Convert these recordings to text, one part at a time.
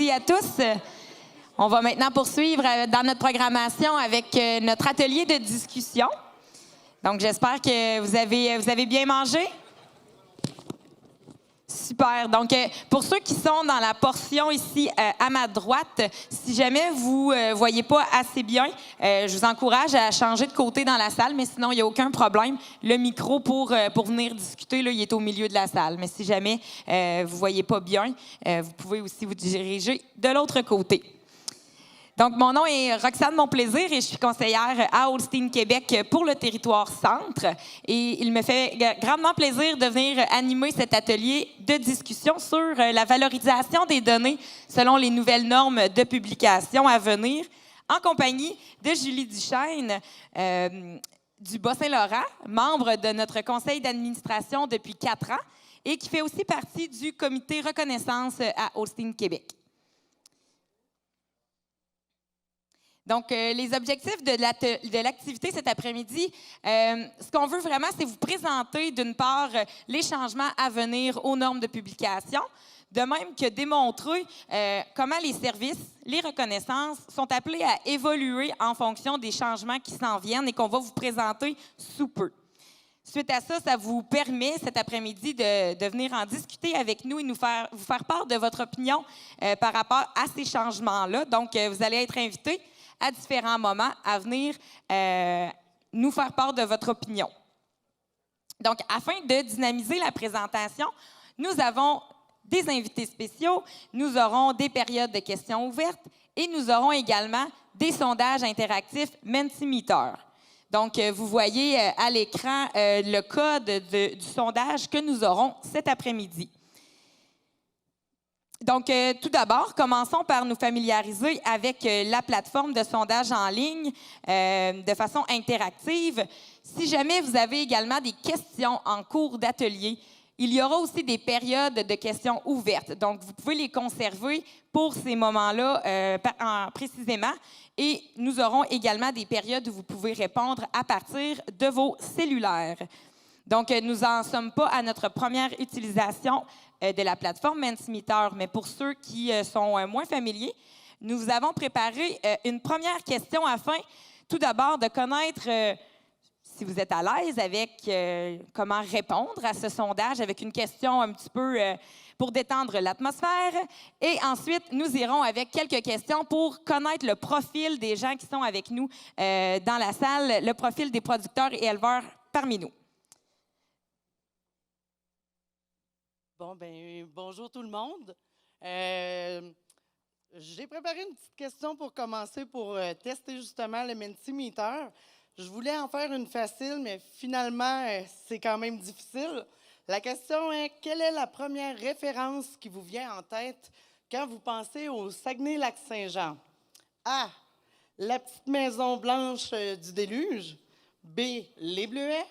après-midi à tous. On va maintenant poursuivre dans notre programmation avec notre atelier de discussion. Donc, j'espère que vous avez bien mangé. Super. Donc, pour ceux qui sont dans la portion ici à ma droite, si jamais vous ne voyez pas assez bien, je vous encourage à changer de côté dans la salle, mais sinon, il n'y a aucun problème. Le micro pour venir discuter, là, il est au milieu de la salle. Mais si jamais vous ne voyez pas bien, vous pouvez aussi vous diriger de l'autre côté. Donc, mon nom est Roxane Monplaisir et je suis conseillère à Holstein Québec pour le territoire centre. Et il me fait grandement plaisir de venir animer cet atelier de discussion sur la valorisation des données selon les nouvelles normes de publication à venir, en compagnie de Julie Duchesne du Bas-Saint-Laurent, membre de notre conseil d'administration depuis 4 ans et qui fait aussi partie du comité reconnaissance à Holstein Québec. Donc, les objectifs de l'activité cet après-midi, ce qu'on veut vraiment, c'est vous présenter, d'une part, les changements à venir aux normes de publication, de même que démontrer comment les services, les reconnaissances sont appelés à évoluer en fonction des changements qui s'en viennent et qu'on va vous présenter sous peu. Suite à ça, ça vous permet cet après-midi de venir en discuter avec nous et vous faire part de votre opinion par rapport à ces changements-là. Donc, vous allez être invités à différents moments à venir nous faire part de votre opinion. Donc, afin de dynamiser la présentation, nous avons des invités spéciaux, nous aurons des périodes de questions ouvertes et nous aurons également des sondages interactifs Mentimeter. Donc, vous voyez à l'écran le code du sondage que nous aurons cet après-midi. Donc, tout d'abord, commençons par nous familiariser avec la plateforme de sondage en ligne de façon interactive. Si jamais vous avez également des questions en cours d'atelier, il y aura aussi des périodes de questions ouvertes. Donc, vous pouvez les conserver pour ces moments-là précisément. Et nous aurons également des périodes où vous pouvez répondre à partir de vos cellulaires. Donc, nous n'en sommes pas à notre première utilisation de la plateforme Mentimeter, mais pour ceux qui sont moins familiers, nous vous avons préparé une première question afin, tout d'abord, de connaître si vous êtes à l'aise avec comment répondre à ce sondage avec une question un petit peu pour détendre l'atmosphère. Et ensuite, nous irons avec quelques questions pour connaître le profil des gens qui sont avec nous dans la salle, le profil des producteurs et éleveurs parmi nous. Bon, ben bonjour tout le monde. J'ai préparé une petite question pour commencer, pour tester justement le Mentimeter. Je voulais en faire une facile, mais finalement, c'est quand même difficile. La question est, quelle est la première référence qui vous vient en tête quand vous pensez au Saguenay-Lac-Saint-Jean? A, la petite maison blanche du déluge. B, les bleuets.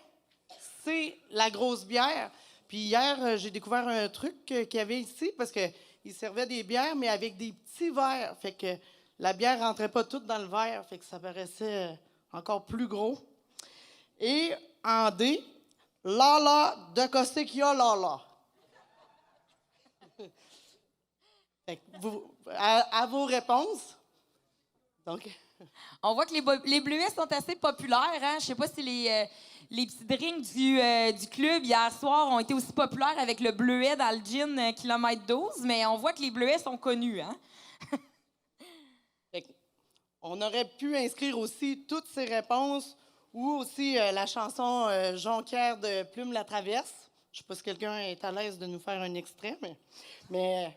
C, la grosse bière. Puis hier, j'ai découvert un truc qu'il y avait ici, parce qu'ils servaient des bières, mais avec des petits verres. Fait que la bière ne rentrait pas toute dans le verre, fait que ça paraissait encore plus gros. Et en D, Lala de Cossé qu'il y a Lala. Fait que à vos réponses. Donc. On voit que les bleuets sont assez populaires. Hein? Je ne sais pas si les petits drinks du club hier soir ont été aussi populaires avec le bleuet dans le gin kilomètre 12, mais on voit que les bleuets sont connus. Hein? On aurait pu inscrire aussi toutes ces réponses ou aussi la chanson Jonquière de Plume la Traverse. Je ne sais pas si quelqu'un est à l'aise de nous faire un extrait, mais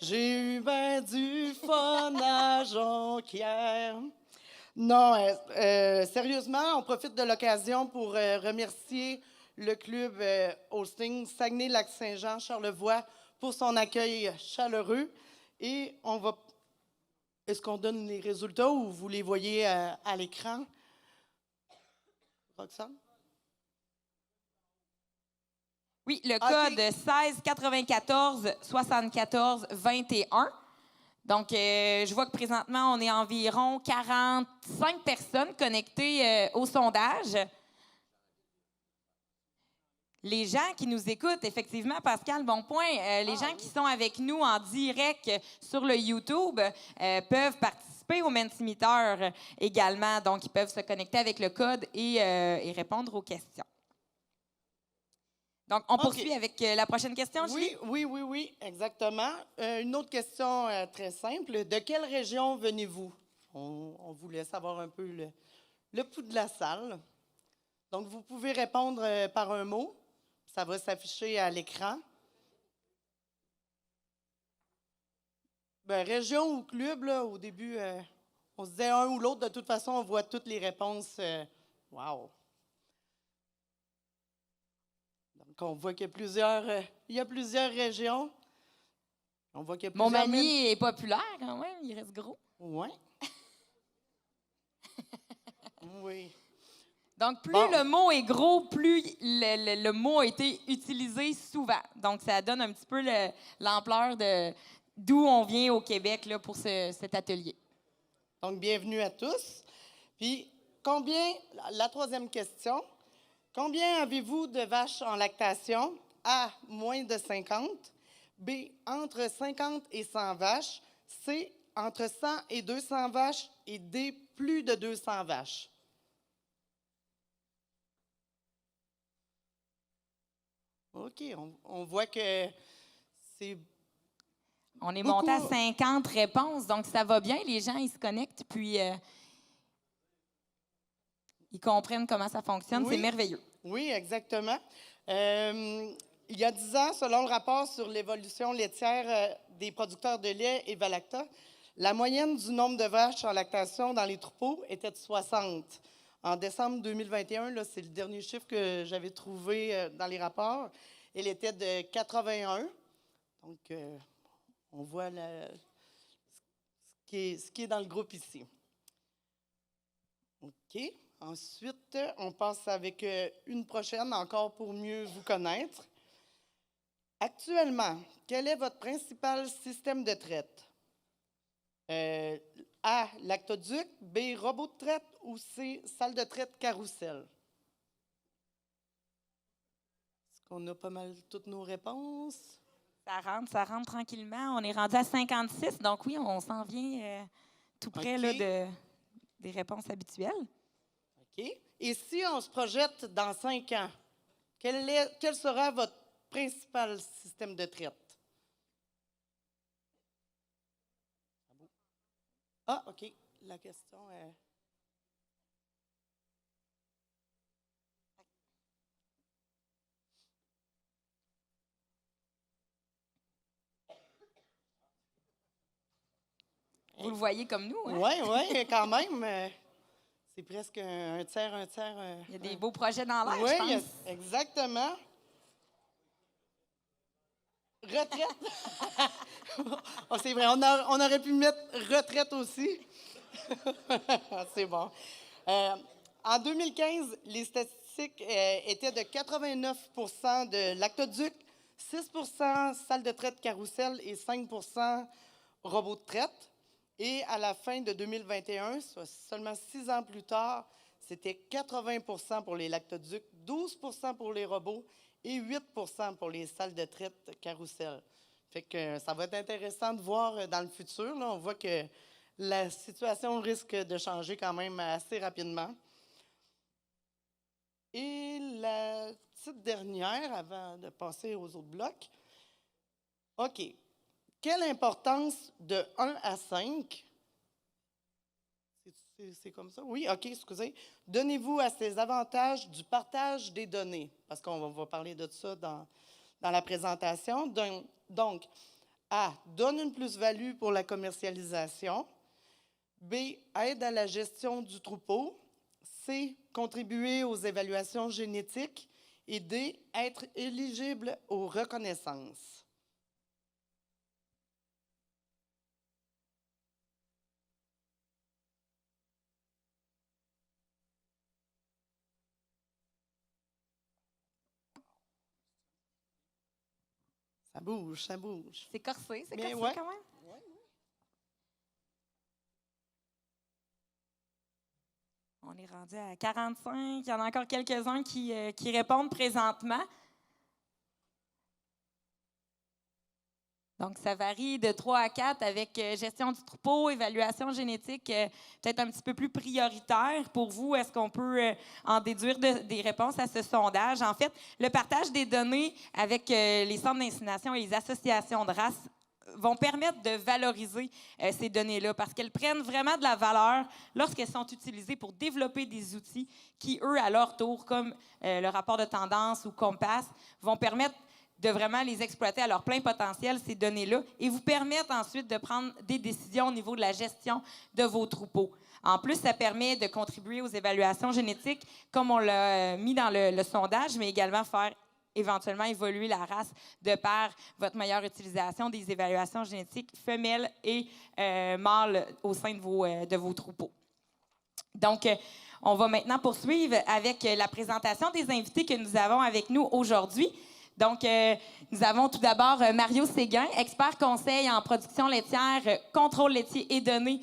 j'ai eu ben du fun à Jonquière. Non, sérieusement, on profite de l'occasion pour remercier le club Holstein Saguenay-Lac-Saint-Jean Charlevoix pour son accueil chaleureux. Et on va. Est-ce qu'on donne les résultats ou vous les voyez à l'écran? Roxane? Oui, le code 16 94 74 21. Donc, je vois que présentement, on est environ 45 personnes connectées au sondage. Les gens qui nous écoutent, effectivement, Pascal, bon point. Les gens qui sont avec nous en direct sur le YouTube peuvent participer au Mentimeter également. Donc, ils peuvent se connecter avec le code et répondre aux questions. Donc, on poursuit avec la prochaine question, Julie? Oui, exactement. Une autre question très simple. De quelle région venez-vous? On voulait savoir un peu le pouls de la salle. Donc, vous pouvez répondre par un mot. Ça va s'afficher à l'écran. Ben, région ou club, là, au début, on se disait un ou l'autre. De toute façon, on voit toutes les réponses. Wow! Donc, on voit qu'il y a plusieurs régions. On voit qu'il y a plusieurs... Montmagny est populaire quand même, il reste gros. Oui. Oui. Donc, plus le mot est gros, plus le mot a été utilisé souvent. Donc, ça donne un petit peu l'ampleur d'où on vient au Québec là, pour cet atelier. Donc, bienvenue à tous. Puis, la troisième question, combien avez-vous de vaches en lactation? A, moins de 50. B, entre 50 et 100 vaches. C, entre 100 et 200 vaches. Et D, plus de 200 vaches. OK, on voit que c'est... On est monté à 50 réponses, donc ça va bien. Les gens, ils se connectent, puis ils comprennent comment ça fonctionne. Oui. C'est merveilleux. Oui, exactement. Il y a 10 ans, selon le rapport sur l'évolution laitière des producteurs de lait et Valacta, la moyenne du nombre de vaches en lactation dans les troupeaux était de 60. En décembre 2021, là, c'est le dernier chiffre que j'avais trouvé dans les rapports, elle était de 81. Donc, on voit ce qui est dans le groupe ici. OK. Ensuite, on passe avec une prochaine, encore pour mieux vous connaître. Actuellement, quel est votre principal système de traite? A, lactoduc, B, robot de traite ou C, salle de traite carrousel? Est-ce qu'on a pas mal toutes nos réponses? Ça rentre tranquillement. On est rendu à 56, donc oui, on s'en vient tout près là, des réponses habituelles. OK. Et si on se projette dans 5 ans, quel sera votre principal système de traite? Ah, OK. La question est... Vous le voyez comme nous, hein? Oui, quand même. C'est presque un tiers, Il y a des beaux projets dans l'air, oui, je pense. Exactement. Retraite. Oh, c'est vrai, on aurait pu mettre retraite aussi. C'est bon. En 2015, les statistiques étaient de 89 de lactoduc, 6 salle de traite carrousel et 5 robot de traite. Et à la fin de 2021, soit seulement 6 ans plus tard, c'était 80 pour les lactoducs, 12 pour les robots et 8 pour les salles de traite carrousel. Fait que ça va être intéressant de voir dans le futur. Là, on voit que la situation risque de changer quand même assez rapidement. Et la petite dernière, avant de passer aux autres blocs. OK. Quelle importance de 1 à 5, c'est comme ça? Oui, OK, excusez. Donnez-vous à ces avantages du partage des données, parce qu'on va parler de ça dans la présentation. Donc, A, donne une plus-value pour la commercialisation. B, aide à la gestion du troupeau. C, contribuer aux évaluations génétiques. Et D, être éligible aux reconnaissances. Ça bouge, ça bouge. C'est corsé quand même. On est rendu à 45. Il y en a encore quelques-uns qui répondent présentement. Donc, ça varie de 3 à 4 avec gestion du troupeau, évaluation génétique, peut-être un petit peu plus prioritaire pour vous. Est-ce qu'on peut en déduire des réponses à ce sondage? En fait, le partage des données avec les centres d'insémination et les associations de races vont permettre de valoriser ces données-là parce qu'elles prennent vraiment de la valeur lorsqu'elles sont utilisées pour développer des outils qui, eux, à leur tour, comme le rapport de tendance ou Compass, vont permettre de vraiment les exploiter à leur plein potentiel, ces données-là, et vous permettre ensuite de prendre des décisions au niveau de la gestion de vos troupeaux. En plus, ça permet de contribuer aux évaluations génétiques, comme on l'a mis dans le sondage, mais également faire éventuellement évoluer la race de par votre meilleure utilisation des évaluations génétiques femelles et mâles au sein de vos troupeaux. Donc, on va maintenant poursuivre avec la présentation des invités que nous avons avec nous aujourd'hui. Donc, nous avons tout d'abord Mario Séguin, expert conseil en production laitière, contrôle laitier et données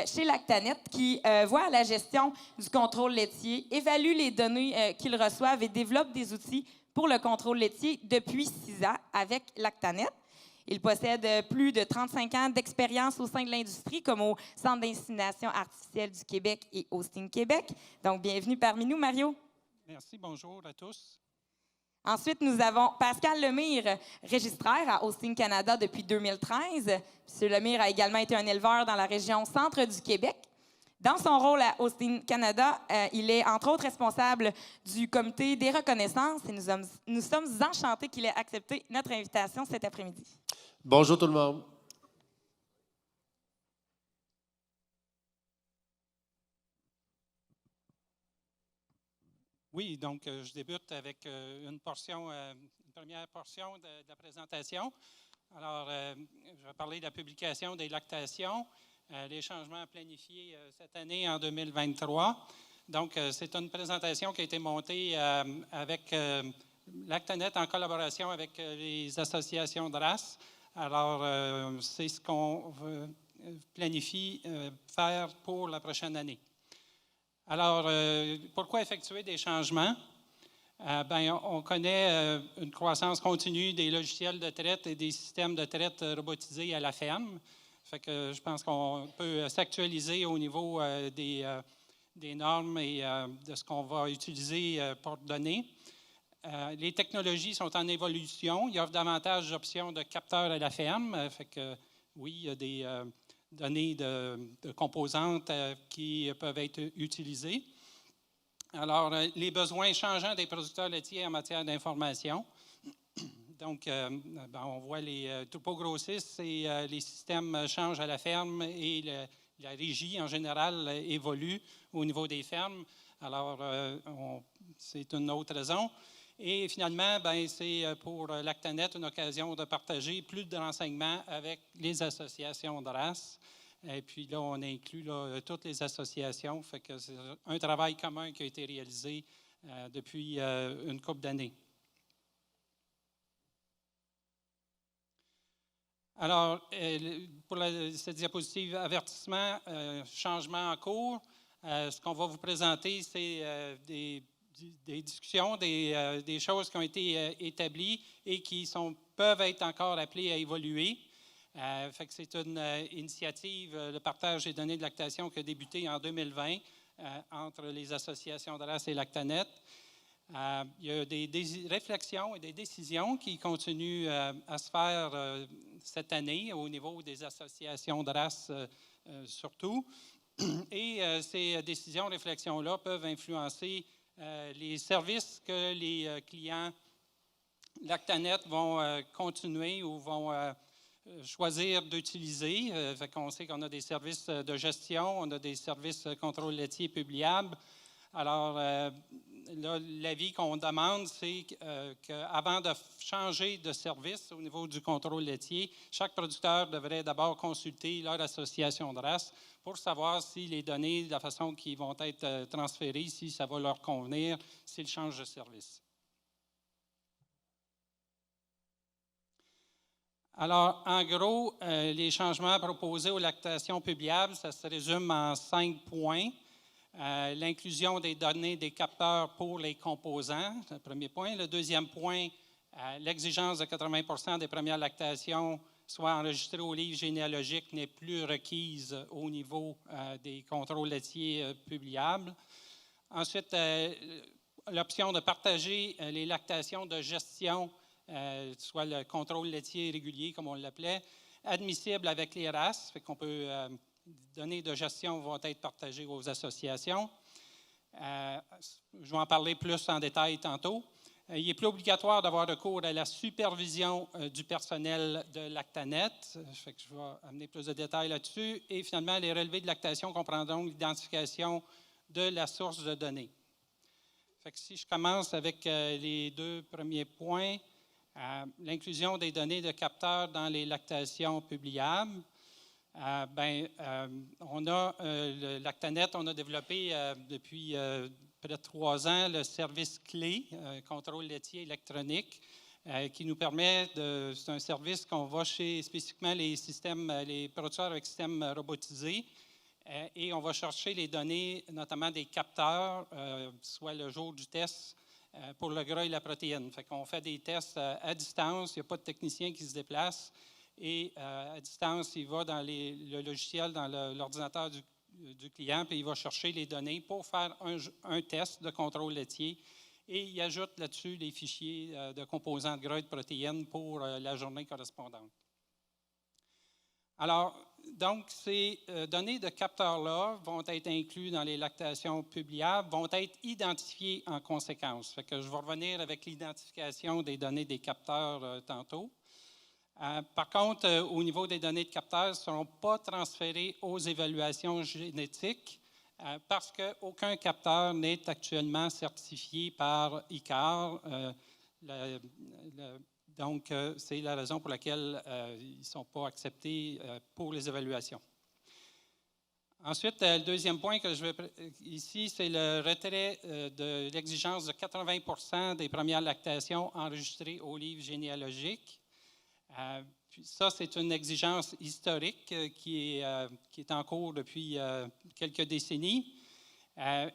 chez Lactanet, qui voit la gestion du contrôle laitier, évalue les données qu'ils reçoivent et développe des outils pour le contrôle laitier depuis 6 ans avec Lactanet. Il possède plus de 35 ans d'expérience au sein de l'industrie, comme au Centre d'insémination artificielle du Québec et Austin Québec. Donc, bienvenue parmi nous, Mario. Merci, bonjour à tous. Ensuite, nous avons Pascal Lemire, registraire à Austin Canada depuis 2013. M. Lemire a également été un éleveur dans la région centre du Québec. Dans son rôle à Austin Canada, il est entre autres responsable du comité des reconnaissances et nous sommes enchantés qu'il ait accepté notre invitation cet après-midi. Bonjour tout le monde. Oui, donc je débute avec une première portion de la présentation. Alors, je vais parler de la publication des lactations, les changements planifiés cette année en 2023. Donc, c'est une présentation qui a été montée avec Lactanet en collaboration avec les associations de races. Alors, c'est ce qu'on planifie faire pour la prochaine année. Alors, pourquoi effectuer des changements? On connaît une croissance continue des logiciels de traite et des systèmes de traite robotisés à la ferme. Fait que je pense qu'on peut s'actualiser au niveau des normes et de ce qu'on va utiliser pour donner. Les technologies sont en évolution. Il y a davantage d'options de capteurs à la ferme. Fait que, oui, il y a des données de composantes qui peuvent être utilisées. Alors, les besoins changeants des producteurs laitiers en matière d'information. Donc, on voit les troupeaux grossissent et les systèmes changent à la ferme et la régie, en général, évolue au niveau des fermes. Alors, c'est une autre raison. Et finalement, c'est pour Lactanet une occasion de partager plus de renseignements avec les associations de races. Et puis là, on inclut toutes les associations. Fait que c'est un travail commun qui a été réalisé depuis une couple d'années. Alors, pour cette diapositive avertissement, changement en cours, ce qu'on va vous présenter, c'est des discussions, des choses qui ont été établies et qui peuvent être encore appelées à évoluer. Fait que c'est une initiative, le partage des données de lactation qui a débuté en 2020 entre les associations de races et Lactanet. Il y a des réflexions et des décisions qui continuent à se faire cette année au niveau des associations de races surtout. Et ces décisions, réflexions-là peuvent influencer les services que les clients Lactanet vont continuer ou vont choisir d'utiliser. Fait qu'on sait qu'on a des services de gestion, on a des services de contrôle laitier publiables. Alors, là, l'avis qu'on demande, c'est qu'avant de changer de service au niveau du contrôle laitier, chaque producteur devrait d'abord consulter leur association de race pour savoir si les données, de la façon qu'ils vont être transférées, si ça va leur convenir, s'ils changent de service. Alors, en gros, les changements proposés aux lactations publiables, ça se résume en 5 points. L'inclusion des données des capteurs pour les composants, c'est le premier point. Le deuxième point, l'exigence de 80 des premières lactations soit enregistrée au livre généalogique, n'est plus requise au niveau des contrôles laitiers publiables. Ensuite, l'option de partager les lactations de gestion, soit le contrôle laitier régulier, comme on l'appelait, admissible avec les races, fait qu'on peut, données de gestion vont être partagées aux associations. Je vais en parler plus en détail tantôt. Il n'est plus obligatoire d'avoir recours à la supervision du personnel de Lactanet. Fait que je vais amener plus de détails là-dessus. Et finalement, les relevés de lactation comprendront l'identification de la source de données. Fait que si je commence avec les deux premiers points, l'inclusion des données de capteurs dans les lactations publiables. On a le Lactanet, on a développé depuis près de 3 ans le service clé, contrôle laitier électronique, qui nous permet c'est un service qu'on va chez spécifiquement les producteurs avec système robotisés, et on va chercher les données, notamment des capteurs, soit le jour du test, pour le gras et la protéine. Fait qu'on fait des tests à distance, il n'y a pas de technicien qui se déplace. Et à distance, il va dans le logiciel, dans l'ordinateur du client, puis il va chercher les données pour faire un test de contrôle laitier. Et il ajoute là-dessus les fichiers de composants de gras et de protéines pour la journée correspondante. Alors, donc, ces données de capteurs-là vont être inclus dans les lactations publiables, vont être identifiées en conséquence. Fait que je vais revenir avec l'identification des données des capteurs tantôt. Par contre, au niveau des données de capteurs, ne seront pas transférées aux évaluations génétiques parce qu'aucun capteur n'est actuellement certifié par ICAR. Donc, c'est la raison pour laquelle ils ne sont pas acceptés pour les évaluations. Ensuite, le deuxième point que je vais ici, c'est le retrait de l'exigence de 80 des premières lactations enregistrées au livre généalogique. Puis ça, c'est une exigence historique qui est en cours depuis quelques décennies.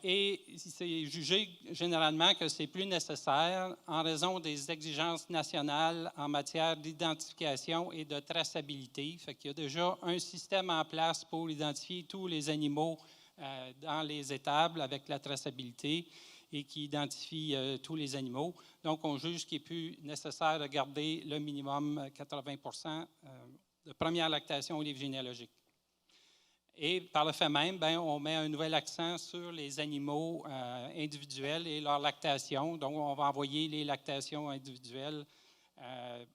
Et c'est jugé généralement que c'est plus nécessaire en raison des exigences nationales en matière d'identification et de traçabilité. Fait qu'il y a déjà un système en place pour identifier tous les animaux dans les étables avec la traçabilité et qui identifie tous les animaux. Donc, on juge qu'il n'est plus nécessaire de garder le minimum 80 de première lactation au livre généalogique. Et par le fait même, on met un nouvel accent sur les animaux individuels et leur lactation. Donc, on va envoyer les lactations individuelles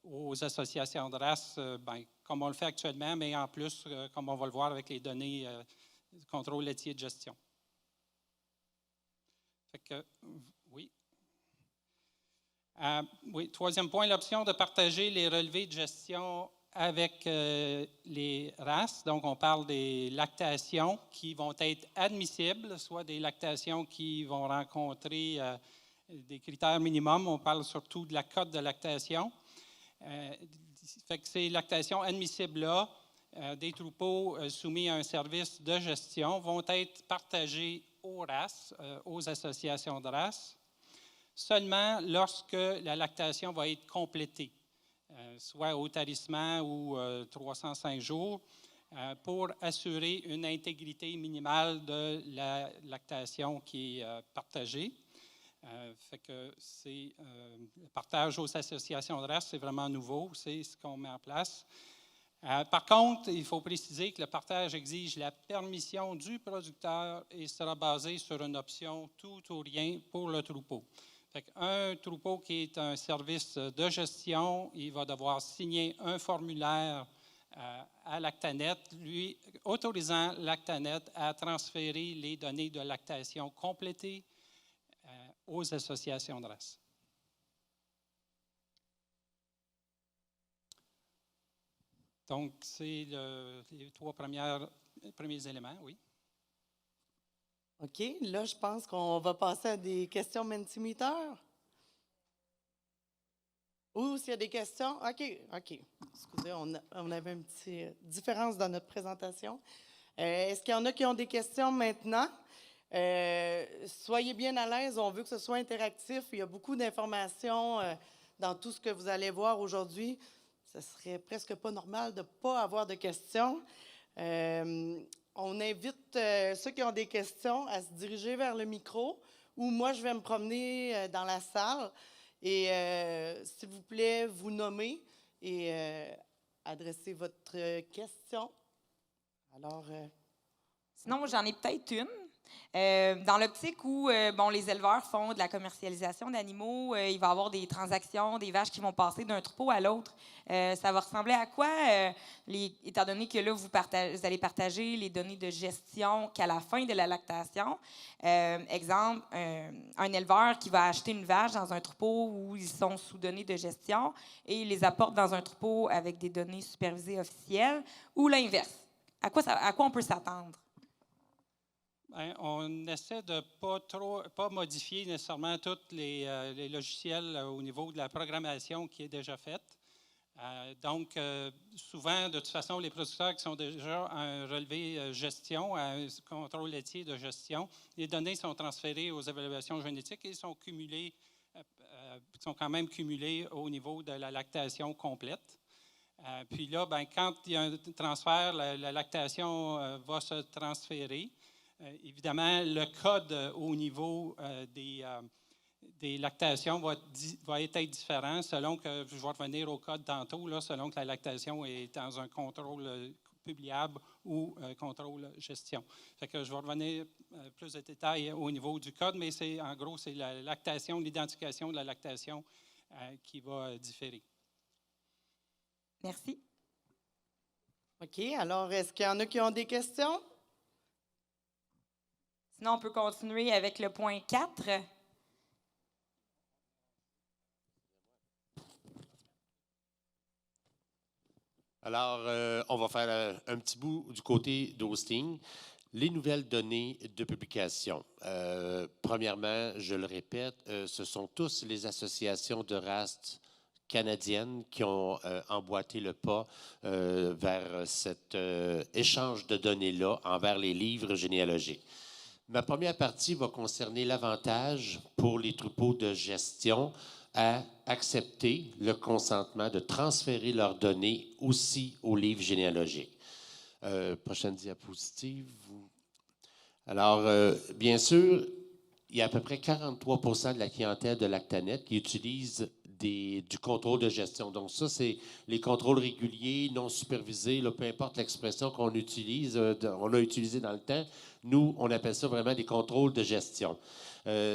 aux associations de race, comme on le fait actuellement, mais en plus, comme on va le voir avec les données de contrôle laitier de gestion. Fait que, oui. Oui, troisième point, l'option de partager les relevés de gestion avec les races. Donc, on parle des lactations qui vont être admissibles, soit des lactations qui vont rencontrer des critères minimums. On parle surtout de la cote de lactation. Fait que ces lactations admissibles-là, des troupeaux soumis à un service de gestion, vont être partagés aux races, aux associations de races, seulement lorsque la lactation va être complétée. Soit au tarissement ou 305 jours, pour assurer une intégrité minimale de la lactation qui est partagée. Fait que c'est le partage aux associations de race, c'est vraiment nouveau, c'est ce qu'on met en place. Par contre, il faut préciser que le partage exige la permission du producteur et sera basé sur une option tout ou rien pour le troupeau. Un troupeau qui est un service de gestion, il va devoir signer un formulaire à Lactanet, lui autorisant Lactanet à transférer les données de lactation complétées aux associations de race. Donc, c'est les trois premiers éléments, oui. OK. Là, je pense qu'on va passer à des questions Mentimeter. Ou s'il y a des questions. OK. Excusez, on avait une petite différence dans notre présentation. Est-ce qu'il y en a qui ont des questions maintenant? Soyez bien à l'aise. On veut que ce soit interactif. Il y a beaucoup d'informations dans tout ce que vous allez voir aujourd'hui. ce serait presque pas normal de ne pas avoir de questions. On invite ceux qui ont des questions à se diriger vers le micro ou moi, je vais me promener dans la salle et, s'il vous plaît, vous nommer et adresser votre question. Alors... Sinon, moi, j'en ai peut-être une. Dans l'optique où les éleveurs font de la commercialisation d'animaux, il va y avoir des transactions, des vaches qui vont passer d'un troupeau à l'autre. Ça va ressembler à quoi, étant donné que là, vous allez partager les données de gestion qu'à la fin de la lactation? Exemple, un éleveur qui va acheter une vache dans un troupeau où ils sont sous données de gestion et il les apporte dans un troupeau avec des données supervisées officielles, ou l'inverse. À quoi on peut s'attendre? Bien, on essaie de pas modifier nécessairement tous les logiciels au niveau de la programmation qui est déjà faite. Donc, souvent, de toute façon, les producteurs qui sont déjà à un relevé gestion, à un contrôle laitier de gestion, les données sont transférées aux évaluations génétiques et sont quand même cumulées au niveau de la lactation complète. Puis là, bien, quand il y a un transfert, la lactation va se transférer. Évidemment, le code au niveau des lactations va être différent selon que, je vais revenir au code tantôt, là, selon que la lactation est dans un contrôle publiable ou contrôle gestion. Fait que je vais revenir plus de détails au niveau du code, mais en gros, c'est la lactation, l'identification de la lactation qui va différer. Merci. OK. Alors, est-ce qu'il y en a qui ont des questions? Sinon, on peut continuer avec le point 4. Alors, on va faire un petit bout du côté d'Hosting. Les nouvelles données de publication. Premièrement, je le répète, ce sont tous les associations de races canadiennes qui ont emboîté le pas vers cet échange de données-là envers les livres généalogiques. Ma première partie va concerner l'avantage pour les troupeaux de gestion à accepter le consentement de transférer leurs données aussi aux livres généalogiques. Prochaine diapositive. Alors, bien sûr, il y a à peu près 43 % de la clientèle de Lactanet qui utilise du contrôle de gestion. Donc ça, c'est les contrôles réguliers, non supervisés, là, peu importe l'expression qu'on utilise, on l'a utilisé dans le temps. Nous, on appelle ça vraiment des contrôles de gestion.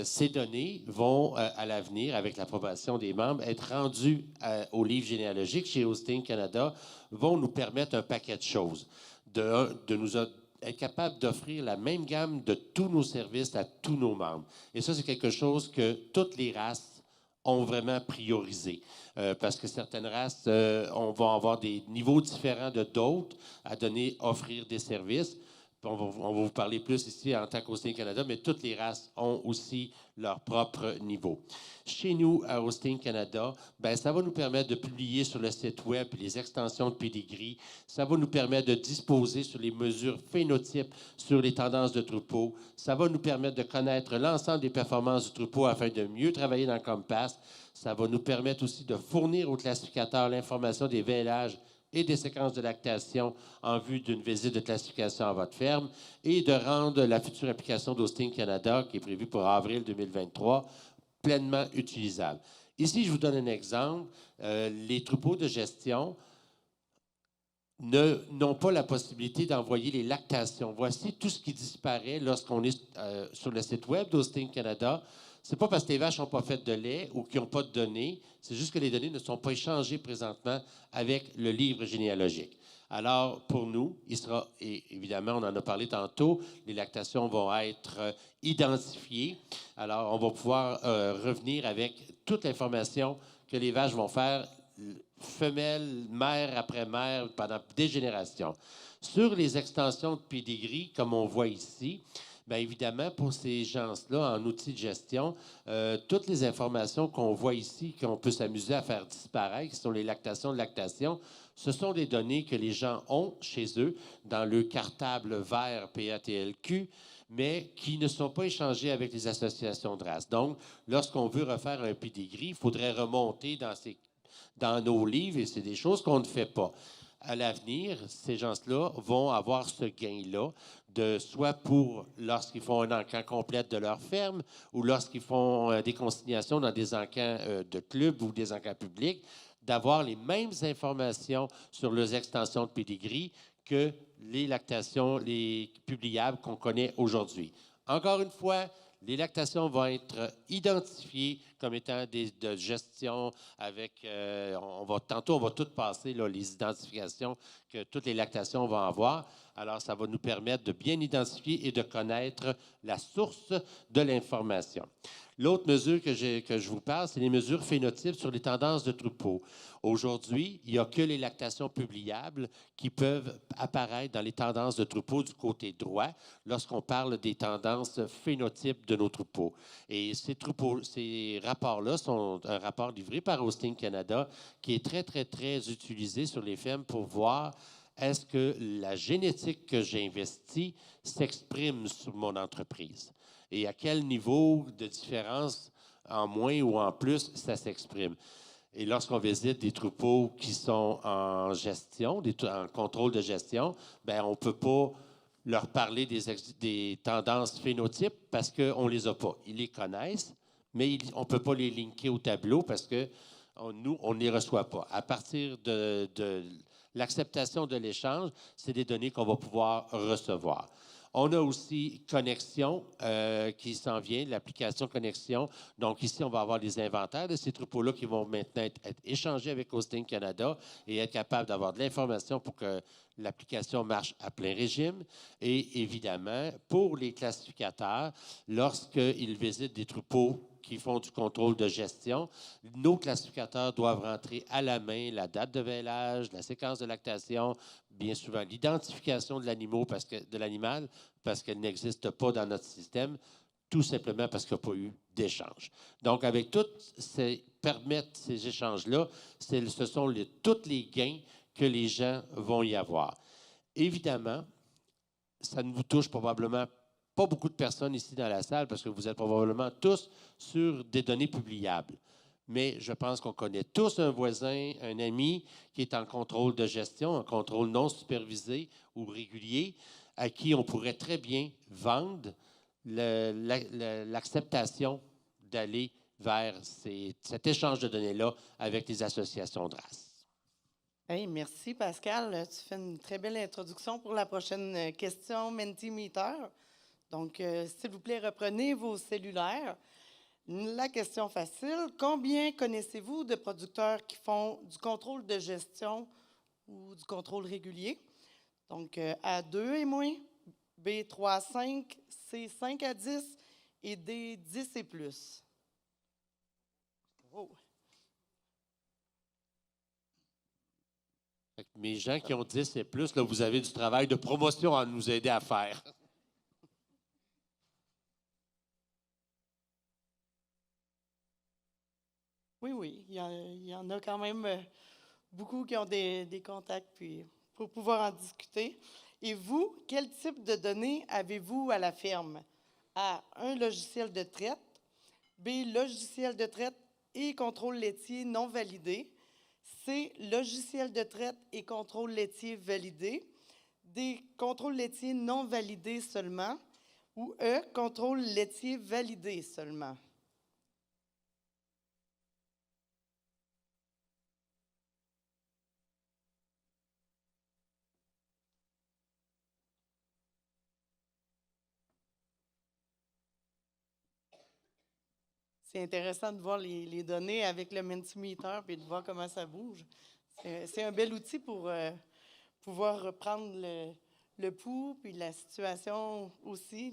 Ces données vont, à l'avenir, avec l'approbation des membres, être rendues au livre généalogique chez Hosting Canada, vont nous permettre un paquet de choses. De nous être capable d'offrir la même gamme de tous nos services à tous nos membres. Et ça, c'est quelque chose que toutes les races ont vraiment priorisé. Parce que certaines races, on va avoir des niveaux différents de d'autres à offrir des services. On va vous parler plus ici en tant qu'Hosting Canada, mais toutes les races ont aussi leur propre niveau. Chez nous, à Hosting Canada, ben, ça va nous permettre de publier sur le site web les extensions de Pedigree. Ça va nous permettre de disposer sur les mesures phénotypes, sur les tendances de troupeau. Ça va nous permettre de connaître l'ensemble des performances du troupeau afin de mieux travailler dans le Compass. Ça va nous permettre aussi de fournir aux classificateurs l'information des vélages et des séquences de lactation en vue d'une visite de classification à votre ferme et de rendre la future application d'Hosting Canada, qui est prévue pour avril 2023, pleinement utilisable. Ici, je vous donne un exemple. Les troupeaux de gestion n'ont pas la possibilité d'envoyer les lactations. Voici tout ce qui disparaît lorsqu'on est sur le site web d'Hosting Canada. Ce n'est pas parce que les vaches n'ont pas fait de lait ou qu'ils n'ont pas de données, c'est juste que les données ne sont pas échangées présentement avec le livre généalogique. Alors, pour nous, et évidemment, on en a parlé tantôt, les lactations vont être identifiées. Alors, on va pouvoir revenir avec toute l'information que les vaches vont faire, femelle, mère après mère, pendant des générations. Sur les extensions de Pedigree, comme on voit ici, bien évidemment, pour ces gens-là, en outils de gestion, toutes les informations qu'on voit ici, qu'on peut s'amuser à faire disparaître, qui sont les lactations de lactation, ce sont des données que les gens ont chez eux dans le cartable vert PATLQ, mais qui ne sont pas échangées avec les associations de races. Donc, lorsqu'on veut refaire un pedigree, il faudrait remonter dans dans nos livres et c'est des choses qu'on ne fait pas. À l'avenir, ces gens-là vont avoir ce gain-là, soit pour lorsqu'ils font un encan complet de leur ferme ou lorsqu'ils font des consignations dans des encans de clubs ou des encans publics, d'avoir les mêmes informations sur leurs extensions de pédigree que les lactations, les publiables qu'on connaît aujourd'hui. Encore une fois, les lactations vont être identifiées comme étant de gestion avec, tantôt, on va tout passer, là, les identifications que toutes les lactations vont avoir. Alors, ça va nous permettre de bien identifier et de connaître la source de l'information. L'autre mesure que je vous parle, c'est les mesures phénotypes sur les tendances de troupeaux. Aujourd'hui, il n'y a que les lactations publiables qui peuvent apparaître dans les tendances de troupeaux du côté droit lorsqu'on parle des tendances phénotypes de nos troupeaux. Et ces rapports-là sont un rapport livré par Hosting Canada qui est très, très, très utilisé sur les fermes pour voir est-ce que la génétique que j'ai investie s'exprime sur mon entreprise et à quel niveau de différence en moins ou en plus ça s'exprime. Et lorsqu'on visite des troupeaux qui sont en gestion, en contrôle de gestion, bien, on ne peut pas leur parler des tendances phénotypes parce qu'on ne les a pas. Ils les connaissent, mais on ne peut pas les linker au tableau parce que nous, on ne les reçoit pas. À partir de l'acceptation de l'échange, c'est des données qu'on va pouvoir recevoir. On a aussi Connexion qui s'en vient, l'application Connexion. Donc ici, on va avoir les inventaires de ces troupeaux-là qui vont maintenant être échangés avec Hosting Canada et être capables d'avoir de l'information pour que l'application marche à plein régime. Et évidemment, pour les classificateurs, lorsqu'ils visitent des troupeaux qui font du contrôle de gestion, nos classificateurs doivent rentrer à la main la date de vêlage, la séquence de lactation, bien souvent l'identification de l'animal parce qu'elle n'existe pas dans notre système, tout simplement parce qu'il n'y a pas eu d'échange. Donc, avec permettre ces échanges-là, ce sont tous les gains que les gens vont y avoir. Évidemment, ça ne vous touche probablement pas beaucoup de personnes ici dans la salle parce que vous êtes probablement tous sur des données publiables. Mais je pense qu'on connaît tous un voisin, un ami qui est en contrôle de gestion, en contrôle non supervisé ou régulier, à qui on pourrait très bien vendre l'acceptation d'aller vers cet échange de données-là avec les associations de race. Hey, merci, Pascal. Tu fais une très belle introduction pour la prochaine question Mentimeter. Donc, s'il vous plaît, reprenez vos cellulaires. La question facile, combien connaissez-vous de producteurs qui font du contrôle de gestion ou du contrôle régulier? Donc, A, 2 et moins, B, 3 à 5, C, 5 à 10 et D, 10 et plus. Oh. Mes gens qui ont 10 et plus, là, vous avez du travail de promotion à nous aider à faire. Oui, il y en a quand même beaucoup qui ont des contacts puis pour pouvoir en discuter. Et vous, quel type de données avez-vous à la ferme? A, un logiciel de traite. B, logiciel de traite et contrôle laitier non validé. C, logiciel de traite et contrôle laitier validé. D, contrôle laitier non validé seulement. Ou E, contrôle laitier validé seulement. C'est intéressant de voir les données avec le Mentimeter et de voir comment ça bouge. C'est un bel outil pour pouvoir reprendre le pouls puis la situation aussi.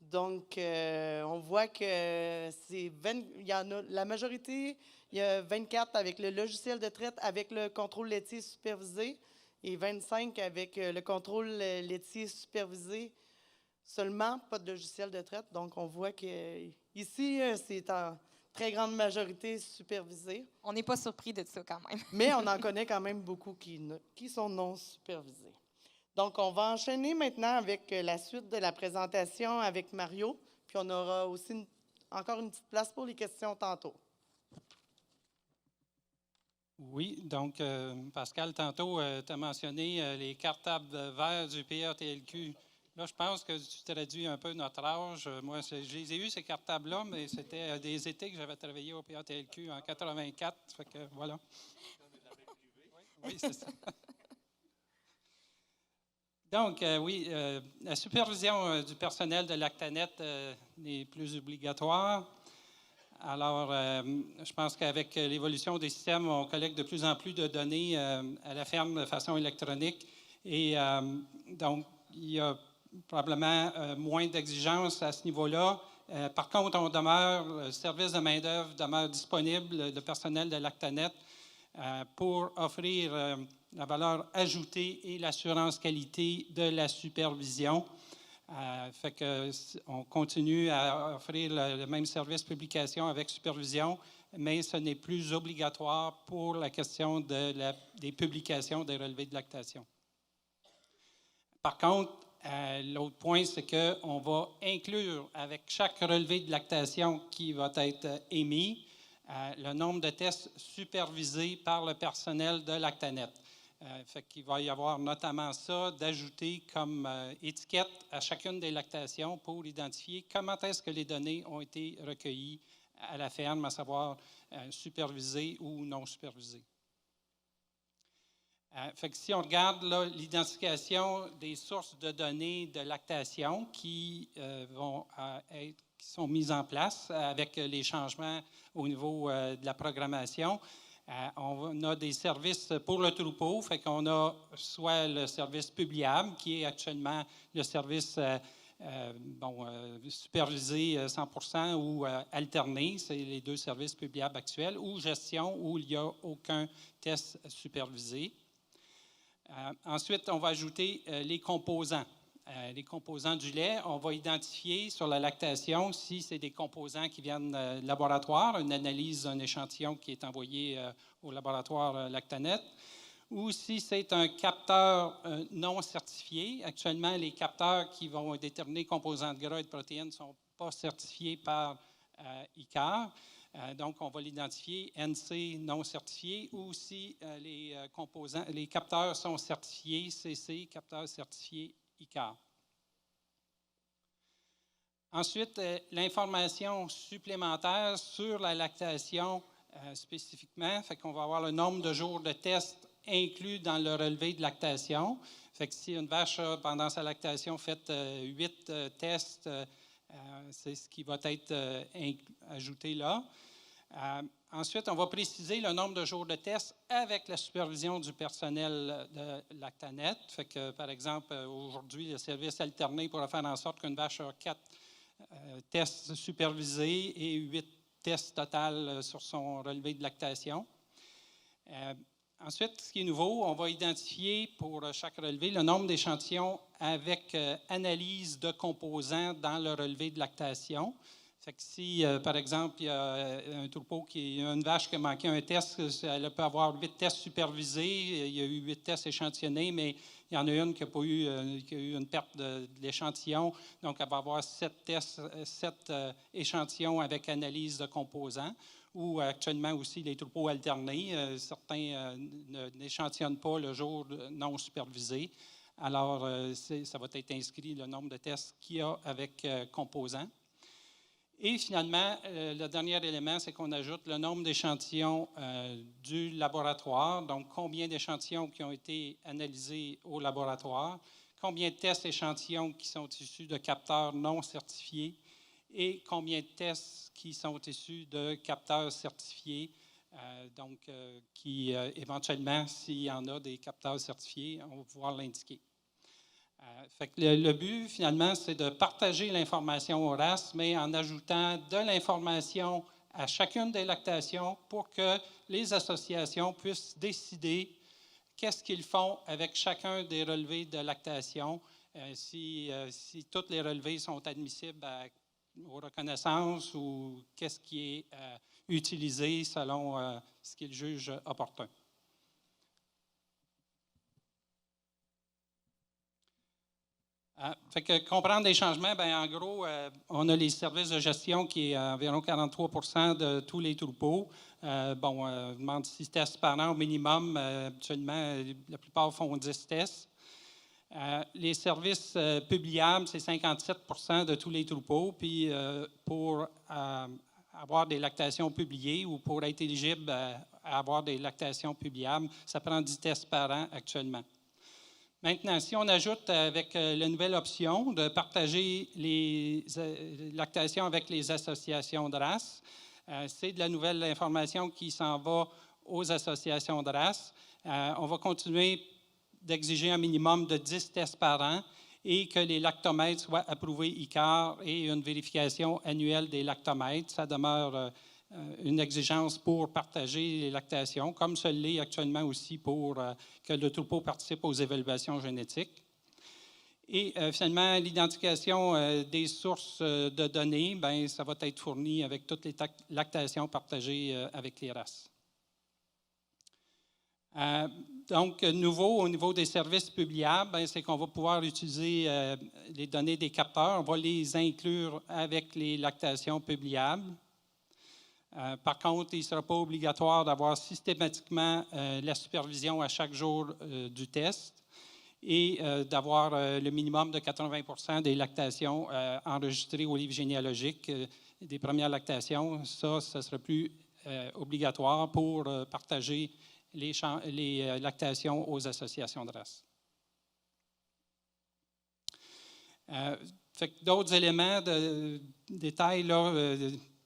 Donc, on voit que il y en a la majorité, il y a 24 avec le logiciel de traite avec le contrôle laitier supervisé et 25 avec le contrôle laitier supervisé seulement, pas de logiciel de traite. Donc, on voit que ici, c'est en très grande majorité supervisé. On n'est pas surpris de ça quand même. Mais on en connaît quand même beaucoup qui sont non supervisés. Donc, on va enchaîner maintenant avec la suite de la présentation avec Mario. Puis, on aura aussi encore une petite place pour les questions tantôt. Oui, donc Pascal, tantôt, tu as mentionné les cartables verts du PATLQ. Là, je pense que tu traduis un peu notre âge. Moi, je les ai eus, ces cartables-là, mais c'était des étés que j'avais travaillé au PATLQ en 84. Fait que voilà. Oui, c'est ça. Donc, oui, la supervision du personnel de l'Actanet n'est plus obligatoire. Alors, je pense qu'avec l'évolution des systèmes, on collecte de plus en plus de données à la ferme de façon électronique. Et donc, il y a probablement moins d'exigences à ce niveau-là. Par contre, le service de main-d'œuvre demeure disponible, le personnel de l'Actanet, pour offrir la valeur ajoutée et l'assurance qualité de la supervision. Fait que on continue à offrir le même service publication avec supervision, mais ce n'est plus obligatoire pour la question des publications des relevés de lactation. Par contre, l'autre point, c'est qu'on va inclure avec chaque relevé de lactation qui va être émis le nombre de tests supervisés par le personnel de l'Actanet. Fait qu'il va y avoir notamment ça, d'ajouter comme étiquette à chacune des lactations pour identifier comment est-ce que les données ont été recueillies à la ferme, à savoir supervisées ou non supervisées. Fait que si on regarde l'identification des sources de données de lactation qui sont mises en place avec les changements au niveau de la programmation, on a des services pour le troupeau, fait qu'on a soit le service Publiable, qui est actuellement le service supervisé 100% ou alterné, c'est les deux services Publiables actuels, ou gestion, où il n'y a aucun test supervisé. Ensuite, on va ajouter les composants. Les composants du lait, on va identifier sur la lactation si c'est des composants qui viennent du laboratoire, une analyse d'un échantillon qui est envoyé au laboratoire Lactanet, ou si c'est un capteur non certifié. Actuellement, les capteurs qui vont déterminer composants de gras et de protéines ne sont pas certifiés par ICAR. Donc, on va l'identifier NC non certifié, ou si les capteurs sont certifiés CC, capteurs certifiés ICAR. Ensuite, l'information supplémentaire sur la lactation spécifiquement, fait qu'on va avoir le nombre de jours de tests inclus dans le relevé de lactation. Fait que si une vache a, pendant sa lactation, fait 8 tests, c'est ce qui va être ajouté là. Ensuite, on va préciser le nombre de jours de tests avec la supervision du personnel de l'Actanet. Fait que, par exemple, aujourd'hui, le service alterné pourra faire en sorte qu'une vache a 4 tests supervisés et 8 tests total sur son relevé de lactation. Ensuite, ce qui est nouveau, on va identifier pour chaque relevé le nombre d'échantillons avec analyse de composants dans le relevé de lactation. Fait que si, par exemple, il y a un troupeau une vache qui a manqué un test, elle peut avoir 8 tests supervisés, il y a eu 8 tests échantillonnés, mais il y en a une qui a eu une perte de l'échantillon, donc elle va avoir 7 échantillons avec analyse de composants, ou actuellement aussi les troupeaux alternés. Certains n'échantillonnent pas le jour non supervisé. Alors, ça va être inscrit le nombre de tests qu'il y a avec composants. Et finalement, le dernier élément, c'est qu'on ajoute le nombre d'échantillons du laboratoire, donc combien d'échantillons qui ont été analysés au laboratoire, combien de tests échantillons qui sont issus de capteurs non certifiés et combien de tests qui sont issus de capteurs certifiés, qui éventuellement, s'il y en a des capteurs certifiés, on va pouvoir l'indiquer. Fait que le but, finalement, c'est de partager l'information aux races, mais en ajoutant de l'information à chacune des lactations pour que les associations puissent décider qu'est-ce qu'ils font avec chacun des relevés de lactation, si tous les relevés sont admissibles aux reconnaissances ou qu'est-ce qui est utilisé selon ce qu'ils jugent opportun. Fait que comprendre les changements, bien, en gros, on a les services de gestion qui est environ 43 de tous les troupeaux. On demande 6 tests par an au minimum. Habituellement, la plupart font 10 tests. Les services publiables, c'est 57 de tous les troupeaux. Puis pour avoir des lactations publiées ou pour être éligible à avoir des lactations publiables, ça prend 10 tests par an actuellement. Maintenant, si on ajoute avec la nouvelle option de partager les lactations avec les associations de race, c'est de la nouvelle information qui s'en va aux associations de race. On va continuer d'exiger un minimum de 10 tests par an et que les lactomètres soient approuvés ICAR et une vérification annuelle des lactomètres. Ça demeure une exigence pour partager les lactations, comme ce l'est actuellement aussi pour que le troupeau participe aux évaluations génétiques. Et finalement, l'identification des sources de données, bien, ça va être fourni avec toutes les lactations partagées avec les races. Donc, nouveau au niveau des services publiables, c'est qu'on va pouvoir utiliser les données des capteurs. On va les inclure avec les lactations publiables. Par contre, il ne sera pas obligatoire d'avoir systématiquement la supervision à chaque jour du test et d'avoir le minimum de 80 des lactations enregistrées au livre généalogique des premières lactations. Ça ne sera plus obligatoire pour partager les lactations aux associations de race. D'autres éléments de détail là,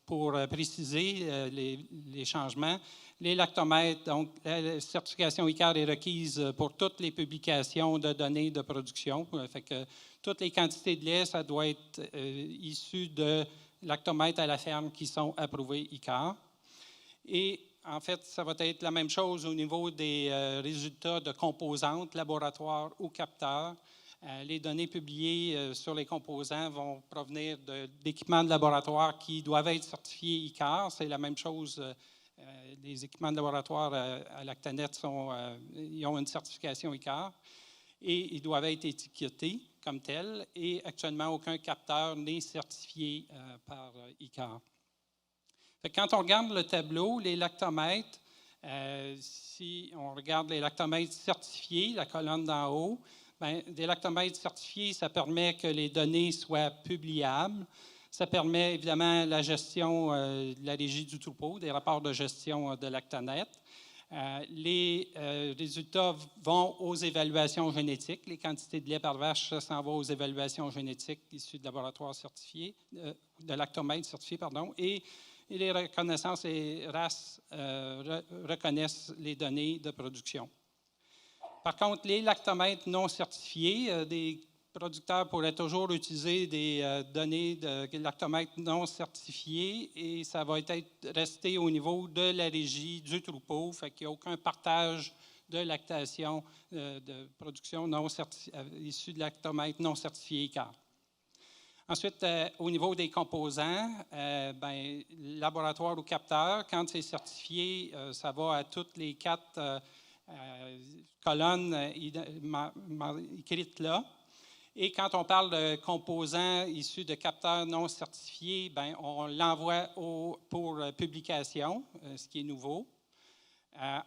pour préciser les changements. Les lactomètres, donc la certification ICAR est requise pour toutes les publications de données de production. Fait que toutes les quantités de lait, ça doit être issu de lactomètres à la ferme qui sont approuvés ICAR. Et en fait, ça va être la même chose au niveau des résultats de composantes, laboratoires ou capteurs. Les données publiées sur les composants vont provenir d'équipements de laboratoire qui doivent être certifiés ICAR. C'est la même chose. Les équipements de laboratoire à Lactanet ils ont une certification ICAR et ils doivent être étiquetés comme tels. Et actuellement, aucun capteur n'est certifié par ICAR. Quand on regarde le tableau, les lactomètres, si on regarde les lactomètres certifiés, la colonne d'en haut, bien, des lactomètres certifiés, ça permet que les données soient publiables. Ça permet évidemment la gestion de la régie du troupeau, des rapports de gestion de Lactanet. Les résultats vont aux évaluations génétiques. Les quantités de lait par vache, ça s'en va aux évaluations génétiques issues de laboratoires certifiés, de lactomètres certifiés, pardon. Et les reconnaissances et races reconnaissent les données de production. Par contre, les lactomètres non certifiés, des producteurs pourraient toujours utiliser des données de lactomètres non certifiés et ça va être resté au niveau de la régie du troupeau, fait qu'il n'y a aucun partage de lactation de production issue de lactomètres non certifiés ICAR. Ensuite, au niveau des composants, laboratoire ou capteur, quand c'est certifié, ça va à toutes les 4 colonnes écrites là. Et quand on parle de composants issus de capteurs non certifiés, bien, on l'envoie pour publication, ce qui est nouveau.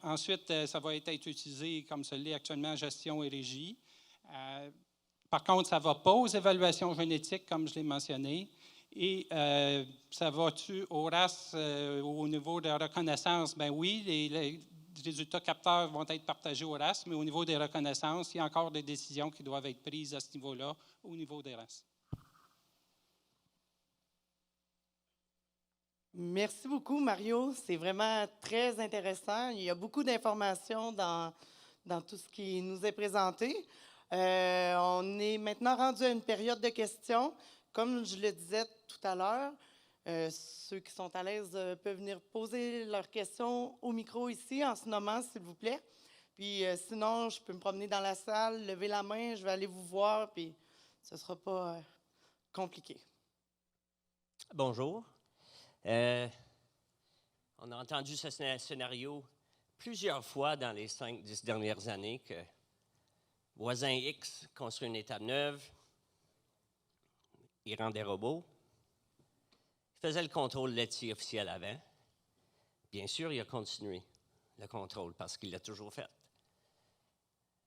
Ensuite, ça va être utilisé comme ce l'est actuellement en gestion et régie. Par contre, ça ne va pas aux évaluations génétiques, comme je l'ai mentionné. Et ça va-tu aux races au niveau de la reconnaissance? Bien oui, les résultats capteurs vont être partagés aux races, mais au niveau des reconnaissances, il y a encore des décisions qui doivent être prises à ce niveau-là, au niveau des races. Merci beaucoup, Mario. C'est vraiment très intéressant. Il y a beaucoup d'informations dans tout ce qui nous est présenté. On est maintenant rendu à une période de questions. Comme je le disais tout à l'heure, ceux qui sont à l'aise peuvent venir poser leurs questions au micro ici en se nommant, s'il vous plaît. Puis sinon, je peux me promener dans la salle, lever la main, je vais aller vous voir, puis ce ne sera pas compliqué. Bonjour. On a entendu ce scénario plusieurs fois dans les 5-10 dernières années que voisin X construit une étable neuve, il rend des robots. Il faisait le contrôle laitier officiel avant. Bien sûr, il a continué le contrôle parce qu'il l'a toujours fait.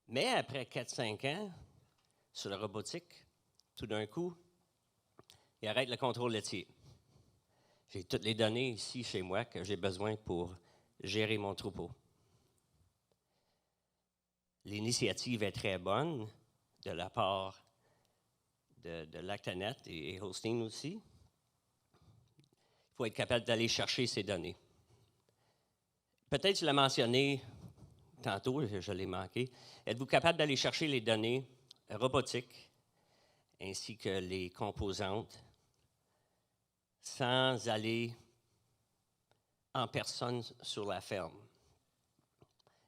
Mais après 4-5 ans, sur la robotique, tout d'un coup, il arrête le contrôle laitier. J'ai toutes les données ici chez moi que j'ai besoin pour gérer mon troupeau. L'initiative est très bonne de la part de Lactanet et Holstein aussi. Il faut être capable d'aller chercher ces données. Peut-être je l'ai mentionné tantôt, je l'ai manqué. Êtes-vous capable d'aller chercher les données robotiques ainsi que les composantes sans aller en personne sur la ferme?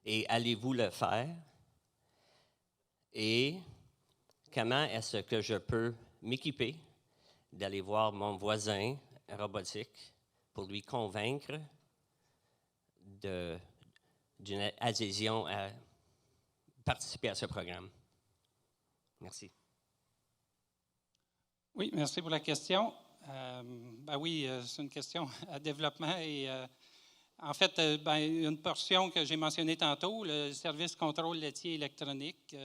Et allez-vous le faire? Et comment est-ce que je peux m'équiper d'aller voir mon voisin robotique pour lui convaincre d'une adhésion à participer à ce programme? Merci. Oui, merci pour la question. Oui, c'est une question à développement et en fait, une portion que j'ai mentionnée tantôt, le service contrôle laitier électronique,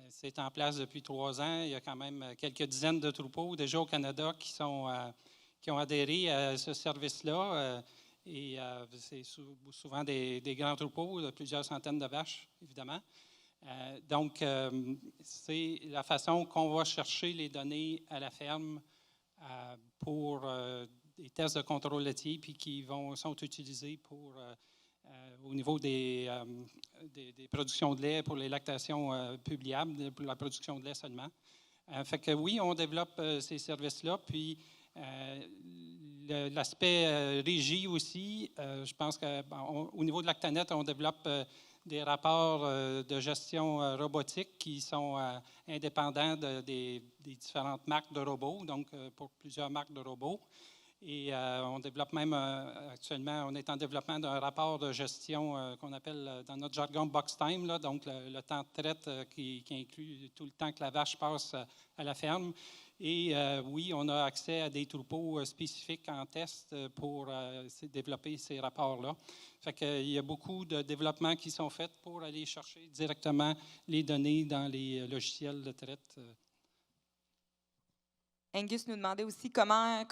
c'est en place depuis 3 ans. Il y a quand même quelques dizaines de troupeaux déjà au Canada qui ont adhéré à ce service-là. C'est souvent des grands troupeaux, de plusieurs centaines de vaches, évidemment. Donc, c'est la façon qu'on va chercher les données à la ferme pour des tests de contrôle laitier, puis qui sont utilisés au niveau des productions de lait pour les lactations publiables, pour la production de lait seulement. Fait que oui, on développe ces services-là, puis l'aspect régie aussi, je pense qu'au niveau de Lactanet, on développe des rapports de gestion robotique qui sont indépendants des différentes marques de robots, donc pour plusieurs marques de robots. Et on développe même actuellement, on est en développement d'un rapport de gestion qu'on appelle dans notre jargon box time, là, donc le temps de traite qui inclut tout le temps que la vache passe à la ferme. Et oui, on a accès à des troupeaux spécifiques en test pour développer ces rapports-là. Fait qu'il y a beaucoup de développements qui sont faits pour aller chercher directement les données dans les logiciels de traite. Angus nous demandait aussi comment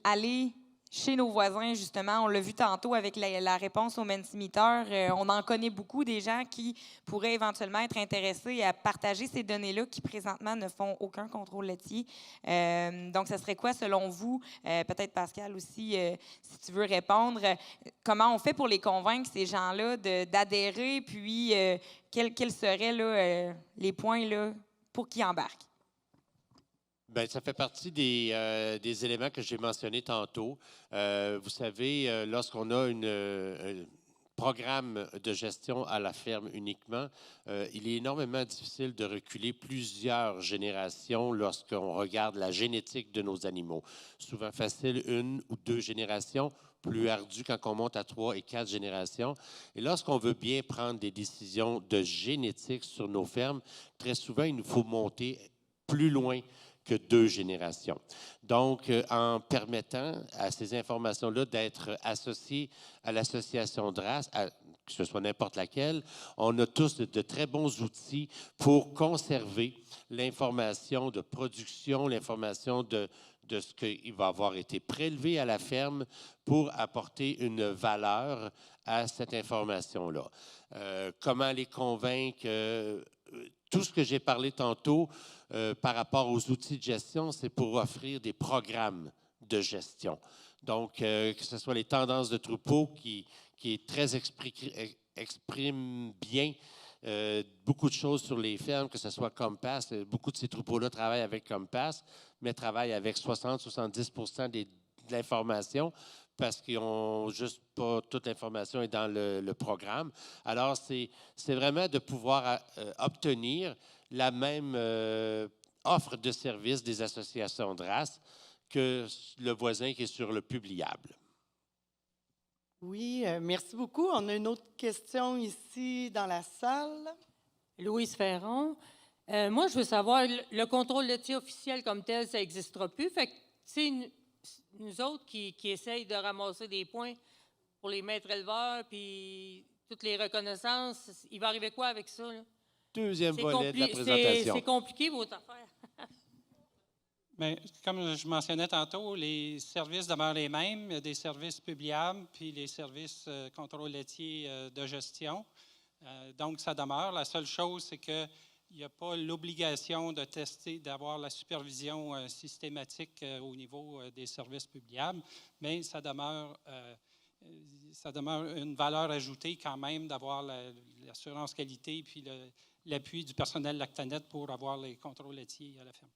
aller chez nos voisins, justement. On l'a vu tantôt avec la réponse au Mentimeter. On en connaît beaucoup des gens qui pourraient éventuellement être intéressés à partager ces données-là qui, présentement, ne font aucun contrôle laitier. Donc, ce serait quoi, selon vous? Peut-être Pascal aussi, si tu veux répondre. Comment on fait pour les convaincre, ces gens-là, d'adhérer? Puis, quels seraient là, les points là, pour qu'ils embarquent? Bien, ça fait partie des éléments que j'ai mentionnés tantôt. Vous savez, lorsqu'on a un programme de gestion à la ferme uniquement, il est énormément difficile de reculer plusieurs générations lorsqu'on regarde la génétique de nos animaux. Souvent facile, 1 ou 2 générations, plus ardu quand on monte à 3 et 4 générations. Et lorsqu'on veut bien prendre des décisions de génétique sur nos fermes, très souvent, il nous faut monter plus loin que 2 générations. Donc, en permettant à ces informations-là d'être associées à l'association de race, que ce soit n'importe laquelle, on a tous de très bons outils pour conserver l'information de production, l'information de ce qui va avoir été prélevé à la ferme pour apporter une valeur à cette information-là. Comment les convaincre? Tout ce que j'ai parlé tantôt par rapport aux outils de gestion, c'est pour offrir des programmes de gestion. Donc, que ce soit les tendances de troupeau qui est très exprime bien beaucoup de choses sur les fermes, que ce soit Compass. Beaucoup de ces troupeaux-là travaillent avec Compass, mais travaillent avec 60-70% de l'information parce qu'ils n'ont juste pas toute l'information est dans le programme. Alors, c'est vraiment de pouvoir obtenir la même offre de service des associations de race que le voisin qui est sur le publiable. Oui, merci beaucoup. On a une autre question ici dans la salle. Louise Ferron. Moi, je veux savoir, le contrôle laitier officiel comme tel, ça n'existera plus. Fait que, c'est nous autres qui essayent de ramasser des points pour les maîtres éleveurs, puis toutes les reconnaissances. Il va arriver quoi avec ça, là? Deuxième volet de la présentation. C'est compliqué, votre affaire. Bien, comme je mentionnais tantôt, les services demeurent les mêmes. Il y a des services publiables, puis les services contrôle laitier de gestion. Donc, ça demeure. La seule chose, c'est qu'il n'y a pas l'obligation de tester, d'avoir la supervision systématique au niveau des services publiables, mais ça demeure une valeur ajoutée quand même d'avoir l'assurance qualité puis l'appui du personnel Lactanet pour avoir les contrôles laitiers à la ferme.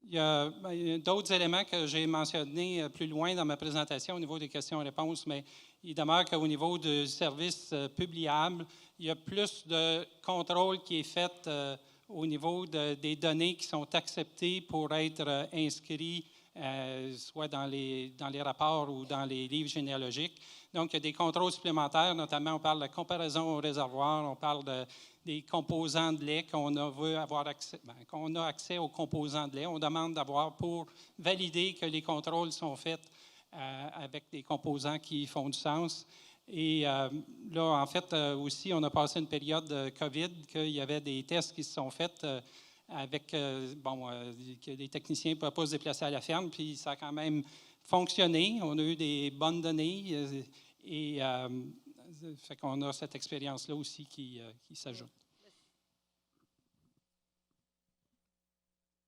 Il y a d'autres éléments que j'ai mentionnés plus loin dans ma présentation au niveau des questions-réponses, mais il demeure qu'au niveau du service publiable, il y a plus de contrôle qui est fait au niveau des données qui sont acceptées pour être inscrits soit dans les rapports ou dans les livres généalogiques. Donc, il y a des contrôles supplémentaires, notamment on parle de comparaison au réservoir, on parle des composants de lait qu'on a accès aux composants de lait. On demande d'avoir pour valider que les contrôles sont faits avec des composants qui font du sens. Et là, en fait, aussi, on a passé une période de COVID, qu'il y avait des tests qui se sont faits avec, que les techniciens ne pouvaient pas se déplacer à la ferme, puis ça a quand même fonctionné. On a eu des bonnes données et fait qu'on a cette expérience-là aussi qui s'ajoute.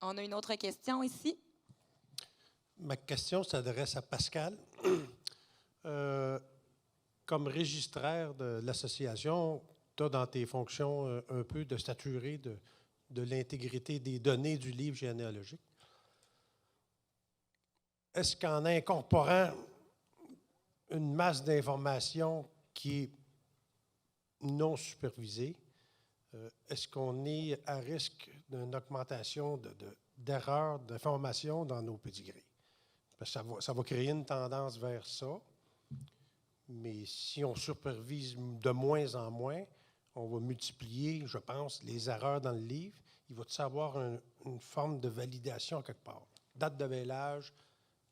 On a une autre question ici. Ma question s'adresse à Pascal. Comme registraire de l'association, tu as dans tes fonctions un peu de statuer de l'intégrité des données du livre généalogique. Est-ce qu'en incorporant une masse d'informations qui est non supervisée, est-ce qu'on est à risque d'une augmentation d'erreurs d'informations dans nos pédigrés? Parce que ça va créer une tendance vers ça. Mais si on supervise de moins en moins, on va multiplier, je pense, les erreurs dans le livre. Il va-t-il avoir une forme de validation quelque part? Date de vêlage,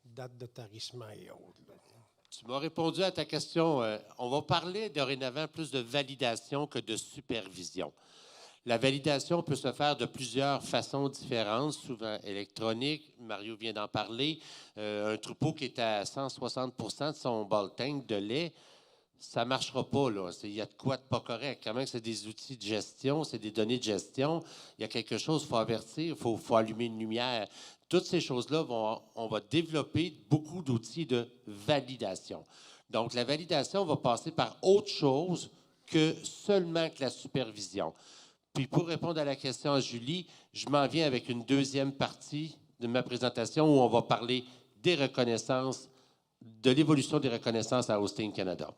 date de tarissement et autres. Là. Tu m'as répondu à ta question. On va parler dorénavant plus de validation que de supervision. La validation peut se faire de plusieurs façons différentes, souvent électronique. Mario vient d'en parler. Un troupeau qui est à 160 % de son ball tank de lait, ça ne marchera pas, là. Il y a de quoi de pas correct. Quand même, c'est des outils de gestion, c'est des données de gestion. Il y a quelque chose, il faut avertir, il faut allumer une lumière. Toutes ces choses-là, on va développer beaucoup d'outils de validation. Donc, la validation va passer par autre chose que seulement que la supervision. Puis, pour répondre à la question à Julie, je m'en viens avec une deuxième partie de ma présentation où on va parler des reconnaissances, de l'évolution des reconnaissances à Hosting Canada.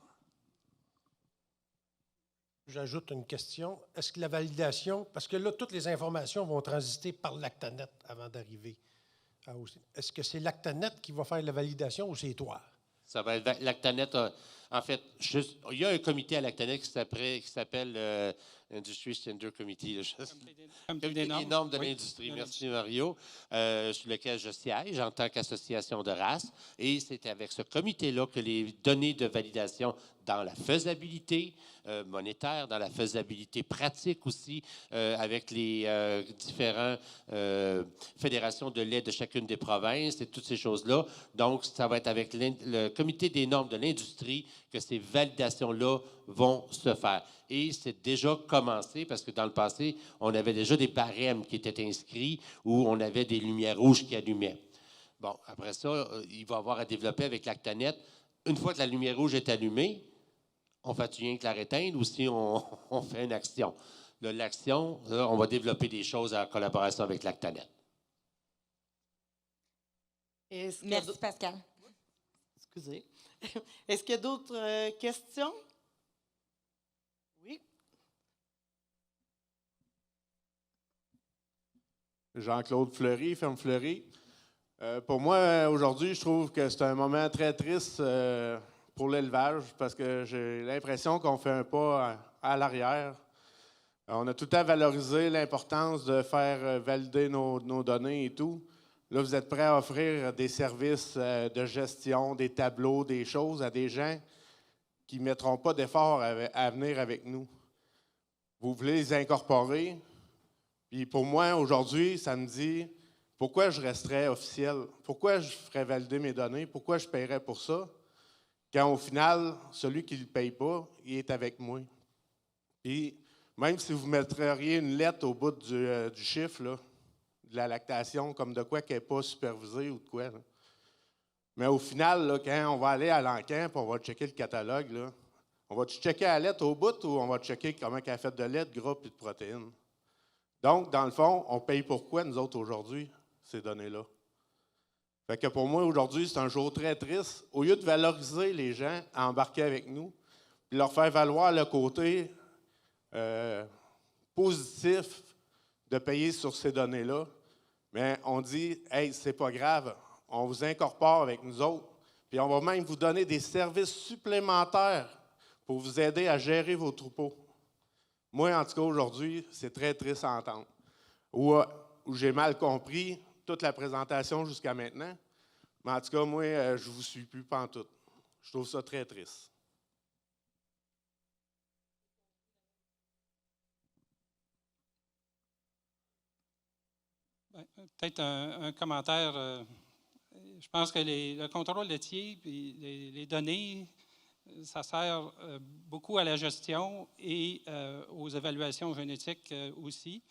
J'ajoute une question. Est-ce que la validation, parce que là, toutes les informations vont transiter par Lactanet avant d'arriver à Hosting. Est-ce que c'est Lactanet qui va faire la validation ou c'est toi? Ça va être Lactanet. En fait, il y a un comité à Lactanet qui s'appelle Industry Standard Committee. Comité des normes de l'industrie. Merci, Mario. Sur lequel je siège en tant qu'association de race. Et c'est avec ce comité-là que les données de validation dans la faisabilité monétaire, dans la faisabilité pratique aussi, avec les différentes fédérations de lait de chacune des provinces et toutes ces choses-là. Donc, ça va être avec le comité des normes de l'industrie que ces validations-là vont se faire. Et c'est déjà commencé parce que dans le passé, on avait déjà des barèmes qui étaient inscrits où on avait des lumières rouges qui allumaient. Bon, après ça, il va y avoir à développer avec Lactanet. Une fois que la lumière rouge est allumée, on fait rien que la réteindre ou si on fait une action. L'action, on va développer des choses en collaboration avec Lactanet. Merci, Pascal. Excusez. Est-ce qu'il y a d'autres questions? Oui. Jean-Claude Fleury, Ferme Fleury. Pour moi, aujourd'hui, je trouve que c'est un moment très triste pour l'élevage parce que j'ai l'impression qu'on fait un pas à l'arrière. On a tout le temps valorisé l'importance de faire valider nos données et tout. Là, vous êtes prêts à offrir des services de gestion, des tableaux, des choses à des gens qui ne mettront pas d'effort à venir avec nous. Vous voulez les incorporer. Puis pour moi, aujourd'hui, ça me dit pourquoi je resterais officiel? Pourquoi je ferais valider mes données? Pourquoi je paierais pour ça? Quand au final, celui qui ne le paye pas, il est avec moi. Puis même si vous mettriez une lettre au bout du chiffre, là, de la lactation, comme de quoi qu'elle n'est pas supervisée ou de quoi. Là. Mais au final, là, quand on va aller à l'encan et on va checker le catalogue, là, on va checker la lettre au bout ou on va checker comment elle a fait de lait, de gras et de protéines? Donc, dans le fond, on paye pourquoi, nous autres, aujourd'hui, ces données-là? Fait que pour moi, aujourd'hui, c'est un jour très triste. Au lieu de valoriser les gens à embarquer avec nous, puis leur faire valoir le côté positif de payer sur ces données-là, mais on dit « Hey, c'est pas grave, on vous incorpore avec nous autres, puis on va même vous donner des services supplémentaires pour vous aider à gérer vos troupeaux. » Moi, en tout cas, aujourd'hui, c'est très triste à entendre. Ou j'ai mal compris toute la présentation jusqu'à maintenant, mais en tout cas, moi, je ne vous suis plus pantoute. Je trouve ça très triste. Peut-être un commentaire. Je pense que le contrôle laitier et les données, ça sert beaucoup à la gestion et aux évaluations génétiques aussi.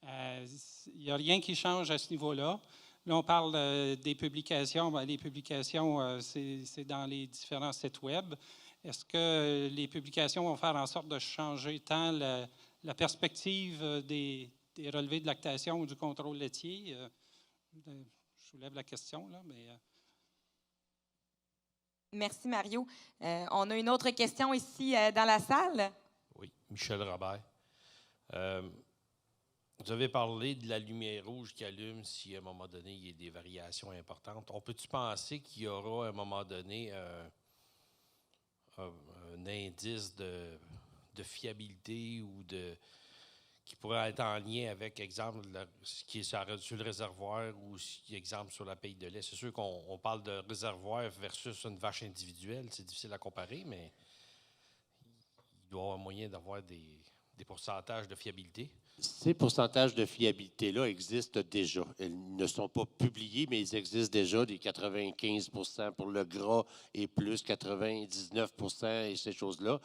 Il n'y a rien qui change à ce niveau-là. Là, on parle des publications. Bien, les publications, c'est dans les différents sites Web. Est-ce que les publications vont faire en sorte de changer tant la perspective des relevés de lactation ou du contrôle laitier? Je soulève la question, là, mais... Merci, Mario. On a une autre question ici dans la salle. Oui, Michel Robert. Vous avez parlé de la lumière rouge qui allume si à un moment donné il y a des variations importantes. On peut-tu penser qu'il y aura à un moment donné un indice de fiabilité ou qui pourrait être en lien avec, exemple, ce qui est sur le réservoir ou, exemple, sur la paille de lait? C'est sûr qu'on parle de réservoir versus une vache individuelle. C'est difficile à comparer, mais il doit y avoir moyen d'avoir des pourcentages de fiabilité. Ces pourcentages de fiabilité-là existent déjà. Ils ne sont pas publiés, mais ils existent déjà, des 95 pour le gras et plus 99 et ces choses-là.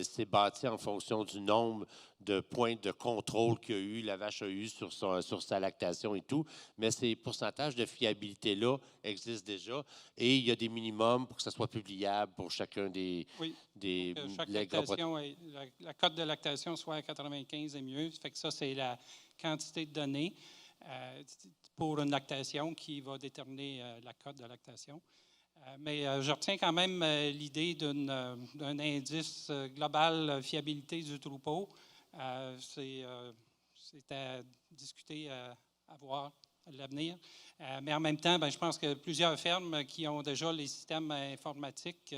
C'est bâti en fonction du nombre de points de contrôle la vache a eu sur sa lactation et tout. Mais ces pourcentages de fiabilité-là existent déjà. Et il y a des minimums pour que ça soit publiable pour chacun des... Oui. Chaque les lactation, la cote de lactation soit à 95 et mieux. Fait que ça, c'est la quantité de données pour une lactation qui va déterminer la cote de lactation. Mais je retiens quand même l'idée d'un indice global fiabilité du troupeau. C'est à discuter, à voir à l'avenir. Mais en même temps, je pense que plusieurs fermes qui ont déjà les systèmes informatiques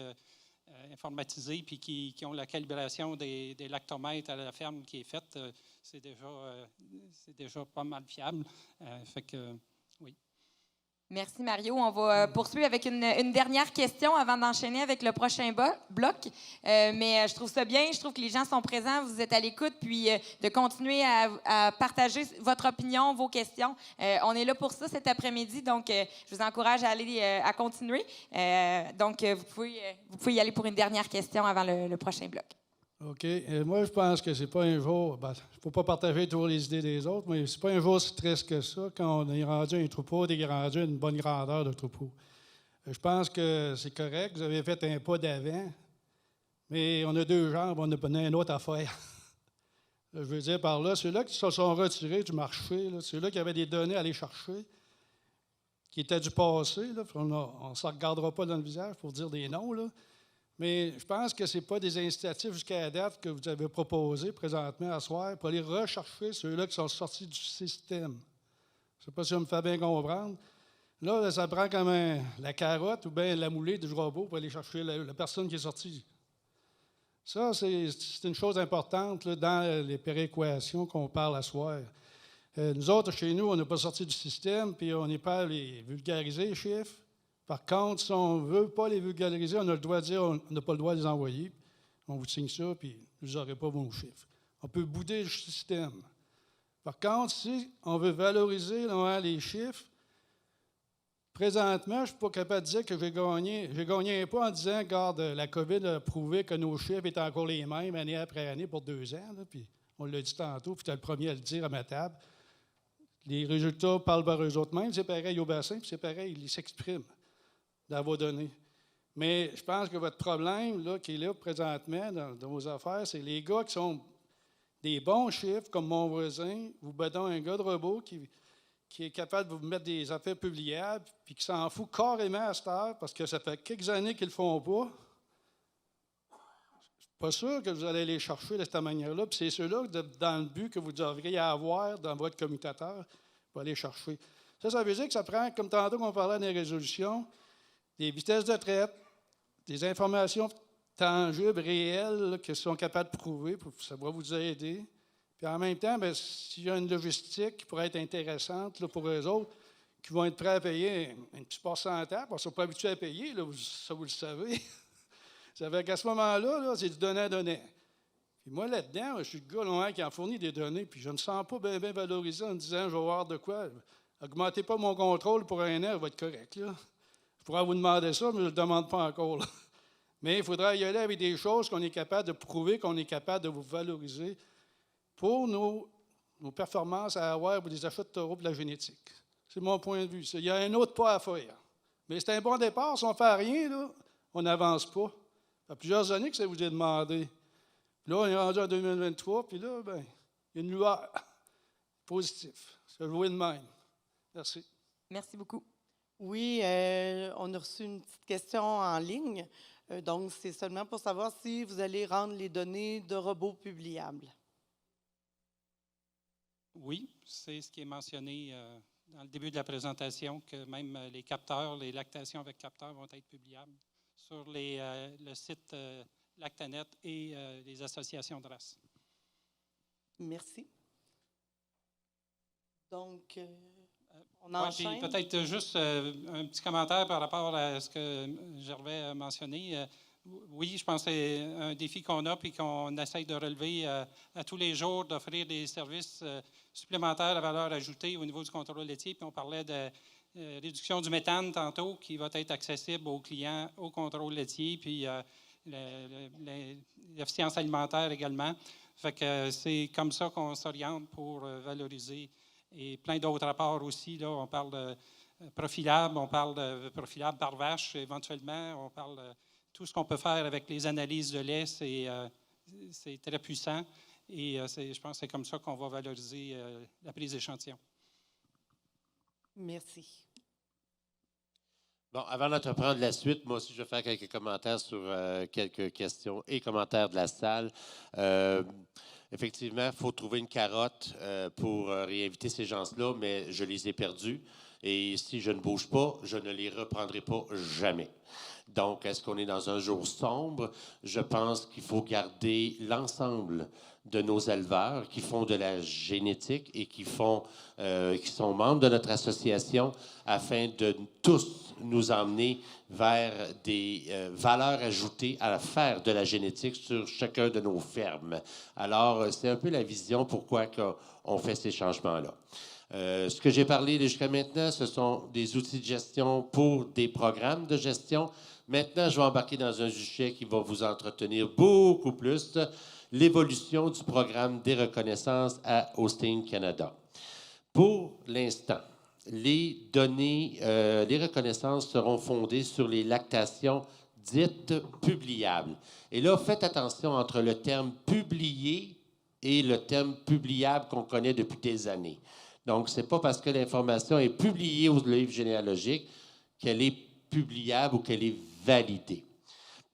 informatisés puis qui ont la calibration des lactomètres à la ferme qui est faite, c'est déjà pas mal fiable. Fait que, oui. Merci, Mario. On va poursuivre avec une dernière question avant d'enchaîner avec le prochain bloc. Mais je trouve ça bien. Je trouve que les gens sont présents, vous êtes à l'écoute, puis de continuer à partager votre opinion, vos questions. On est là pour ça cet après-midi, donc je vous encourage à aller à continuer. Donc, vous pouvez y aller pour une dernière question avant le prochain bloc. OK. Moi, je pense que c'est pas un jour. Il ne faut pas partager toujours les idées des autres, mais c'est pas un jour si triste que ça quand on est rendu un troupeau, rendu une bonne grandeur de troupeau. Je pense que c'est correct. Vous avez fait un pas d'avant, mais on a deux jambes, on a une autre affaire. Je veux dire par là, ceux-là qui se sont retirés du marché, ceux-là qui avaient des données à aller chercher, qui étaient du passé, là, on ne se regardera pas dans le visage pour dire des noms, là. Mais je pense que ce n'est pas des incitatifs jusqu'à la date que vous avez proposés présentement à soir pour aller rechercher ceux-là qui sont sortis du système. Je ne sais pas si on me fait bien comprendre. Là, ça prend comme la carotte ou bien la moulée du robot pour aller chercher la personne qui est sortie. Ça, c'est une chose importante là, dans les péréquations qu'on parle à soir. Nous autres, chez nous, on n'a pas sorti du système, puis on n'est pas à les vulgariser, les chiffres. Par contre, si on ne veut pas les vulgariser, on a le droit de dire on n'a pas le droit de les envoyer. On vous signe ça, puis vous n'aurez pas vos chiffres. On peut bouder le système. Par contre, si on veut valoriser là, les chiffres, présentement, je ne suis pas capable de dire que j'ai gagné. Je ne gagnais pas en disant, regarde, la COVID a prouvé que nos chiffres étaient encore les mêmes année après année pour 2 ans. Là, puis on l'a dit tantôt, puis tu es le premier à le dire à ma table. Les résultats parlent par eux autres mêmes. C'est pareil au bassin, puis c'est pareil, ils s'expriment dans vos données. Mais je pense que votre problème là, qui est là présentement dans vos affaires, c'est les gars qui sont des bons chiffres, comme mon voisin, vous battons un gars de robot qui est capable de vous mettre des affaires publiables, puis qui s'en fout carrément à cette heure, parce que ça fait quelques années qu'ils ne le font pas. Je ne suis pas sûr que vous allez les chercher de cette manière-là, puis c'est ceux-là, dans le but que vous devriez avoir dans votre commutateur, pour aller chercher. Ça veut dire que ça prend, comme tantôt qu'on parlait des résolutions, des vitesses de traite, des informations tangibles, réelles, là, qui sont capables de prouver, ça va vous aider. Puis en même temps, s'il y a une logistique qui pourrait être intéressante là, pour eux autres, qui vont être prêts à payer un petit pourcentage, parce qu'ils ne sont pas habitués à payer, là, ça vous le savez. Ça fait qu'à ce moment-là, là, c'est du donnant-donnant. Puis moi, là-dedans, je suis le gars là, qui en fournit des données, puis je ne me sens pas bien valorisé en me disant, je vais avoir de quoi. Augmentez pas mon contrôle pour 1 an, il va être correct. Là. Je pourrais vous demander ça, mais je ne le demande pas encore. Là. Mais il faudra y aller avec des choses qu'on est capable de prouver, qu'on est capable de vous valoriser pour nos performances à avoir pour les achats de taureaux pour la génétique. C'est mon point de vue. Il y a un autre pas à faire. Mais c'est un bon départ. Si on ne fait rien, là, on n'avance pas. Ça fait plusieurs années que ça vous est demandé. Puis là, on est rendu en 2023, puis là, il y a une lueur positive. Ça joue de même. Merci. Merci beaucoup. Oui, on a reçu une petite question en ligne. Donc, c'est seulement pour savoir si vous allez rendre les données de robots publiables. Oui, c'est ce qui est mentionné dans le début de la présentation, que même les capteurs, les lactations avec capteurs vont être publiables sur le site Lactanet et les associations de races. Merci. Donc, on Ouais, enchaîne. puis peut-être juste un petit commentaire par rapport à ce que Gervais a mentionné. Oui, je pense que c'est un défi qu'on a et qu'on essaye de relever à tous les jours, d'offrir des services supplémentaires à valeur ajoutée au niveau du contrôle laitier. Puis on parlait de réduction du méthane tantôt, qui va être accessible aux clients au contrôle laitier, puis l'efficience alimentaire également. Fait que c'est comme ça qu'on s'oriente pour valoriser. Et plein d'autres rapports aussi. Là, on parle de profilable, on parle de profilable par vache éventuellement, on parle de tout ce qu'on peut faire avec les analyses de lait, c'est très puissant. Et je pense que c'est comme ça qu'on va valoriser la prise d'échantillons. Merci. Bon, avant d'entreprendre la suite, moi aussi, je vais faire quelques commentaires sur quelques questions et commentaires de la salle. Effectivement, il faut trouver une carotte pour réinviter ces gens-là, mais je les ai perdus. Et si je ne bouge pas, je ne les reprendrai pas jamais. Donc, est-ce qu'on est dans un jour sombre? Je pense qu'il faut garder l'ensemble de nos éleveurs qui font de la génétique et qui sont membres de notre association afin de tous nous emmener vers des valeurs ajoutées à faire de la génétique sur chacun de nos fermes. Alors, c'est un peu la vision pourquoi on fait ces changements-là. Ce que j'ai parlé jusqu'à maintenant, ce sont des outils de gestion pour des programmes de gestion. Maintenant, je vais embarquer dans un sujet qui va vous entretenir beaucoup plus, l'évolution du programme des reconnaissances à Hosting Canada. Pour l'instant, les données, les reconnaissances seront fondées sur les lactations dites publiables. Et là, faites attention entre le terme publié et le terme publiable qu'on connaît depuis des années. Donc, ce n'est pas parce que l'information est publiée au livre généalogique qu'elle est publiable ou qu'elle est validée.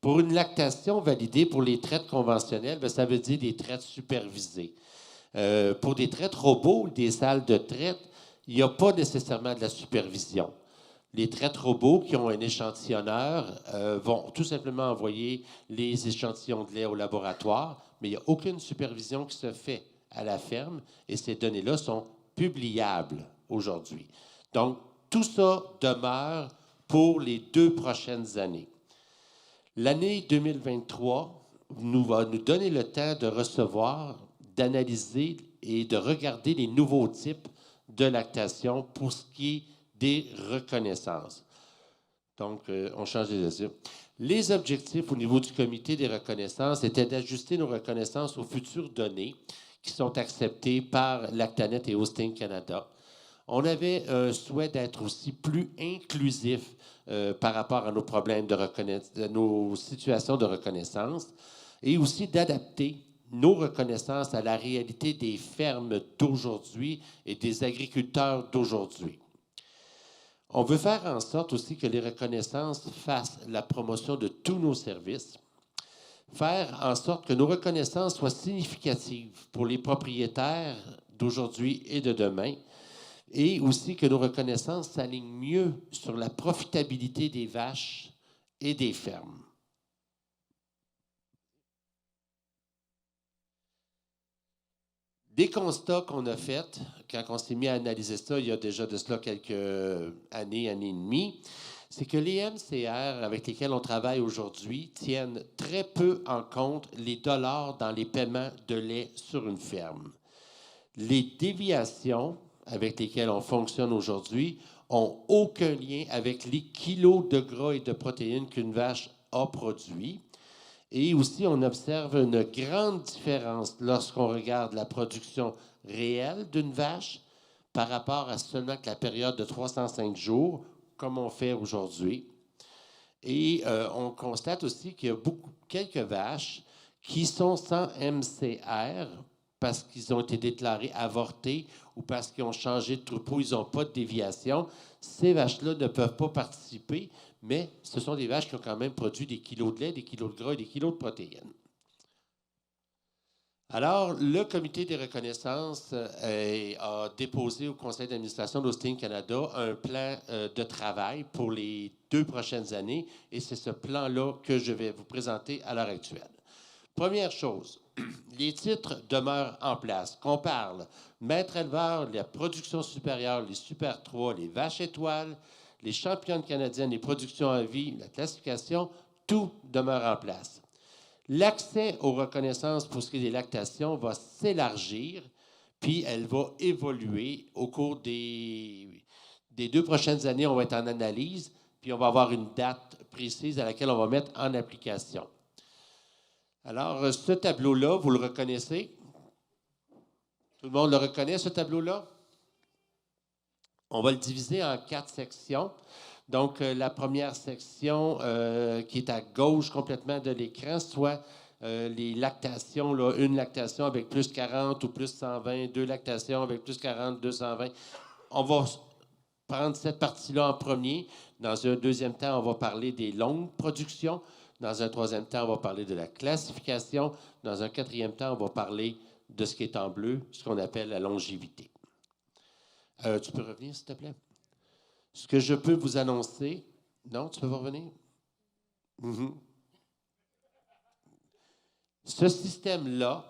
Pour une lactation validée pour les traites conventionnelles, bien, ça veut dire des traites supervisées. Pour des traites robots, des salles de traite, il n'y a pas nécessairement de la supervision. Les traites robots qui ont un échantillonneur vont tout simplement envoyer les échantillons de lait au laboratoire, mais il n'y a aucune supervision qui se fait à la ferme et ces données-là sont publiables aujourd'hui. Donc, tout ça demeure pour les 2 prochaines années. L'année 2023 va nous donner le temps de recevoir, d'analyser et de regarder les nouveaux types de lactation pour ce qui est des reconnaissances. Donc, on change les yeux. Les objectifs au niveau du comité des reconnaissances étaient d'ajuster nos reconnaissances aux futures données qui sont acceptées par Lactanet et Hosting Canada. On avait un souhait d'être aussi plus inclusif par rapport à nos problèmes de nos situations de reconnaissance et aussi d'adapter nos reconnaissances à la réalité des fermes d'aujourd'hui et des agriculteurs d'aujourd'hui. On veut faire en sorte aussi que les reconnaissances fassent la promotion de tous nos services, faire en sorte que nos reconnaissances soient significatives pour les propriétaires d'aujourd'hui et de demain, et aussi que nos reconnaissances s'alignent mieux sur la profitabilité des vaches et des fermes. Des constats qu'on a faits, quand on s'est mis à analyser ça, il y a déjà de cela quelques années et demie, c'est que les MCR avec lesquels on travaille aujourd'hui tiennent très peu en compte les dollars dans les paiements de lait sur une ferme. Les déviations avec lesquelles on fonctionne aujourd'hui n'ont aucun lien avec les kilos de gras et de protéines qu'une vache a produits. Et aussi, on observe une grande différence lorsqu'on regarde la production réelle d'une vache par rapport à seulement que la période de 305 jours, comme on fait aujourd'hui. Et on constate aussi qu'il y a quelques vaches qui sont sans MCR parce qu'ils ont été déclarés avortés ou parce qu'ils ont changé de troupeau, ils n'ont pas de déviation. Ces vaches-là ne peuvent pas participer, mais ce sont des vaches qui ont quand même produit des kilos de lait, des kilos de gras et des kilos de protéines. Alors, le comité des reconnaissances a déposé au conseil d'administration d'Hosting Canada un plan de travail pour les 2 prochaines années, et c'est ce plan-là que je vais vous présenter à l'heure actuelle. Première chose, les titres demeurent en place. Qu'on parle maître éleveur, la production supérieure, les Super 3, les vaches étoiles, les championnes canadiennes, les productions à vie, la classification, tout demeure en place. L'accès aux reconnaissances pour ce qui est des lactations va s'élargir, puis elle va évoluer au cours des 2 prochaines années. On va être en analyse, puis on va avoir une date précise à laquelle on va mettre en application. Alors, ce tableau-là, vous le reconnaissez? Tout le monde le reconnaît, ce tableau-là? On va le diviser en 4 sections. Donc, la première section qui est à gauche complètement de l'écran, soit les lactations, là, une lactation avec plus 40 ou plus 120, 2 lactations avec plus 40, 220. On va prendre cette partie-là en premier. Dans un deuxième temps, on va parler des longues productions. Dans un troisième temps, on va parler de la classification. Dans un quatrième temps, on va parler de ce qui est en bleu, ce qu'on appelle la longévité. Tu peux revenir, s'il te plaît? Ce que je peux vous annoncer... Non, tu peux pas revenir? Ce système-là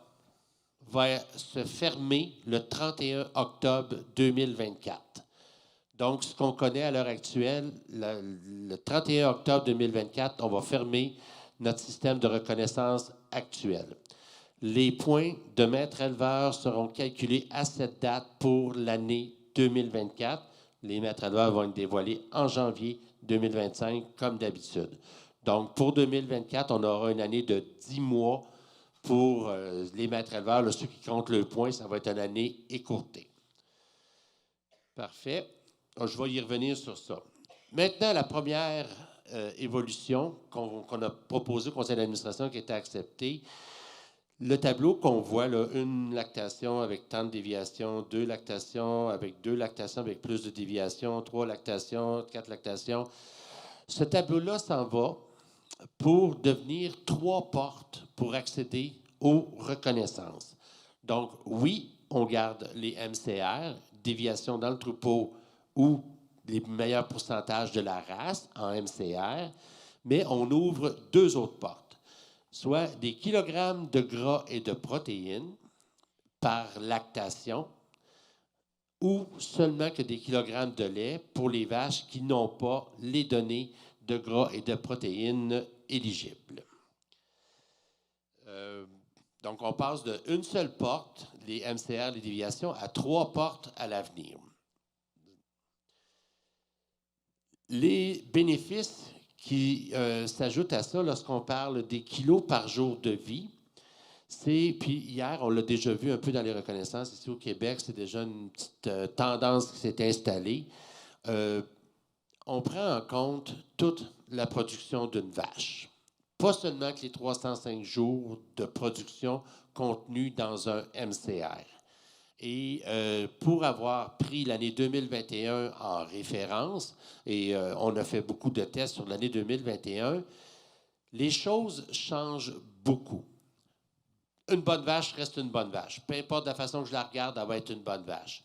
va se fermer le 31 octobre 2024. Donc, ce qu'on connaît à l'heure actuelle, le 31 octobre 2024, on va fermer notre système de reconnaissance actuel. Les points de maître éleveur seront calculés à cette date pour l'année 2024. Les maîtres éleveurs vont être dévoilés en janvier 2025, comme d'habitude. Donc, pour 2024, on aura une année de 10 mois pour les maîtres éleveurs. Là, ceux qui comptent le point, ça va être une année écourtée. Parfait. Je vais y revenir sur ça. Maintenant, la première évolution qu'on a proposée au conseil d'administration qui a été acceptée, le tableau qu'on voit, là, une lactation avec tant de déviations, 2 lactations avec 2 lactations avec plus de déviations, 3 lactations, 4 lactations. Ce tableau-là s'en va pour devenir 3 portes pour accéder aux reconnaissances. Donc, oui, on garde les MCR, déviations dans le troupeau ou les meilleurs pourcentages de la race en MCR, mais on ouvre 2 autres portes, soit des kilogrammes de gras et de protéines par lactation, ou seulement que des kilogrammes de lait pour les vaches qui n'ont pas les données de gras et de protéines éligibles. Donc, on passe d'une seule porte, les MCR, les déviations, à 3 portes à l'avenir. Les bénéfices qui s'ajoutent à ça lorsqu'on parle des kilos par jour de vie, puis hier, on l'a déjà vu un peu dans les reconnaissances ici au Québec, c'est déjà une petite tendance qui s'est installée. On prend en compte toute la production d'une vache. Pas seulement que les 305 jours de production contenus dans un MCR. Et pour avoir pris l'année 2021 en référence, et on a fait beaucoup de tests sur l'année 2021, les choses changent beaucoup. Une bonne vache reste une bonne vache. Peu importe la façon que je la regarde, elle va être une bonne vache.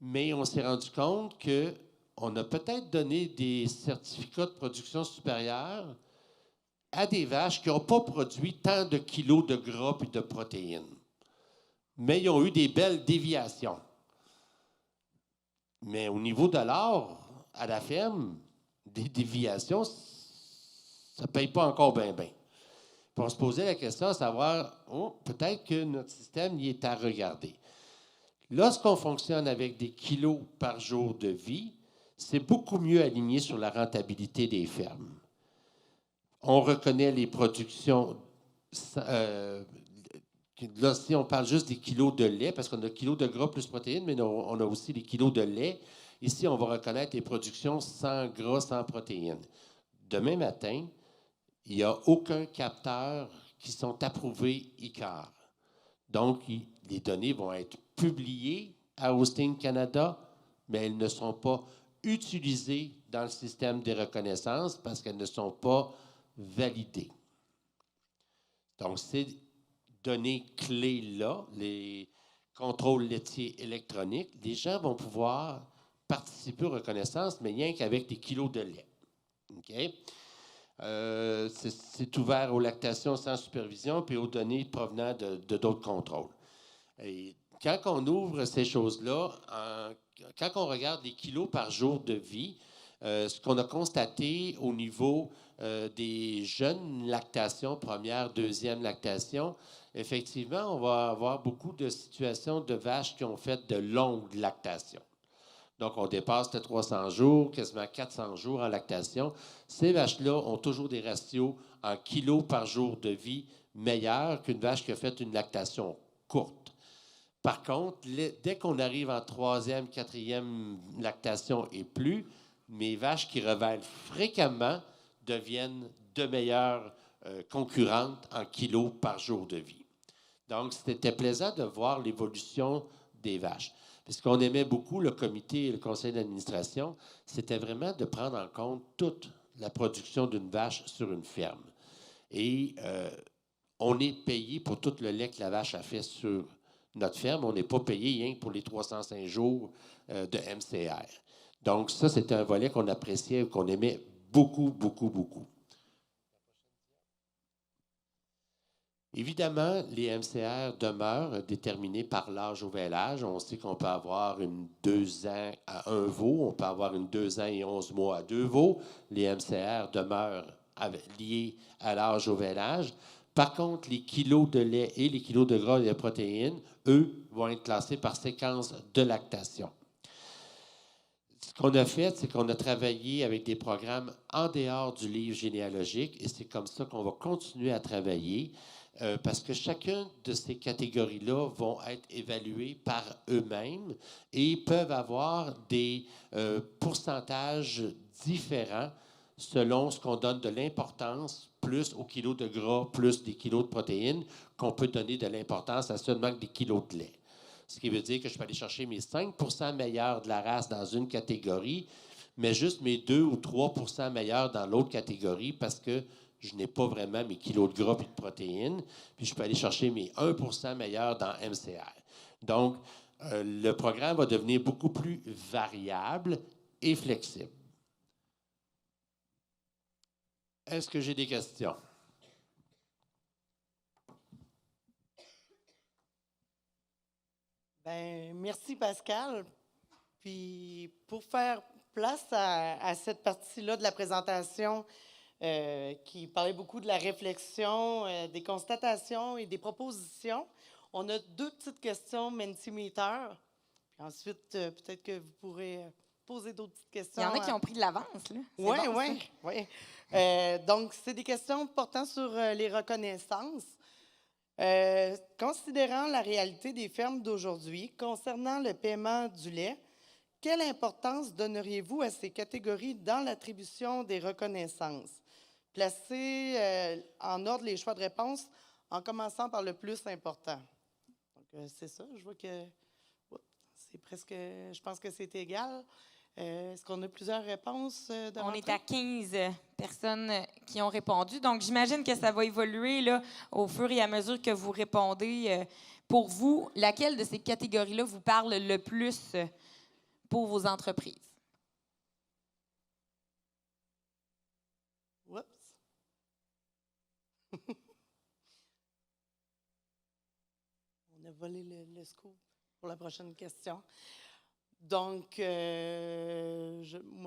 Mais on s'est rendu compte qu'on a peut-être donné des certificats de production supérieure à des vaches qui n'ont pas produit tant de kilos de gras et de protéines. Mais ils ont eu des belles déviations. Mais au niveau de l'or, à la ferme, des déviations, ça ne paye pas encore bien. Pour se poser la question à savoir, peut-être que notre système y est à regarder. Lorsqu'on fonctionne avec des kilos par jour de vie, c'est beaucoup mieux aligné sur la rentabilité des fermes. On reconnaît les productions. Là, si on parle juste des kilos de lait, parce qu'on a kilos de gras plus protéines, mais on a aussi les kilos de lait. Ici, on va reconnaître les productions sans gras, sans protéines. Demain matin, il n'y a aucun capteur qui sont approuvés ICAR. Donc, les données vont être publiées à Hosting Canada, mais elles ne sont pas utilisées dans le système des reconnaissances parce qu'elles ne sont pas validées. Donc, ces données clés-là, les contrôles laitiers électroniques, les gens vont pouvoir participer aux reconnaissances, mais rien qu'avec des kilos de lait. OK? C'est ouvert aux lactations sans supervision puis aux données provenant de d'autres contrôles. Et quand on ouvre ces choses-là, quand on regarde les kilos par jour de vie, ce qu'on a constaté au niveau des jeunes lactations, première, deuxième lactation, effectivement, on va avoir beaucoup de situations de vaches qui ont fait de longues lactations. Donc, on dépasse les 300 jours, quasiment 400 jours en lactation. Ces vaches-là ont toujours des ratios en kilos par jour de vie meilleurs qu'une vache qui a fait une lactation courte. Par contre, dès qu'on arrive en 3e, 4e lactation et plus, mes vaches qui révèlent fréquemment deviennent de meilleures concurrentes en kilos par jour de vie. Donc, c'était plaisant de voir l'évolution des vaches. Puis ce qu'on aimait beaucoup, le comité et le conseil d'administration, c'était vraiment de prendre en compte toute la production d'une vache sur une ferme. Et on est payé pour tout le lait que la vache a fait sur notre ferme. On n'est pas payé rien que pour les 305 jours de MCR. Donc ça, c'était un volet qu'on appréciait, qu'on aimait beaucoup, beaucoup, beaucoup. Évidemment, les MCR demeurent déterminés par l'âge au vêlage. On sait qu'on peut avoir une 2 ans à 1 veau, on peut avoir une 2 ans et 11 mois à 2 veaux. Les MCR demeurent liés à l'âge au vêlage. Par contre, les kilos de lait et les kilos de gras et de protéines, eux, vont être classés par séquence de lactation. Ce qu'on a fait, c'est qu'on a travaillé avec des programmes en dehors du livre généalogique et c'est comme ça qu'on va continuer à travailler. Parce que chacune de ces catégories-là vont être évaluées par eux-mêmes et peuvent avoir des pourcentages différents selon ce qu'on donne de l'importance, plus aux kilos de gras, plus des kilos de protéines, qu'on peut donner de l'importance à seulement des kilos de lait. Ce qui veut dire que je peux aller chercher mes 5 % meilleurs de la race dans une catégorie, mais juste mes 2 ou 3 % meilleurs dans l'autre catégorie parce que je n'ai pas vraiment mes kilos de gras et de protéines, puis je peux aller chercher mes 1 % meilleurs dans MCR. Donc, le programme va devenir beaucoup plus variable et flexible. Est-ce que j'ai des questions? Ben, merci Pascal. Puis pour faire place à cette partie-là de la présentation qui parlait beaucoup de la réflexion, des constatations et des propositions, on a 2 petites questions Mentimeter. Puis ensuite, peut-être que vous pourrez poser d'autres petites questions. Il y en a qui ont pris de l'avance, là. C'est Oui, bon, oui, ça. oui. Donc, c'est des questions portant sur les reconnaissances. Considérant la réalité des fermes d'aujourd'hui concernant le paiement du lait, quelle importance donneriez-vous à ces catégories dans l'attribution des reconnaissances? Placez en ordre les choix de réponse en commençant par le plus important. Donc, c'est ça, je vois que c'est presque, je pense que c'est égal. Est-ce qu'on a plusieurs réponses de On rentrée? est à 15 personnes qui ont répondu. Donc, j'imagine que ça va évoluer là, au fur et à mesure que vous répondez. Pour vous, laquelle de ces catégories-là vous parle le plus pour vos entreprises? Oups. On a volé le scoop pour la prochaine question. Donc, moi,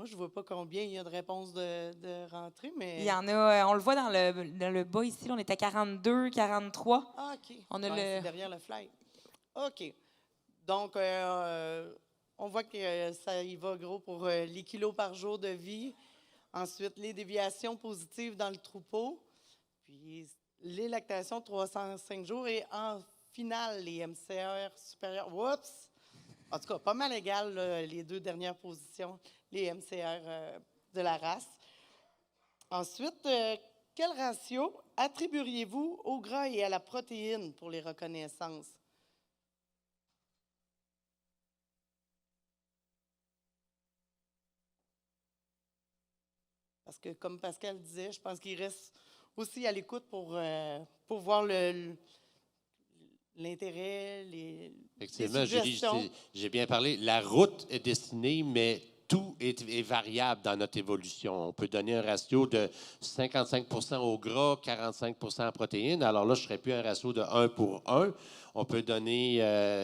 je ne vois pas combien il y a de réponses de rentrée, mais... Il y en a, on le voit dans le bas ici, là, on est à 42, 43. Ah, OK. On a C'est derrière le fly. OK. Donc, on voit que ça y va gros pour les kilos par jour de vie. Ensuite, les déviations positives dans le troupeau. Puis, les lactations 305 jours. Et en finale, les MCR supérieurs. Oups! En tout cas, pas mal égal, là, les 2 dernières positions, les MCR de la race. Ensuite, quel ratio attribueriez-vous au gras et à la protéine pour les reconnaissances? Parce que, comme Pascal disait, je pense qu'il reste aussi à l'écoute pour voir l'intérêt, les Effectivement, Julie, suggestions. j'ai bien parlé. La route est destinée, mais tout est variable dans notre évolution. On peut donner un ratio de 55 au gras, 45 en protéines. Alors là, je ne serais plus un ratio de 1 pour 1. On peut donner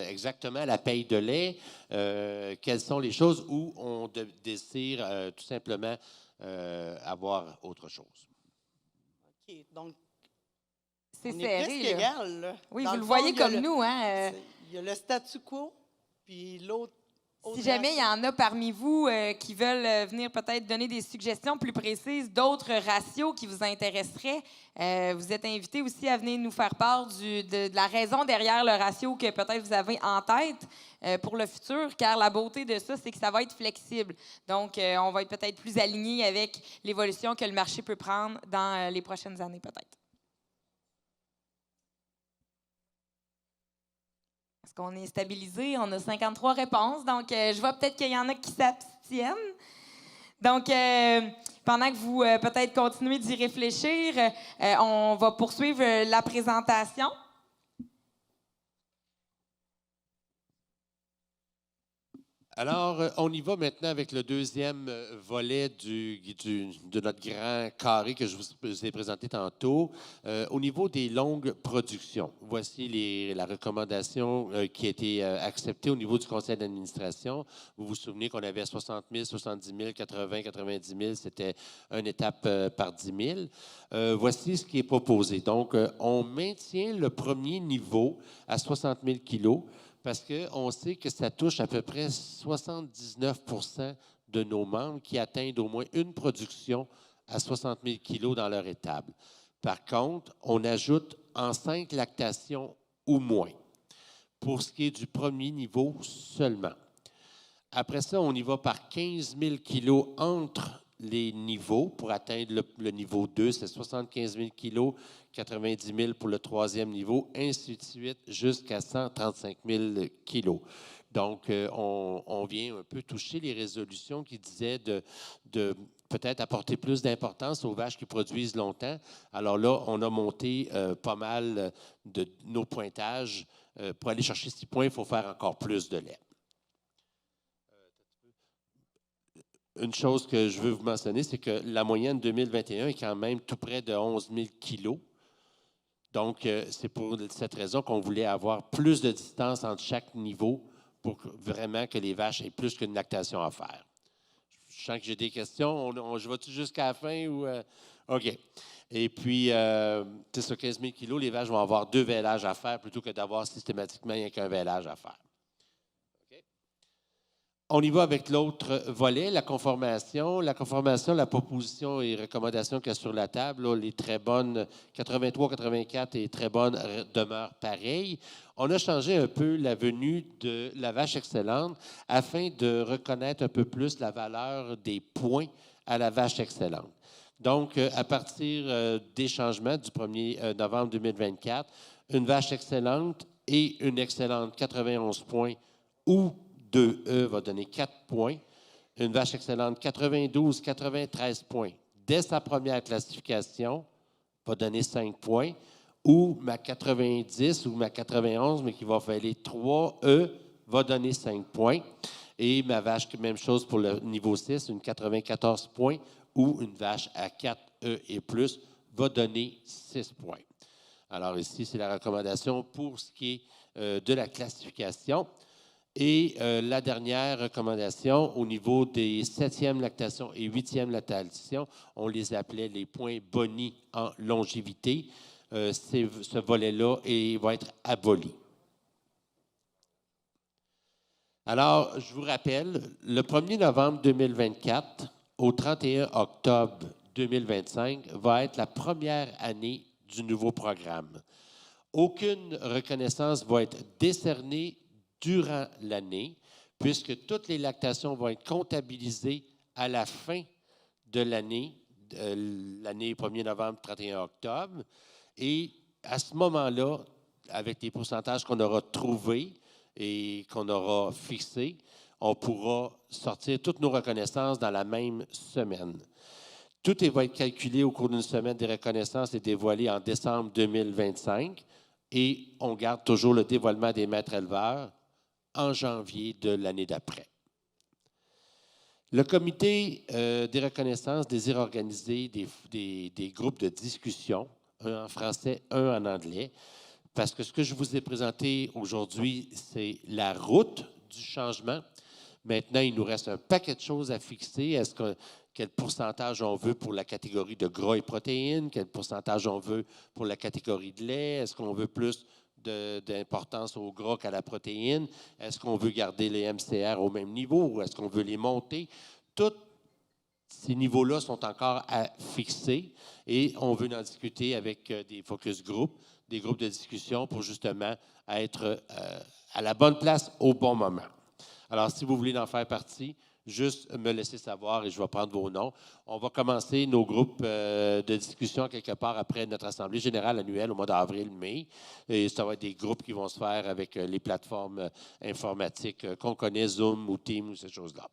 exactement la paille de lait. Quelles sont les choses où on désire tout simplement avoir autre chose. OK, donc, C'est on est serré, presque là. égal, là. Oui, Dans vous le le fond, voyez il y a comme nous, hein? Il y a le statu quo, puis l'autre... Si jamais il y en a parmi vous qui veulent venir peut-être donner des suggestions plus précises, d'autres ratios qui vous intéresseraient, vous êtes invités aussi à venir nous faire part de la raison derrière le ratio que peut-être vous avez en tête pour le futur, car la beauté de ça, c'est que ça va être flexible. Donc, on va être peut-être plus aligné avec l'évolution que le marché peut prendre dans les prochaines années, peut-être. Est-ce qu'on est stabilisé? On a 53 réponses, donc je vois peut-être qu'il y en a qui s'abstiennent. Donc, pendant que vous peut-être continuez d'y réfléchir, on va poursuivre la présentation. Alors, on y va maintenant avec le deuxième volet de notre grand carré que je vous ai présenté tantôt. Au niveau des longues productions, voici la recommandation qui a été acceptée au niveau du conseil d'administration. Vous vous souvenez qu'on avait 60 000, 70 000, 80, 90 000, c'était une étape par 10 000. Voici ce qui est proposé. Donc, on maintient le premier niveau à 60 000 kilos, parce qu'on sait que ça touche à peu près 79 de nos membres qui atteignent au moins une production à 60 000 kilos dans leur étable. Par contre, on ajoute en 5 lactations ou moins, pour ce qui est du premier niveau seulement. Après ça, on y va par 15 000 kilos entre les niveaux pour atteindre le niveau 2, c'est 75 000 kilos, 90 000 pour le troisième niveau, ainsi de suite, jusqu'à 135 000 kilos. Donc, on vient un peu toucher les résolutions qui disaient de peut-être apporter plus d'importance aux vaches qui produisent longtemps. Alors là, on a monté pas mal de nos pointages. Pour aller chercher 6 points, il faut faire encore plus de lait. une chose que je veux vous mentionner, c'est que la moyenne 2021 est quand même tout près de 11 000 kilos. Donc, c'est pour cette raison qu'on voulait avoir plus de distance entre chaque niveau pour vraiment que les vaches aient plus qu'une lactation à faire. Je sens que j'ai des questions. Je vais-tu jusqu'à la fin ou... OK. Et puis, sur 15 000 kilos, les vaches vont avoir 2 vélages à faire plutôt que d'avoir systématiquement rien qu'un vélage à faire. OK. On y va avec l'autre volet, la conformation. La conformation, la proposition et recommandations qu'il y a sur la table, là, les très bonnes, 83, 84 et très bonnes demeurent pareilles. On a changé un peu la venue de la vache excellente afin de reconnaître un peu plus la valeur des points à la vache excellente. Donc, à partir des changements du 1er novembre 2024, une vache excellente et une excellente 91 points ou 2E va donner 4 points. Une vache excellente 92, 93 points dès sa première classification va donner 5 points. Ou ma 90 ou ma 91, mais qui va valoir 3E, va donner 5 points. Et ma vache, même chose pour le niveau 6, une 94 points, ou une vache à 4E et plus, va donner 6 points. Alors ici, c'est la recommandation pour ce qui est de la classification. Et la dernière recommandation, au niveau des 7e lactations et 8e lactations, on les appelait les points boni en longévité. Ce volet-là va être aboli. Alors, je vous rappelle, le 1er novembre 2024 au 31 octobre 2025 va être la première année du nouveau programme. Aucune reconnaissance va être décernée durant l'année, puisque toutes les lactations vont être comptabilisées à la fin de l'année 1er novembre, 31 octobre. Et à ce moment-là, avec les pourcentages qu'on aura trouvés et qu'on aura fixés, on pourra sortir toutes nos reconnaissances dans la même semaine. Tout va être calculé au cours d'une semaine des reconnaissances et dévoilé en décembre 2025. Et on garde toujours le dévoilement des maîtres éleveurs en janvier de l'année d'après. Le comité des reconnaissances désire organiser des groupes de discussion, un en français, un en anglais, parce que ce que je vous ai présenté aujourd'hui, c'est la route du changement. Maintenant, il nous reste un paquet de choses à fixer. Quel pourcentage on veut pour la catégorie de gras et protéines? Quel pourcentage on veut pour la catégorie de lait? Est-ce qu'on veut plus d'importance au gras qu'à la protéine? Est-ce qu'on veut garder les MCR au même niveau ou est-ce qu'on veut les monter? Tous ces niveaux-là sont encore à fixer et on veut en discuter avec des focus groups, des groupes de discussion pour justement être à la bonne place au bon moment. Alors, si vous voulez en faire partie, juste me laisser savoir et je vais prendre vos noms. On va commencer nos groupes de discussion quelque part après notre Assemblée générale annuelle au mois d'avril-mai. Et ça va être des groupes qui vont se faire avec les plateformes informatiques qu'on connaît, Zoom ou Teams ou ces choses-là.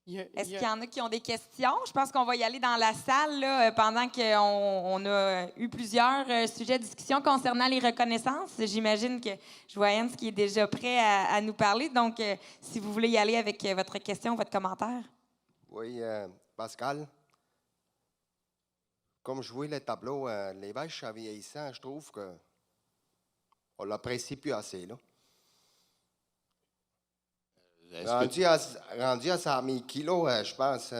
Est-ce qu'il y en a qui ont des questions? Je pense qu'on va y aller dans la salle là, pendant qu'on a eu plusieurs sujets de discussion concernant les reconnaissances. J'imagine que je vois Anne qui est déjà prêt à nous parler. Donc, si vous voulez y aller avec votre question, votre commentaire. Oui, Pascal. Comme je vois le tableau, les vaches en vieillissant, je trouve qu'on l'apprécie plus assez, là. Rendu à 100 000 kilos, je pense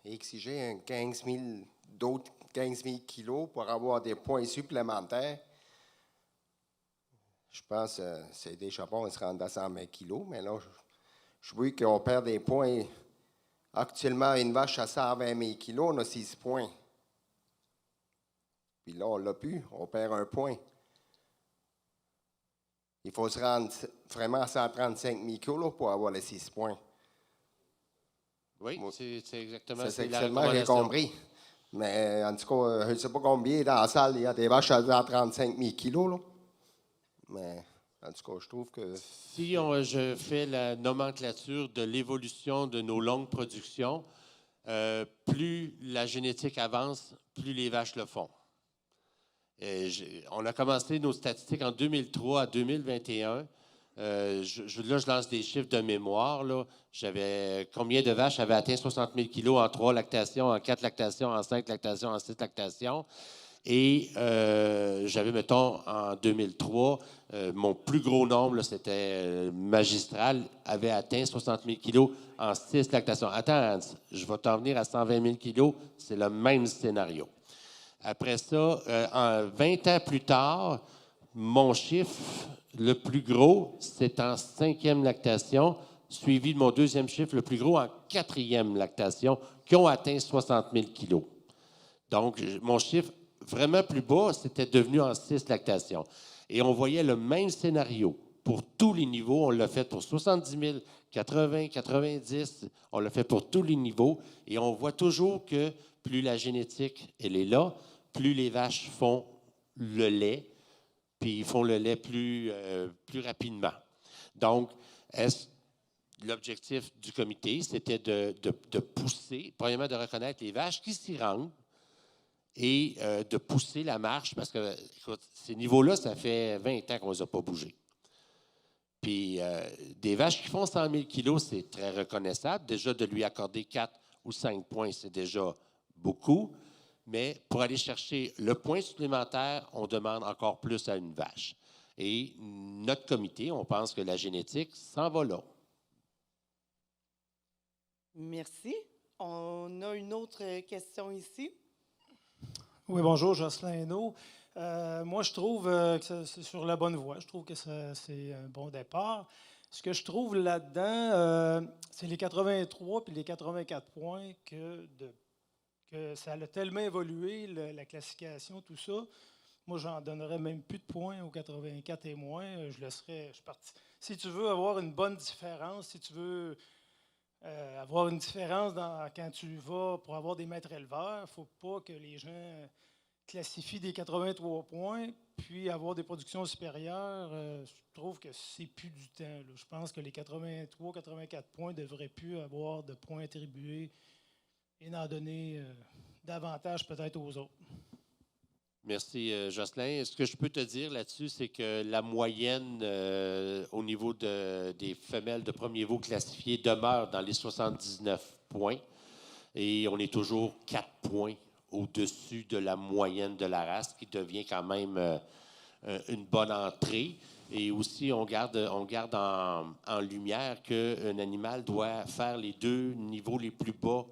exiger 15 000 kilos pour avoir des points supplémentaires. Je pense que c'est déjà bon, on se rend à 100 000 kilos, mais là, je vois qu'on perd des points. Actuellement, une vache à 120 000 kilos, on a 6 points. Puis là, on ne l'a plus, on perd un point. Il faut se rendre vraiment à 135 000 kilos pour avoir les 6 points. Oui, c'est exactement ça. C'est la seulement j'ai recommandation. compris. Mais en tout cas, je ne sais pas combien dans la salle, il y a des vaches à 135 000 kilos. Là. Mais en tout cas, je trouve que... Si je fais la nomenclature de l'évolution de nos longues productions, plus la génétique avance, plus les vaches le font. On a commencé nos statistiques en 2003 à 2021. Là, je lance des chiffres de mémoire. Là. J'avais combien de vaches avaient atteint 60 000 kilos en 3 lactations, en 4 lactations, en 5 lactations, en 6 lactations. Et j'avais, mettons, en 2003, mon plus gros nombre, là, c'était magistral, avait atteint 60 000 kilos en 6 lactations. Attends, Hans, je vais t'en venir à 120 000 kilos. C'est le même scénario. Après ça, 20 ans plus tard, mon chiffre le plus gros, c'est en 5e lactation, suivi de mon deuxième chiffre le plus gros en 4e lactation, qui ont atteint 60 000 kilos. Donc, mon chiffre vraiment plus bas, c'était devenu en 6 lactations. Et on voyait le même scénario pour tous les niveaux. On l'a fait pour 70 000, 80, 90. On l'a fait pour tous les niveaux. Et on voit toujours que plus la génétique, elle est là, plus les vaches font le lait, puis ils font le lait plus rapidement. Donc, l'objectif du comité, c'était de pousser, premièrement de reconnaître les vaches qui s'y rendent et de pousser la marche, parce que, écoute, ces niveaux-là, ça fait 20 ans qu'on ne les a pas bougés. Puis, des vaches qui font 100 000 kilos, c'est très reconnaissable. Déjà, de lui accorder 4 ou 5 points, c'est déjà beaucoup. Mais pour aller chercher le point supplémentaire, on demande encore plus à une vache. Et notre comité, on pense que la génétique s'en va là. Merci. On a une autre question ici. Oui, bonjour, Jocelyn Hainaut. Moi, je trouve que c'est sur la bonne voie. Je trouve que c'est un bon départ. Ce que je trouve là-dedans, c'est les 83 puis les 84 points que ça a tellement évolué, la classification, tout ça. Moi, j'en donnerais même plus de points aux 84 et moins. Je suis parti. Si tu veux avoir une bonne différence, si tu veux avoir une différence quand tu vas pour avoir des maîtres éleveurs, il ne faut pas que les gens classifient des 83 points puis avoir des productions supérieures. Je trouve que c'est plus du temps. Là. Je pense que les 83, 84 points ne devraient plus avoir de points attribués et en donner davantage peut-être aux autres. Merci, Jocelyn. Ce que je peux te dire là-dessus, c'est que la moyenne au niveau des femelles de premier veau classifiées demeure dans les 79 points. Et on est toujours 4 points au-dessus de la moyenne de la race, qui devient quand même une bonne entrée. Et aussi, on garde en lumière qu'un animal doit faire les 2 niveaux les plus bas.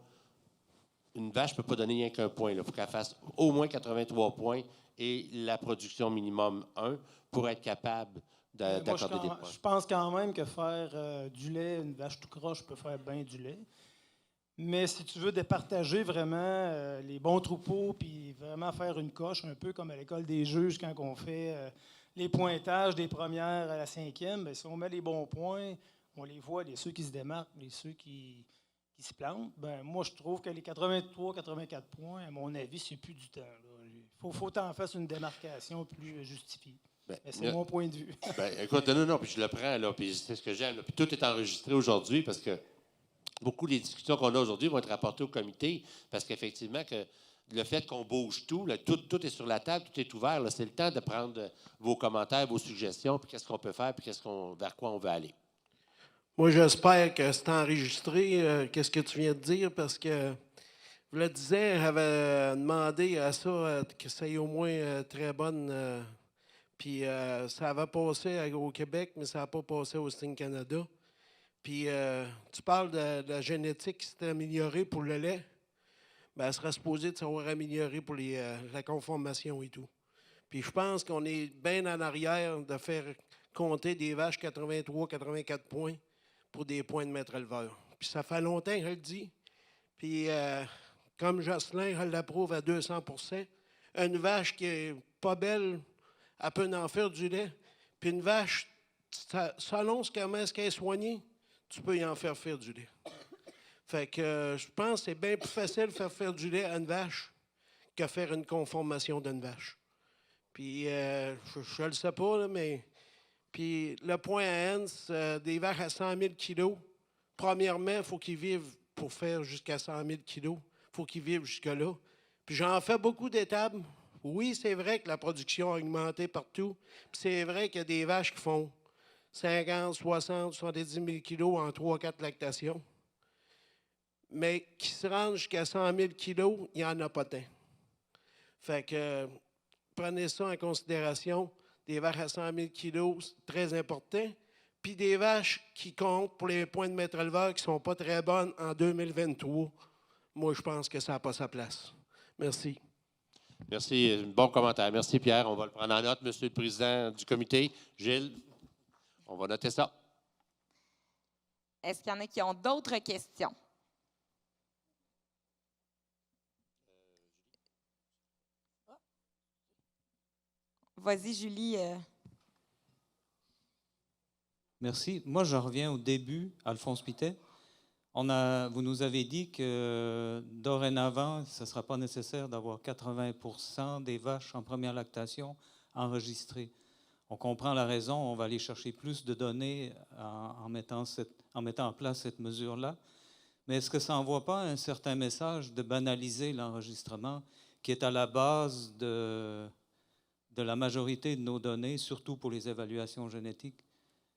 Une vache ne peut pas donner rien qu'un point. Il faut qu'elle fasse au moins 83 points et la production minimum 1 pour être capable d'accorder des points. Je pense quand même que faire du lait, une vache tout croche peut faire bien du lait. Mais si tu veux départager vraiment les bons troupeaux puis vraiment faire une coche, un peu comme à l'école des juges quand on fait les pointages des premières à la 5e, bien, si on met les bons points, on les voit, ceux qui se démarquent, ceux qui se plantent. Ben, moi, je trouve que les 83-84 points, à mon avis, c'est plus du temps. Il faut t'en faire une démarcation plus justifiée. C'est mon point de vue. Écoute, non, puis je le prends, là, puis c'est ce que j'aime. Puis tout est enregistré aujourd'hui parce que beaucoup des discussions qu'on a aujourd'hui vont être rapportées au comité parce qu'effectivement, que le fait qu'on bouge tout, là, tout est sur la table, tout est ouvert. Là, c'est le temps de prendre vos commentaires, vos suggestions, puis qu'est-ce qu'on peut faire, puis vers quoi on veut aller. Moi, j'espère que c'est enregistré, qu'est-ce que tu viens de dire, parce que, je le disais, j'avais demandé à ça que ça ait au moins très bonne. Puis ça avait passé au Québec, mais ça n'a pas passé au Sting Canada. Puis tu parles de la génétique qui s'est améliorée pour le lait. Bien, elle serait supposée de s'avoir améliorée pour la conformation et tout. Puis je pense qu'on est bien en arrière de faire compter des vaches 83-84 points pour des points de maître éleveur. Puis ça fait longtemps que je le dis. Puis comme Jocelyn, je l'approuve à 200 %. Une vache qui est pas belle, elle peut en faire du lait. Puis une vache, selon comment est-ce qu'elle est soignée, tu peux y en faire du lait. Fait que je pense que c'est bien plus facile de faire du lait à une vache que faire une conformation d'une vache. Puis je ne le sais pas, là, mais... Puis le point à Hans, des vaches à 100 000 kilos, premièrement, il faut qu'ils vivent pour faire jusqu'à 100 000 kilos. Il faut qu'ils vivent jusque-là. Puis j'en fais beaucoup d'étables Oui, c'est vrai que la production a augmenté partout. Puis c'est vrai qu'il y a des vaches qui font 50, 60, 70 000 kilos en 3-4 lactations. Mais qui se rendent jusqu'à 100 000 kilos, il n'y en a pas tant. Fait que prenez ça en considération. Des vaches à 100 000 kilos, c'est très important. Puis des vaches qui comptent pour les points de maître éleveur qui ne sont pas très bonnes en 2023, moi, je pense que ça n'a pas sa place. Merci. Merci. Bon commentaire. Merci, Pierre. On va le prendre en note, Monsieur le Président du comité. Gilles, on va noter ça. Est-ce qu'il y en a qui ont d'autres questions? Vas-y, Julie. Merci. Moi, je reviens au début, Alphonse Pittet. Vous nous avez dit que dorénavant, ce ne sera pas nécessaire d'avoir 80 des vaches en première lactation enregistrées. On comprend la raison, on va aller chercher plus de données en mettant en place cette mesure-là. Mais est-ce que ça n'envoie pas un certain message de banaliser l'enregistrement qui est à la base de la majorité de nos données, surtout pour les évaluations génétiques?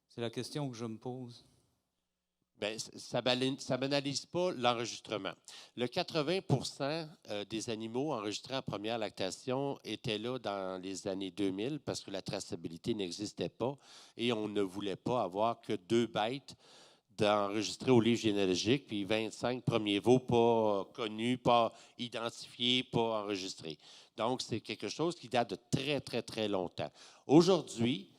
C'est la question que je me pose. Bien, ça ne banalise pas l'enregistrement. Le 80 des animaux enregistrés en première lactation étaient là dans les années 2000 parce que la traçabilité n'existait pas et on ne voulait pas avoir que 2 bêtes d'enregistrer au livre généalogique, puis 25 premiers veaux pas connus, pas identifiés, pas enregistrés. Donc, c'est quelque chose qui date de très, très, très longtemps. Aujourd'hui,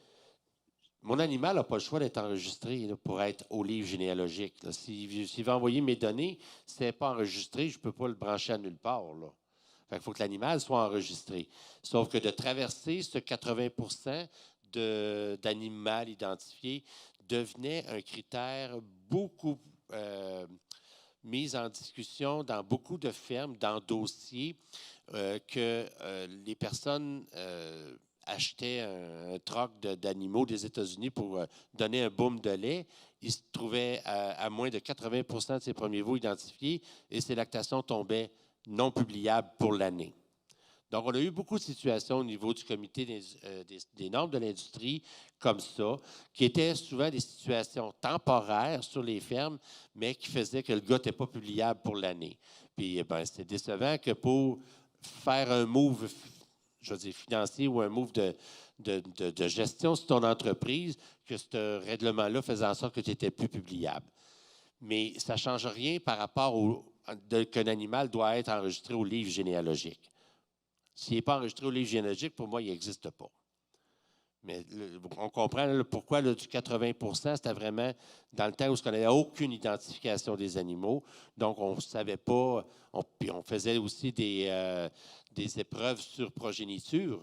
mon animal n'a pas le choix d'être enregistré là, pour être au livre généalogique. S'il veut envoyer mes données, si ce n'est pas enregistré, je ne peux pas le brancher à nulle part. Là. Il faut que l'animal soit enregistré. Sauf que de traverser ce 80 d'animal identifié devenait un critère beaucoup mis en discussion dans beaucoup de fermes, dans dossiers, que les personnes achetaient un troc d'animaux des États-Unis pour donner un boom de lait. Ils se trouvaient à moins de 80 de ses premiers veaux identifiés et ces lactations tombaient non publiables pour l'année. Donc, on a eu beaucoup de situations au niveau du comité des normes de l'industrie comme ça, qui étaient souvent des situations temporaires sur les fermes, mais qui faisaient que le gars n'était pas publiable pour l'année. Puis, c'est décevant que pour faire un move, je veux dire, financier ou un move de gestion sur ton entreprise, que ce règlement-là faisait en sorte que tu n'étais plus publiable. Mais ça ne change rien par rapport qu'un animal doit être enregistré au livre généalogique. S'il n'est pas enregistré au livre généalogique, pour moi, il n'existe pas. Mais on comprend pourquoi du 80 c'était vraiment dans le temps où on n'avait aucune identification des animaux. Donc, on ne savait pas. Puis on faisait aussi des épreuves sur progéniture.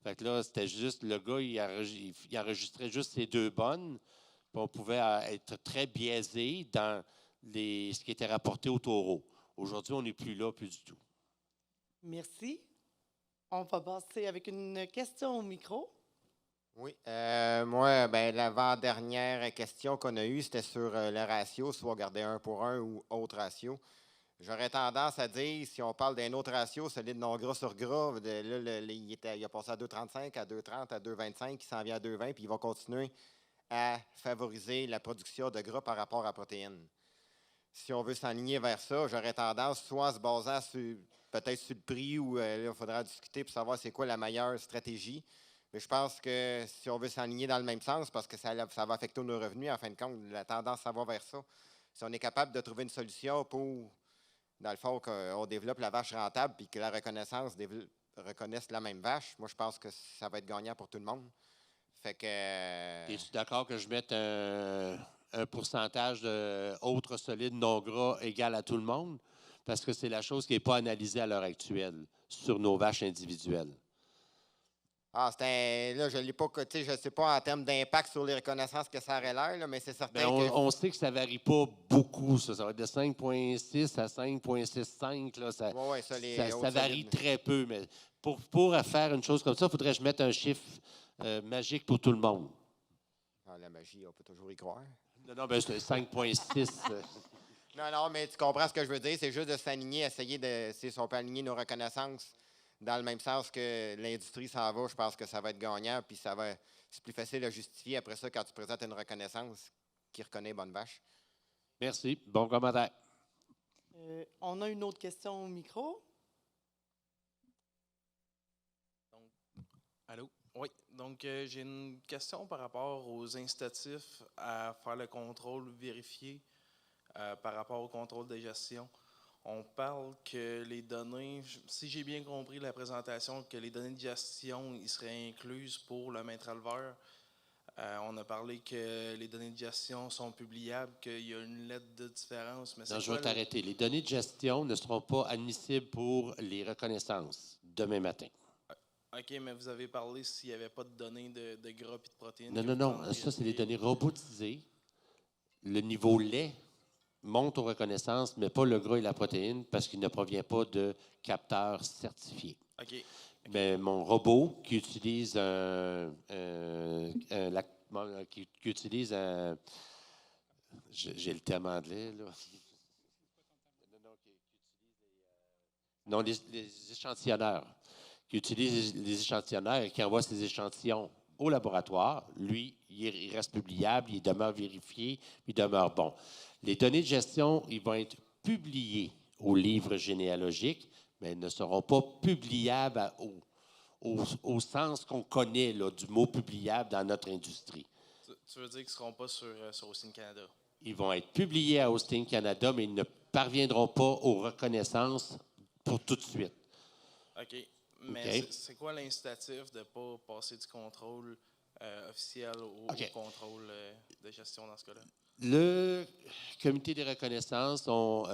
Fait que là, c'était juste, le gars, il enregistrait juste ses 2 bonnes. Puis on pouvait être très biaisé dans ce qui était rapporté au taureau. Aujourd'hui, on n'est plus là, plus du tout. Merci. On va passer avec une question au micro. Oui. Moi, l'avant-dernière question qu'on a eue, c'était sur le ratio, soit garder 1 pour 1 ou autre ratio. J'aurais tendance à dire, si on parle d'un autre ratio, celui de non-gras sur gras, il a passé à 2,35, à 2,30, à 2,25, il s'en vient à 2,20, puis il va continuer à favoriser la production de gras par rapport à la protéine. Si on veut s'aligner vers ça, j'aurais tendance, soit en se basant peut-être sur le prix, ou il faudra discuter pour savoir c'est quoi la meilleure stratégie. Mais je pense que si on veut s'aligner dans le même sens, parce que ça va affecter nos revenus, en fin de compte, la tendance, ça va vers ça. Si on est capable de trouver une solution pour, dans le fond, qu'on développe la vache rentable puis que la reconnaissance reconnaisse la même vache, moi, je pense que ça va être gagnant pour tout le monde. Fait que... Es-tu d'accord que je mette un pourcentage de autres solides non gras égal à tout le monde? Parce que c'est la chose qui n'est pas analysée à l'heure actuelle sur nos vaches individuelles. Là, je ne l'ai pas coté, je ne sais pas en termes d'impact sur les reconnaissances que ça aurait l'air, mais c'est certain on sait que ça ne varie pas beaucoup. Ça va être de 5,6 à 5,65. Ça varie très peu. Mais pour faire une chose comme ça, il faudrait que je mette un chiffre magique pour tout le monde. La magie, on peut toujours y croire. Non, c'est 5,6. Non, mais tu comprends ce que je veux dire. C'est juste de s'aligner, essayer de... Si on peut aligner nos reconnaissances dans le même sens que l'industrie s'en va, je pense que ça va être gagnant, puis c'est plus facile à justifier après ça quand tu présentes une reconnaissance qui reconnaît Bonne Vache. Merci. Bon commentaire. On a une autre question au micro. Allô? Oui. Donc, j'ai une question par rapport aux incitatifs à faire le contrôle vérifié par rapport au contrôle de gestion. On parle que les données, si j'ai bien compris la présentation, que les données de gestion y seraient incluses pour le maître éleveur. On a parlé que les données de gestion sont publiables, qu'il y a une lettre de différence. Mais Non, je vais t'arrêter. Les données de gestion ne seront pas admissibles pour les reconnaissances demain matin. OK, mais vous avez parlé s'il n'y avait pas de données de gras et de protéines. Non. Ça, c'est les données robotisées. Le niveau lait monte aux reconnaissances, mais pas le gras et la protéine parce qu'il ne provient pas de capteurs certifiés. OK. Mais mon robot qui utilise j'ai le terme anglais, là. Non, les échantillonneurs. Qui utilise les échantillonneurs et qui envoie ses échantillons au laboratoire. Lui, il reste publiable, il demeure vérifié, il demeure bon. Les données de gestion, ils vont être publiées au livre généalogique, mais elles ne seront pas publiables au sens qu'on connaît là, du mot publiable dans notre industrie. Tu veux dire qu'ils ne seront pas sur Hosting Canada? Ils vont être publiés à Hosting Canada, mais ils ne parviendront pas aux reconnaissances pour tout de suite. OK. Mais c'est quoi l'incitatif de ne pas passer du contrôle officiel au contrôle de gestion dans ce cas-là? Le comité des reconnaissances ont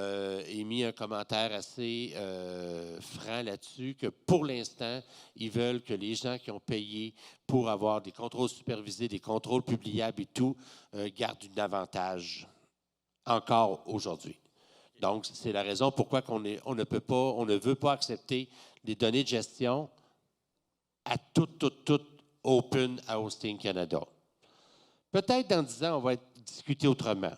émis un commentaire assez franc là-dessus, que pour l'instant, ils veulent que les gens qui ont payé pour avoir des contrôles supervisés, des contrôles publiables et tout, gardent un avantage encore aujourd'hui. Donc, c'est la raison pourquoi on ne veut pas accepter les données de gestion à tout open à Hosting Canada. Peut-être dans 10 ans, on va discuter autrement.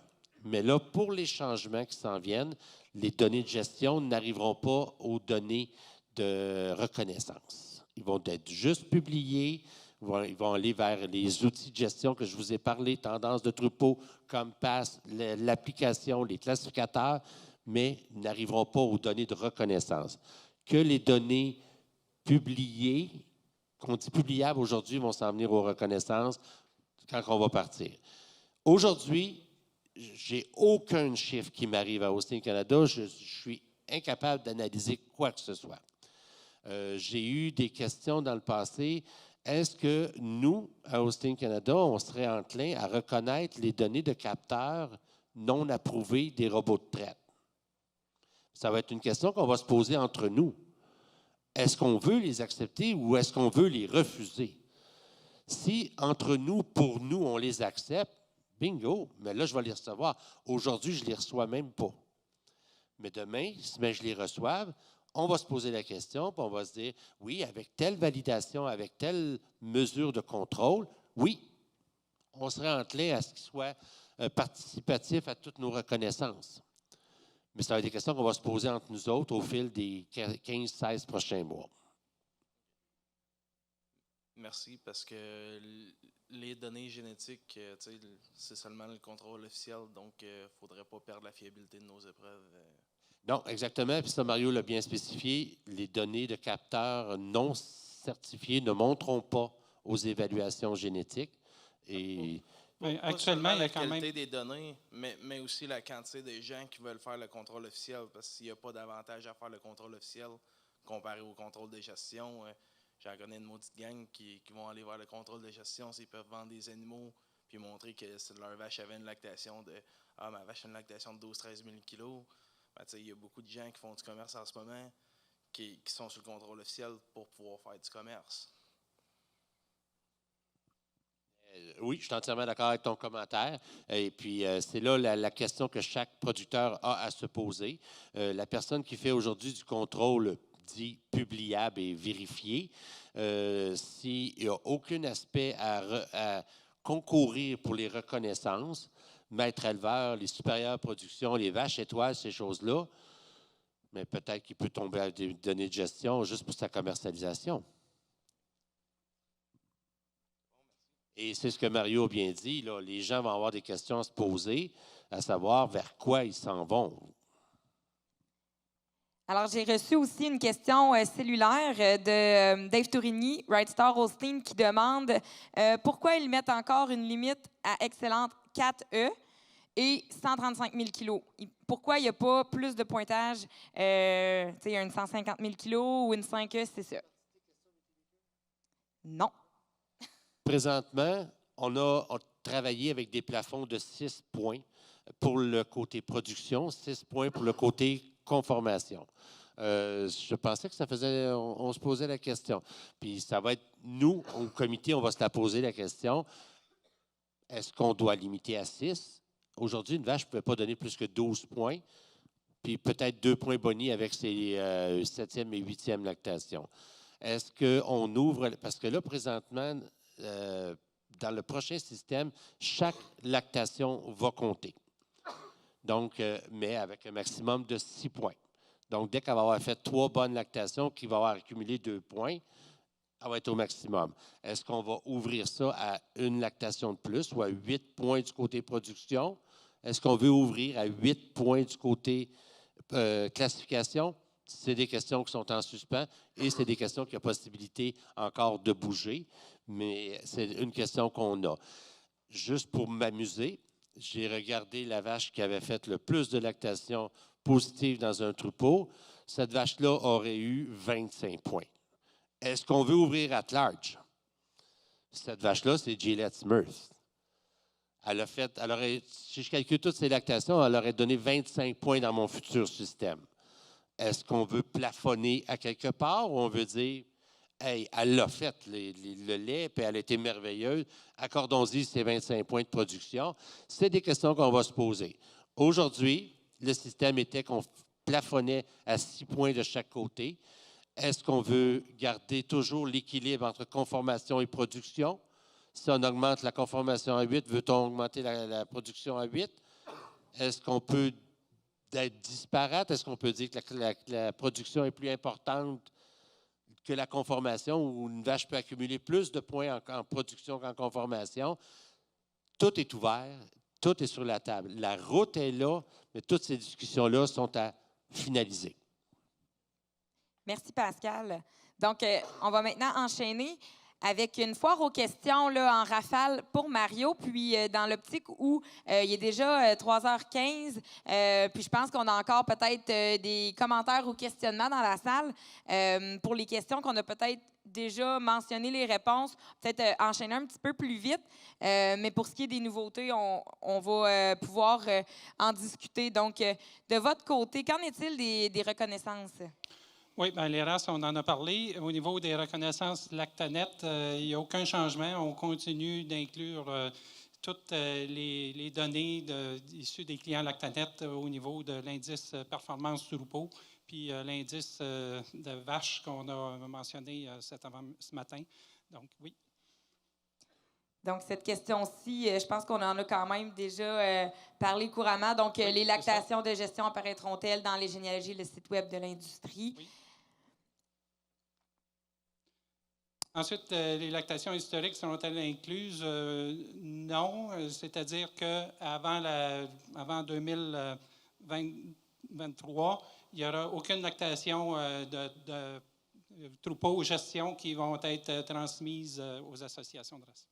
Mais là, pour les changements qui s'en viennent, les données de gestion n'arriveront pas aux données de reconnaissance. Ils vont être juste publiés, ils vont aller vers les outils de gestion que je vous ai parlé, tendances de troupeau, Compass, l'application, les classificateurs, mais n'arriveront pas aux données de reconnaissance. Que les données publiées, qu'on dit publiables aujourd'hui, vont s'en venir aux reconnaissances quand on va partir. Aujourd'hui, je n'ai aucun chiffre qui m'arrive à Hosting Canada. Je suis incapable d'analyser quoi que ce soit. J'ai eu des questions dans le passé. Est-ce que nous, à Hosting Canada, on serait enclin à reconnaître les données de capteurs non approuvés des robots de traite? Ça va être une question qu'on va se poser entre nous. Est-ce qu'on veut les accepter ou est-ce qu'on veut les refuser? Si, entre nous, pour nous, on les accepte, bingo, mais là, je vais les recevoir. Aujourd'hui, je ne les reçois même pas. Mais demain, si je les reçois, on va se poser la question, puis on va se dire, oui, avec telle validation, avec telle mesure de contrôle, oui, on serait enclin à ce qu'il soit participatif à toutes nos reconnaissances. Mais ça va être des questions qu'on va se poser entre nous autres au fil des 15-16 prochains mois. Merci, parce que les données génétiques, c'est seulement le contrôle officiel, donc il ne faudrait pas perdre la fiabilité de nos épreuves. Non, exactement. Puis ça, Mario l'a bien spécifié. Les données de capteurs non certifiés ne monteront pas aux évaluations génétiques. Et actuellement, il y a quand même la qualité des données, mais aussi la quantité des gens qui veulent faire le contrôle officiel, parce qu'il n'y a pas d'avantage à faire le contrôle officiel comparé au contrôle de gestion. J'en connais une maudite gang qui vont aller voir le contrôle de gestion s'ils peuvent vendre des animaux puis montrer que leur vache avait une lactation de « Ah, ma vache a une lactation de 12-13 000 kilos. » Il y a beaucoup de gens qui font du commerce en ce moment qui sont sous le contrôle officiel pour pouvoir faire du commerce. Oui, je suis entièrement d'accord avec ton commentaire. Et puis, c'est là la question que chaque producteur a à se poser. La personne qui fait aujourd'hui du contrôle dit publiable et vérifié, s'il n'y a aucun aspect à concourir pour les reconnaissances, maître éleveur, les supérieures productions, les vaches étoiles, ces choses-là, Mais peut-être qu'il peut tomber à des données de gestion juste pour sa commercialisation. Et c'est ce que Mario a bien dit, là, les gens vont avoir des questions à se poser, à savoir vers quoi ils s'en vont. Alors, j'ai reçu aussi une question cellulaire de Dave Tourigny, Right Star Holstein, qui demande pourquoi ils mettent encore une limite à excellente 4E et 135 000 kilos. Pourquoi il n'y a pas plus de pointage, une 150 000 kilos ou une 5E, c'est ça? Non. Présentement, on a travaillé avec des plafonds de 6 points pour le côté production, 6 points pour le côté conformation. Je pensais que ça faisait... On se posait la question. Puis ça va être... Nous, au comité, on va se la poser la question. Est-ce qu'on doit limiter à 6? Aujourd'hui, une vache ne pouvait pas donner plus que 12 points, puis peut-être 2 points bonus avec ses 7e et 8e lactations. Est-ce qu'on ouvre... Parce que là, présentement... dans le prochain système, chaque lactation va compter. Donc, mais avec un maximum de 6 points. Donc, dès qu'elle va avoir fait 3 bonnes lactations, qui va avoir accumulé 2 points, elle va être au maximum. Est-ce qu'on va ouvrir ça à une lactation de plus ou à 8 points du côté production? Est-ce qu'on veut ouvrir à 8 points du côté classification? C'est des questions qui sont en suspens et c'est des questions qui ont possibilité encore de bouger, mais c'est une question qu'on a. Juste pour m'amuser, j'ai regardé la vache qui avait fait le plus de lactation positive dans un troupeau. Cette vache-là aurait eu 25 points. Est-ce qu'on veut ouvrir at large? Cette vache-là, c'est Gillette Smith. Si je calcule toutes ses lactations, elle aurait donné 25 points dans mon futur système. Est-ce qu'on veut plafonner à quelque part ou on veut dire, hey, elle l'a fait, le lait, puis elle a été merveilleuse, accordons-y ces 25 points de production? C'est des questions qu'on va se poser. Aujourd'hui, le système était qu'on plafonnait à 6 points de chaque côté. Est-ce qu'on veut garder toujours l'équilibre entre conformation et production? Si on augmente la conformation à 8, veut-on augmenter la production à 8? Est-ce qu'on peut d'être disparate? Est-ce qu'on peut dire que la production est plus importante que la conformation, où une vache peut accumuler plus de points en production qu'en conformation? Tout est ouvert, tout est sur la table. La route est là, mais toutes ces discussions-là sont à finaliser. Merci, Pascal. Donc, on va maintenant enchaîner avec une foire aux questions là, en rafale pour Mario, puis dans l'optique où il est déjà 3h15, puis je pense qu'on a encore peut-être des commentaires ou questionnements dans la salle pour les questions qu'on a peut-être déjà mentionné les réponses, peut-être enchaîner un petit peu plus vite, mais pour ce qui est des nouveautés, on va pouvoir en discuter. Donc, de votre côté, qu'en est-il des reconnaissances? Oui, bien, les races, on en a parlé. Au niveau des reconnaissances Lactanet, il n'y a aucun changement. On continue d'inclure toutes les données issues des clients Lactanet au niveau de l'indice performance troupeau, puis l'indice de vache qu'on a mentionné ce matin. Donc, oui. Donc, cette question-ci, je pense qu'on en a quand même déjà parlé couramment. Donc, oui, les lactations de gestion apparaîtront-elles dans les généalogies, le site web de l'industrie? Oui. Ensuite, les lactations historiques seront-elles incluses? Non, c'est-à-dire qu'avant 2023, il n'y aura aucune lactation de troupeaux gestion qui vont être transmises aux associations de races.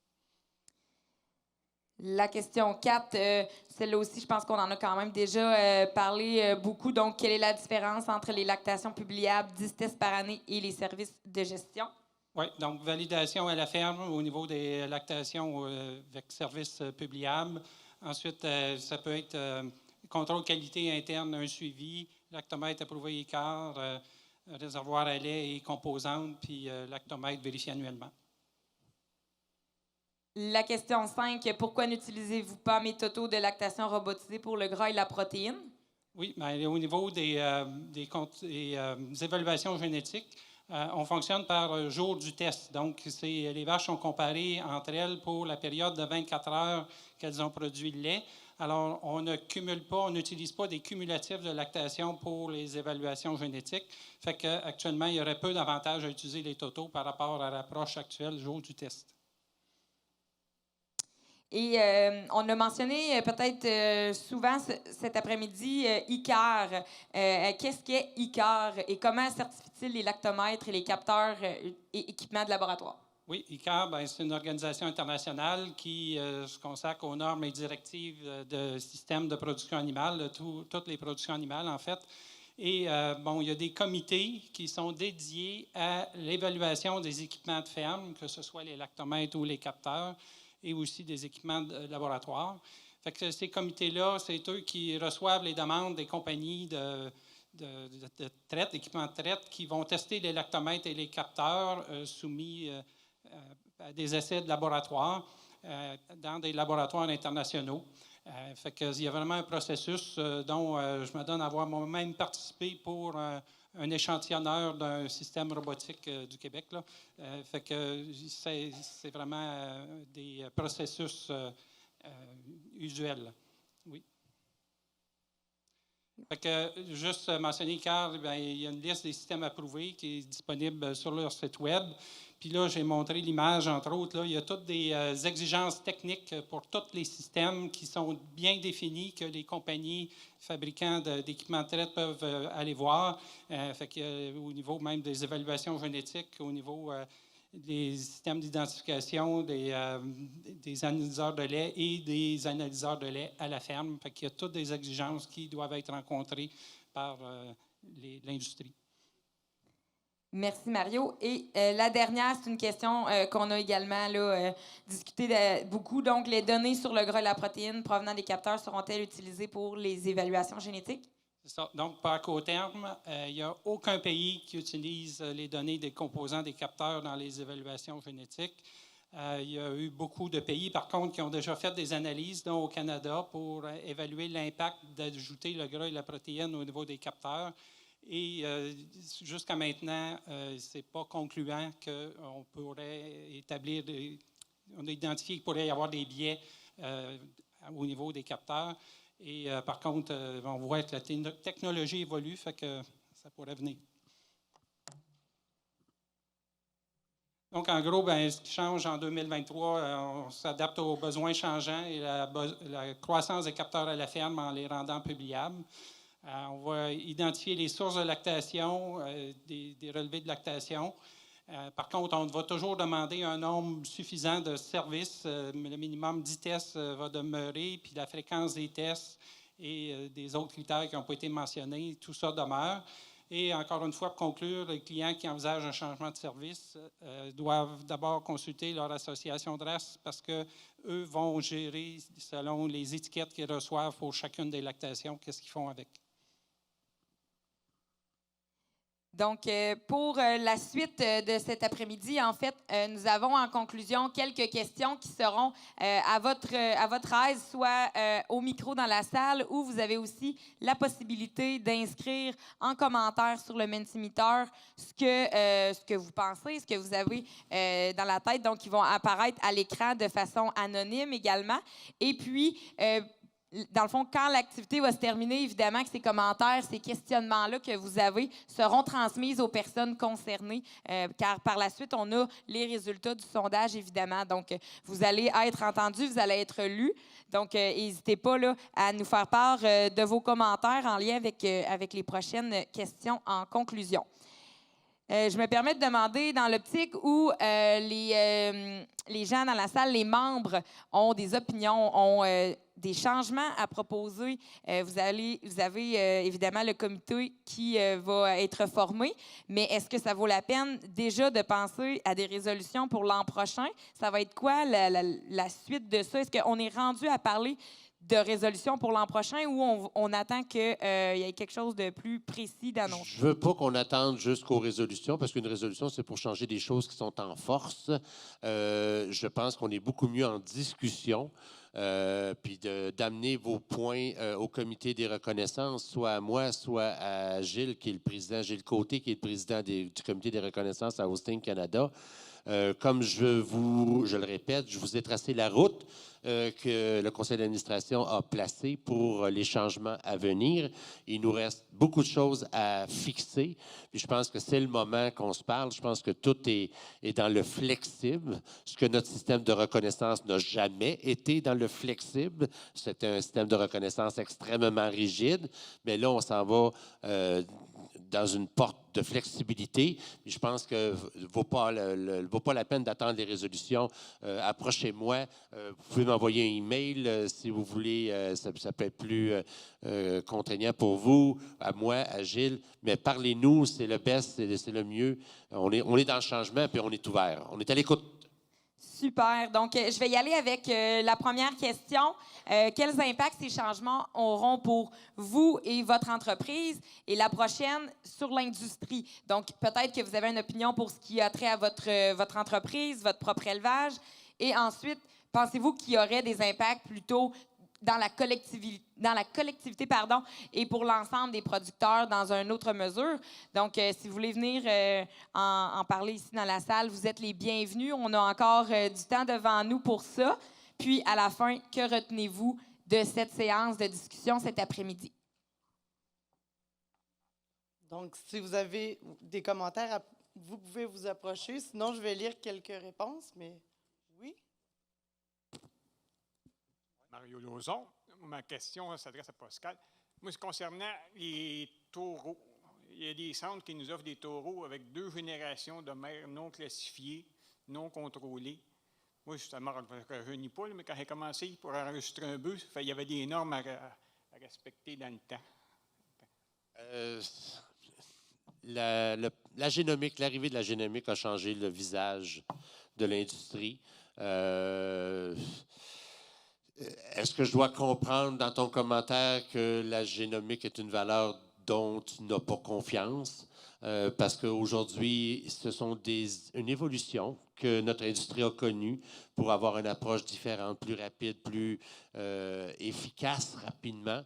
La question 4, celle-là aussi, je pense qu'on en a quand même déjà parlé beaucoup. Donc, quelle est la différence entre les lactations publiables 10 tests par année et les services de gestion? Oui, donc validation à la ferme au niveau des lactations avec services publiables. Ensuite, ça peut être contrôle qualité interne, un suivi, lactomètre approuvé écart, réservoir à lait et composantes, puis lactomètre vérifié annuellement. La question 5, pourquoi n'utilisez-vous pas méthodo de lactation robotisée pour le gras et la protéine? Oui, bien, au niveau des évaluations génétiques, on fonctionne par jour du test. Donc, les vaches sont comparées entre elles pour la période de 24 heures qu'elles ont produit le lait. Alors, on ne cumule pas, on n'utilise pas des cumulatifs de lactation pour les évaluations génétiques. Fait qu'actuellement, il y aurait peu d'avantages à utiliser les totaux par rapport à l'approche actuelle le jour du test. Et on a mentionné peut-être souvent cet après-midi ICAR. Qu'est-ce qu'est ICAR et comment certifie-t-il les lactomètres et les capteurs et équipements de laboratoire? Oui, ICAR, c'est une organisation internationale qui se consacre aux normes et directives de système de production animale, toutes les productions animales en fait. Et il y a des comités qui sont dédiés à l'évaluation des équipements de ferme, que ce soit les lactomètres ou les capteurs, et aussi des équipements de laboratoire. Fait que ces comités-là, c'est eux qui reçoivent les demandes des compagnies de traite, d'équipements de traite, qui vont tester les lactomètres et les capteurs soumis à des essais de laboratoire dans des laboratoires internationaux. Fait qu'il y a vraiment un processus dont je me donne à avoir moi-même participé pour un échantillonneur d'un système robotique du Québec. Là. Fait que c'est vraiment des processus usuels. Oui. Fait que, juste mentionner, car il y a une liste des systèmes approuvés qui est disponible sur leur site Web. Puis là, j'ai montré l'image, entre autres. Là, il y a toutes des exigences techniques pour tous les systèmes qui sont bien définis, que les compagnies fabricants d'équipements de traite peuvent aller voir. Fait que, au niveau même des évaluations génétiques, au niveau des systèmes d'identification, des analyseurs de lait et des analyseurs de lait à la ferme. Fait qu'il y a toutes des exigences qui doivent être rencontrées par l'industrie. Merci, Mario. Et la dernière, c'est une question qu'on a également discutée beaucoup. Donc, les données sur le gras et la protéine provenant des capteurs seront-elles utilisées pour les évaluations génétiques? C'est ça. Donc, par court terme, il n'y a aucun pays qui utilise les données des composants des capteurs dans les évaluations génétiques. Il y a eu beaucoup de pays, par contre, qui ont déjà fait des analyses, dont au Canada, pour évaluer l'impact d'ajouter le gras et la protéine au niveau des capteurs. Et jusqu'à maintenant, ce n'est pas concluant qu'on pourrait établir on a identifié qu'il pourrait y avoir des biais au niveau des capteurs. Et par contre, on voit que la technologie évolue, fait que ça pourrait venir. Donc, en gros, ce qui change en 2023, on s'adapte aux besoins changeants et la croissance des capteurs à la ferme en les rendant publiables. On va identifier les sources de lactation, des relevés de lactation. Par contre, on va toujours demander un nombre suffisant de services. Le minimum 10 tests va demeurer, puis la fréquence des tests et des autres critères qui n'ont pas été mentionnés, tout ça demeure. Et encore une fois, pour conclure, les clients qui envisagent un changement de service doivent d'abord consulter leur association de race parce qu'eux vont gérer selon les étiquettes qu'ils reçoivent pour chacune des lactations, qu'est-ce qu'ils font avec. Donc, pour la suite de cet après-midi, en fait, nous avons en conclusion quelques questions qui seront à votre aise, soit au micro dans la salle, ou vous avez aussi la possibilité d'inscrire en commentaire sur le Mentimeter ce que vous pensez, ce que vous avez dans la tête. Donc, ils vont apparaître à l'écran de façon anonyme également. Et puis, dans le fond, quand l'activité va se terminer, évidemment que ces commentaires, ces questionnements-là que vous avez seront transmis aux personnes concernées, car par la suite, on a les résultats du sondage, évidemment. Donc, vous allez être entendus, vous allez être lus. Donc, n'hésitez pas là, à nous faire part de vos commentaires en lien avec les prochaines questions en conclusion. Je me permets de demander, dans l'optique où les gens dans la salle, les membres, ont des opinions, ont des changements à proposer. Vous avez évidemment le comité qui va être formé, mais est-ce que ça vaut la peine déjà de penser à des résolutions pour l'an prochain? Ça va être quoi la suite de ça? Est-ce qu'on est rendu à parler de résolution pour l'an prochain ou on attend qu'il y ait quelque chose de plus précis d'annoncer? Je veux pas qu'on attende jusqu'aux résolutions, parce qu'une résolution, c'est pour changer des choses qui sont en force. Je pense qu'on est beaucoup mieux en discussion, puis d'amener vos points au comité des reconnaissances, soit à moi, soit à Gilles, qui est le président, Gilles Côté, qui est le président du comité des reconnaissances à Hosting Canada. Comme je le répète, je vous ai tracé la route que le conseil d'administration a placée pour les changements à venir. Il nous reste beaucoup de choses à fixer. Puis je pense que c'est le moment qu'on se parle. Je pense que tout est dans le flexible, ce que notre système de reconnaissance n'a jamais été dans le flexible. C'était un système de reconnaissance extrêmement rigide, mais là, on s'en va dans une porte de flexibilité. Et je pense que vaut pas la peine d'attendre les résolutions. Approchez-moi. Vous pouvez m'envoyer un email si vous voulez. Ça peut être plus contraignant pour vous, à moi, à Gilles. Mais parlez-nous, c'est le best, c'est le mieux. On est dans le changement, puis on est ouvert. On est à l'écoute. Super. Donc, je vais y aller avec la première question. Quels impacts ces changements auront pour vous et votre entreprise? Et la prochaine, sur l'industrie. Donc, peut-être que vous avez une opinion pour ce qui a trait à votre entreprise, votre propre élevage. Et ensuite, pensez-vous qu'il y aurait des impacts plutôt dans la collectivité, et pour l'ensemble des producteurs dans une autre mesure. Donc, si vous voulez venir en parler ici dans la salle, vous êtes les bienvenus. On a encore du temps devant nous pour ça. Puis, à la fin, que retenez-vous de cette séance de discussion cet après-midi? Donc, si vous avez des commentaires, vous pouvez vous approcher. Sinon, je vais lire quelques réponses, mais oui. Mario Lauzon. Ma question s'adresse à Pascal. Moi, concernant les taureaux, il y a des centres qui nous offrent des taureaux avec 2 générations de mères non classifiées, non contrôlées. Moi, justement, je ne reunis pas, mais quand j'ai commencé pour enregistrer un bœuf, il y avait des normes à respecter dans le temps. La génomique, l'arrivée de la génomique a changé le visage de l'industrie. Est-ce que je dois comprendre dans ton commentaire que la génomique est une valeur dont tu n'as pas confiance? Parce qu'aujourd'hui, ce sont une évolution que notre industrie a connue pour avoir une approche différente, plus rapide, plus efficace rapidement.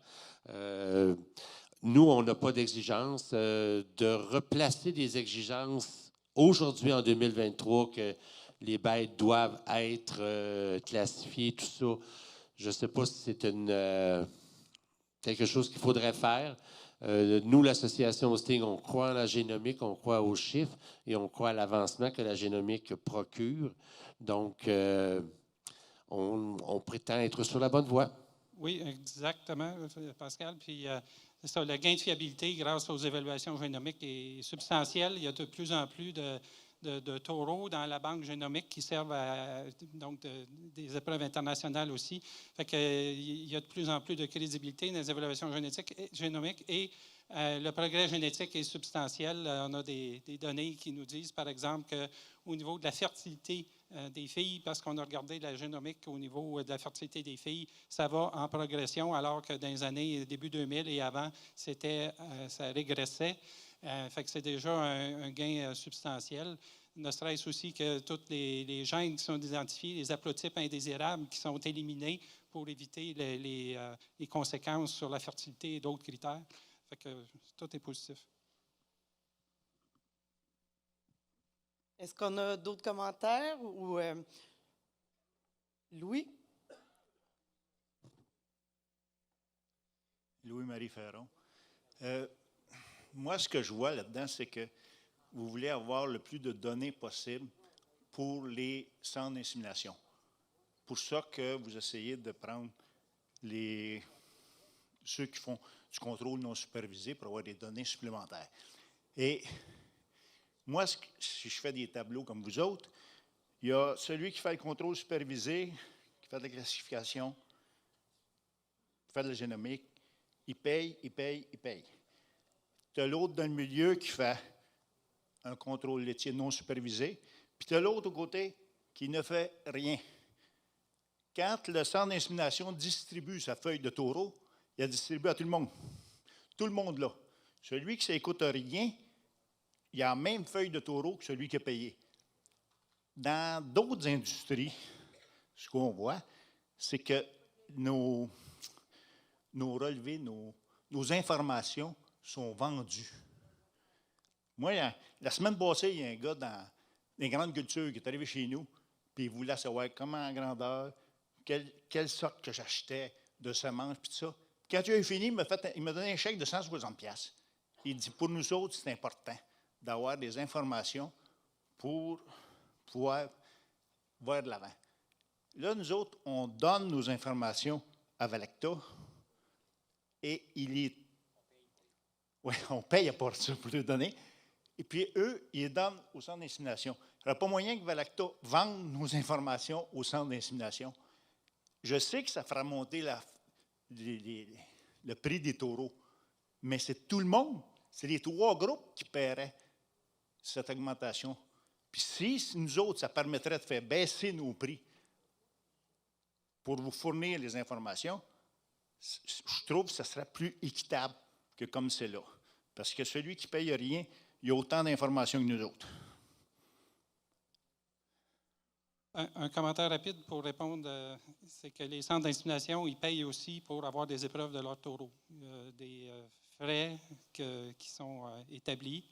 Nous, on n'a pas d'exigence. De replacer des exigences aujourd'hui, en 2023, que les bêtes doivent être classifiées, tout ça, je ne sais pas si c'est quelque chose qu'il faudrait faire. Nous, l'association Hosting, on croit en la génomique, on croit aux chiffres et on croit à l'avancement que la génomique procure. Donc, on prétend être sur la bonne voie. Oui, exactement, Pascal. Puis, c'est ça, le gain de fiabilité grâce aux évaluations génomiques est substantiel. Il y a de plus en plus de taureaux dans la banque génomique qui servent à des épreuves internationales aussi. Fait que, il y a de plus en plus de crédibilité dans les évaluations génomiques et le progrès génétique est substantiel. On a des données qui nous disent, par exemple, qu'au niveau de la fertilité des filles, parce qu'on a regardé la génomique au niveau de la fertilité des filles, ça va en progression, alors que dans les années début 2000 et avant, ça régressait. Fait que c'est déjà un gain substantiel. Ne serait-ce aussi que tous les gènes qui sont identifiés, les haplotypes indésirables qui sont éliminés pour éviter les conséquences sur la fertilité et d'autres critères. Fait que tout est positif. Est-ce qu'on a d'autres commentaires? Ou Louis? Louis-Marie Ferron. Moi, ce que je vois là-dedans, c'est que vous voulez avoir le plus de données possible pour les centres d'insémination. Pour ça que vous essayez de prendre ceux qui font du contrôle non supervisé pour avoir des données supplémentaires. Et moi, si je fais des tableaux comme vous autres, il y a celui qui fait le contrôle supervisé, qui fait de la classification, qui fait de la génomique, il paye. Tu as l'autre dans le milieu qui fait un contrôle laitier non supervisé, puis tu as l'autre au côté qui ne fait rien. Quand le centre d'insémination distribue sa feuille de taureau, il la distribue à tout le monde. Tout le monde là. Celui qui ne s'écoute rien, il a la même feuille de taureau que celui qui a payé. Dans d'autres industries, ce qu'on voit, c'est que nos relevés, nos informations sont vendues. Moi, la semaine passée, il y a un gars des grandes cultures qui est arrivé chez nous, puis il voulait savoir comment en grandeur, quelle sorte que j'achetais de semences, puis tout ça. Quand il a fini, il m'a donné un chèque de 160$. Il dit, pour nous autres, c'est important d'avoir des informations pour pouvoir voir de l'avant. Là, nous autres, on donne nos informations à Valacta et on paye à part ça pour les donner. Et puis, eux, ils les donnent au centre d'insémination. Il n'y a pas moyen que Valacta vende nos informations au centre d'insémination. Je sais que ça fera monter le prix des taureaux, mais c'est tout le monde. C'est les 3 groupes qui paieraient cette augmentation. Puis si nous autres, ça permettrait de faire baisser nos prix pour vous fournir les informations, je trouve que ça serait plus équitable que comme c'est là. Parce que celui qui ne paye rien, il a autant d'informations que nous autres. Un commentaire rapide pour répondre, c'est que les centres d'insémination, ils payent aussi pour avoir des épreuves de leurs taureaux. Des frais qui sont établis,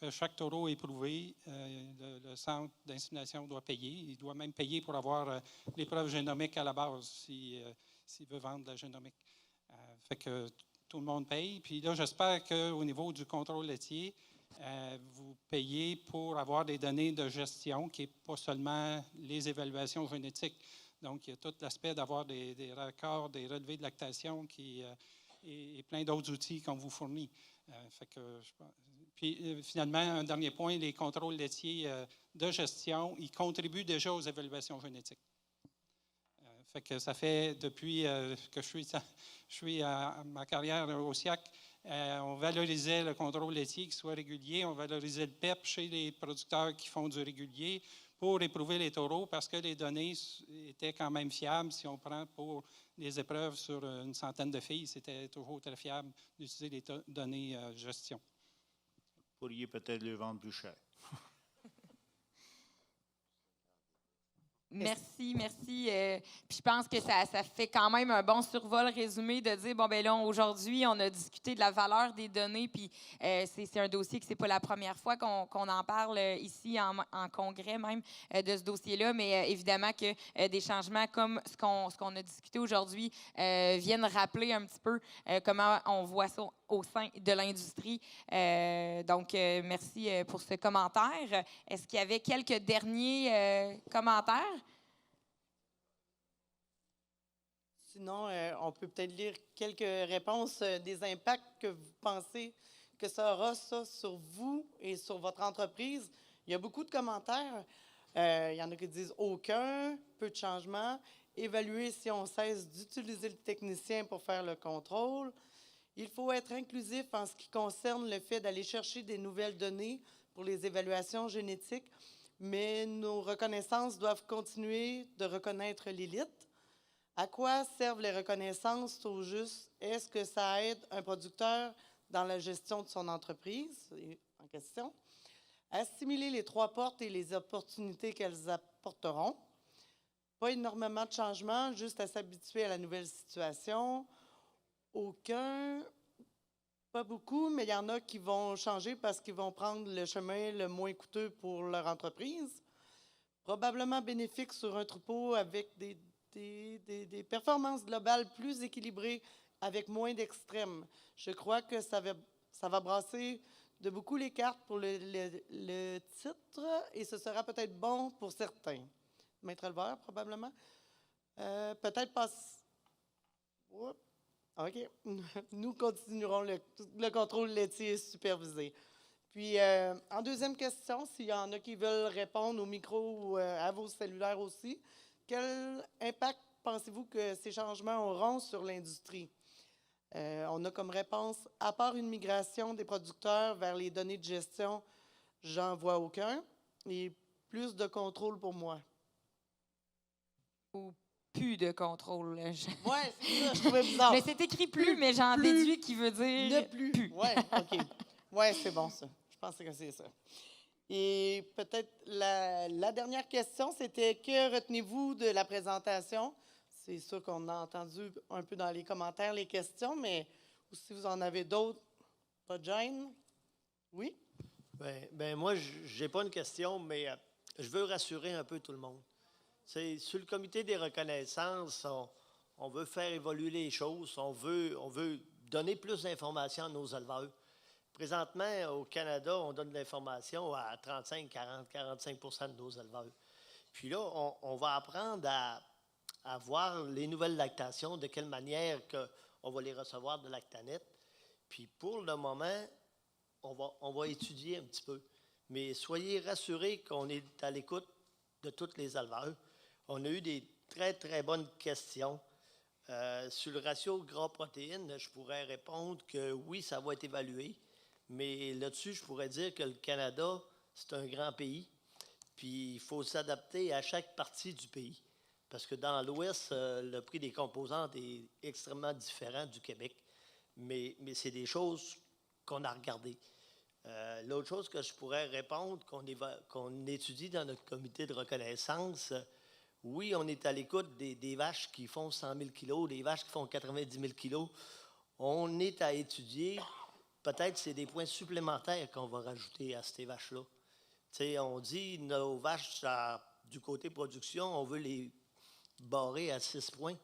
que chaque taureau est éprouvé, le centre d'insémination doit payer. Il doit même payer pour avoir l'épreuve génomique à la base, s'il veut vendre de la génomique. Fait que tout le monde paye. Puis là, j'espère qu'au niveau du contrôle laitier, vous payez pour avoir des données de gestion, qui n'est pas seulement les évaluations génétiques. Donc, il y a tout l'aspect d'avoir des records, des relevés de lactation et plein d'autres outils qu'on vous fournit. Puis, finalement, un dernier point, les contrôles laitiers de gestion, ils contribuent déjà aux évaluations génétiques. Fait que ça fait depuis que je suis à ma carrière au SIAC, on valorisait le contrôle laitier qui soit régulier, on valorisait le PEP chez les producteurs qui font du régulier pour éprouver les taureaux parce que les données étaient quand même fiables. Si on prend pour les épreuves sur une centaine de filles, c'était toujours très fiable d'utiliser les données gestion. Vous pourriez peut-être le vendre plus cher. Merci. Puis je pense que ça fait quand même un bon survol résumé de dire, bon, ben là, aujourd'hui, on a discuté de la valeur des données, puis c'est un dossier que c'est pas la première fois qu'on en parle ici en congrès même de ce dossier-là, mais évidemment que des changements comme ce qu'on a discuté aujourd'hui viennent rappeler un petit peu comment on voit ça au sein de l'industrie. Donc, merci pour ce commentaire. Est-ce qu'il y avait quelques derniers commentaires? Sinon, on peut peut-être lire quelques réponses des impacts que vous pensez que ça aura ça, sur vous et sur votre entreprise. Il y a beaucoup de commentaires. Il y en a qui disent aucun, peu de changements. Évaluer si on cesse d'utiliser le technicien pour faire le contrôle. Il faut être inclusif en ce qui concerne le fait d'aller chercher des nouvelles données pour les évaluations génétiques, mais nos reconnaissances doivent continuer de reconnaître l'élite. À quoi servent les reconnaissances au juste? Est-ce que ça aide un producteur dans la gestion de son entreprise? C'est en question. Assimiler les 3 portes et les opportunités qu'elles apporteront. Pas énormément de changements, juste à s'habituer à la nouvelle situation. Aucun, pas beaucoup, mais il y en a qui vont changer parce qu'ils vont prendre le chemin le moins coûteux pour leur entreprise. Probablement bénéfique sur un troupeau avec des performances globales plus équilibrées, avec moins d'extrêmes. Je crois que ça va brasser de beaucoup les cartes pour le titre et ce sera peut-être bon pour certains. Maître éleveur, probablement. Peut-être pas... OK. Nous continuerons le contrôle laitier supervisé. Puis, en deuxième question, s'il y en a qui veulent répondre au micro ou à vos cellulaires aussi, quel impact pensez-vous que ces changements auront sur l'industrie? On a comme réponse, à part une migration des producteurs vers les données de gestion, j'en vois aucun, et plus de contrôle pour moi. Ou plus de contrôle. Oui, c'est ça, je trouvais bizarre. Mais c'est écrit plus, mais j'en déduis qui veut dire ne plus. Oui, OK. Oui, c'est bon, ça. Je pense que c'est ça. Et peut-être la dernière question, c'était que retenez-vous de la présentation? C'est sûr qu'on a entendu un peu dans les commentaires les questions, mais si vous en avez d'autres, pas de gêne. Oui? Ben moi, je n'ai pas une question, mais je veux rassurer un peu tout le monde. Sur le comité des reconnaissances, on veut faire évoluer les choses, on veut donner plus d'informations à nos éleveurs. Présentement, au Canada, on donne de l'information à 35, 40, 45 de nos éleveurs. Puis là, on va apprendre à voir les nouvelles lactations, de quelle manière on va les recevoir de Lactanet. Puis pour le moment, on va étudier un petit peu. Mais soyez rassurés qu'on est à l'écoute de tous les éleveurs. On a eu des très, très bonnes questions. Sur le ratio gras-protéines, je pourrais répondre que oui, ça va être évalué. Mais là-dessus, je pourrais dire que le Canada, c'est un grand pays. Puis il faut s'adapter à chaque partie du pays. Parce que dans l'Ouest, le prix des composantes est extrêmement différent du Québec. Mais c'est des choses qu'on a regardées. L'autre chose que je pourrais répondre, qu'on étudie dans notre comité de reconnaissance, oui, on est à l'écoute des vaches qui font 100 000 kilos, des vaches qui font 90 000 kilos. On est à étudier, peut-être c'est des points supplémentaires qu'on va rajouter à ces vaches-là. T'sais, on dit, nos vaches, du côté production, on veut les barrer à 6 points.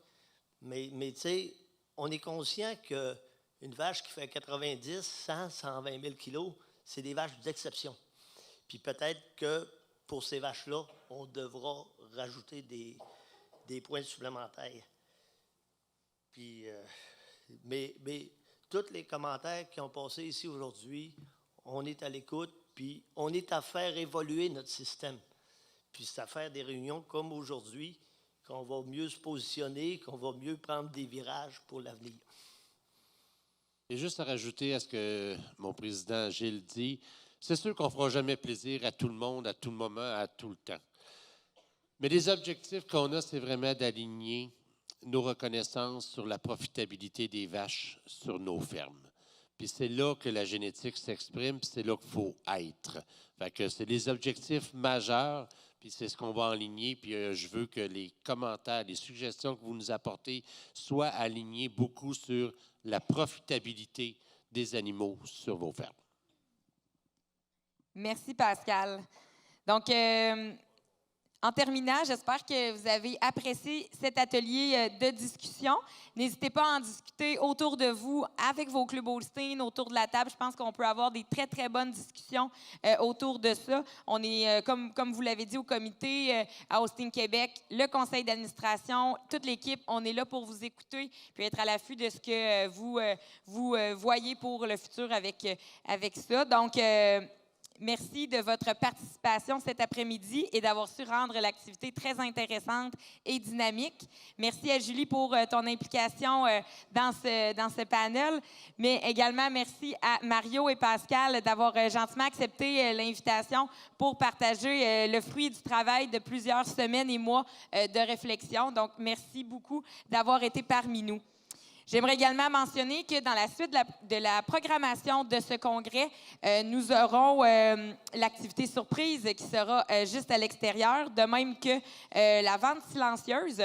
Mais tu sais, on est conscient qu'une vache qui fait 90, 100, 120 000 kilos, c'est des vaches d'exception. Puis peut-être que pour ces vaches-là, on devra rajouter des points supplémentaires. Puis, mais tous les commentaires qui ont passé ici aujourd'hui, on est à l'écoute, puis on est à faire évoluer notre système. Puis c'est à faire des réunions comme aujourd'hui, qu'on va mieux se positionner, qu'on va mieux prendre des virages pour l'avenir. Et juste à rajouter à ce que mon président Gilles dit, c'est sûr qu'on ne fera jamais plaisir à tout le monde, à tout moment, à tout le temps. Mais les objectifs qu'on a, c'est vraiment d'aligner nos reconnaissances sur la profitabilité des vaches sur nos fermes. Puis c'est là que la génétique s'exprime, puis c'est là qu'il faut être. Fait que c'est les objectifs majeurs, puis c'est ce qu'on va aligner. Puis je veux que les commentaires, les suggestions que vous nous apportez soient alignés beaucoup sur la profitabilité des animaux sur vos fermes. Merci, Pascal. Donc, en terminant, j'espère que vous avez apprécié cet atelier de discussion. N'hésitez pas à en discuter autour de vous, avec vos clubs Holstein, autour de la table. Je pense qu'on peut avoir des très, très bonnes discussions autour de ça. On est, comme vous l'avez dit, au comité à Holstein Québec, le conseil d'administration, toute l'équipe, on est là pour vous écouter puis être à l'affût de ce que vous voyez pour le futur avec ça. Donc, merci de votre participation cet après-midi et d'avoir su rendre l'activité très intéressante et dynamique. Merci à Julie pour ton implication dans ce panel, mais également merci à Mario et Pascal d'avoir gentiment accepté l'invitation pour partager le fruit du travail de plusieurs semaines et mois de réflexion. Donc, merci beaucoup d'avoir été parmi nous. J'aimerais également mentionner que dans la suite de la programmation de ce congrès, nous aurons l'activité surprise qui sera juste à l'extérieur, de même que la vente silencieuse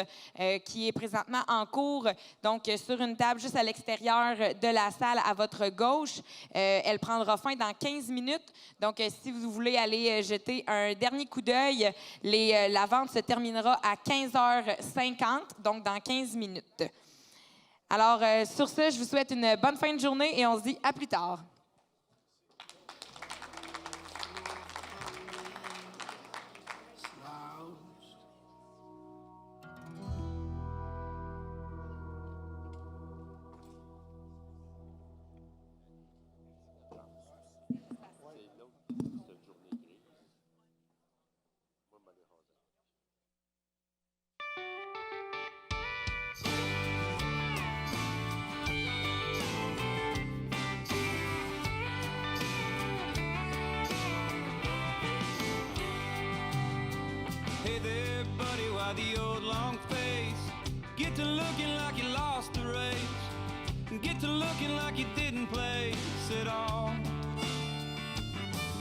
qui est présentement en cours, donc sur une table juste à l'extérieur de la salle à votre gauche. Elle prendra fin dans 15 minutes. Donc, si vous voulez aller jeter un dernier coup d'œil, la vente se terminera à 15h50, donc dans 15 minutes. Alors, sur ce, je vous souhaite une bonne fin de journée et on se dit à plus tard.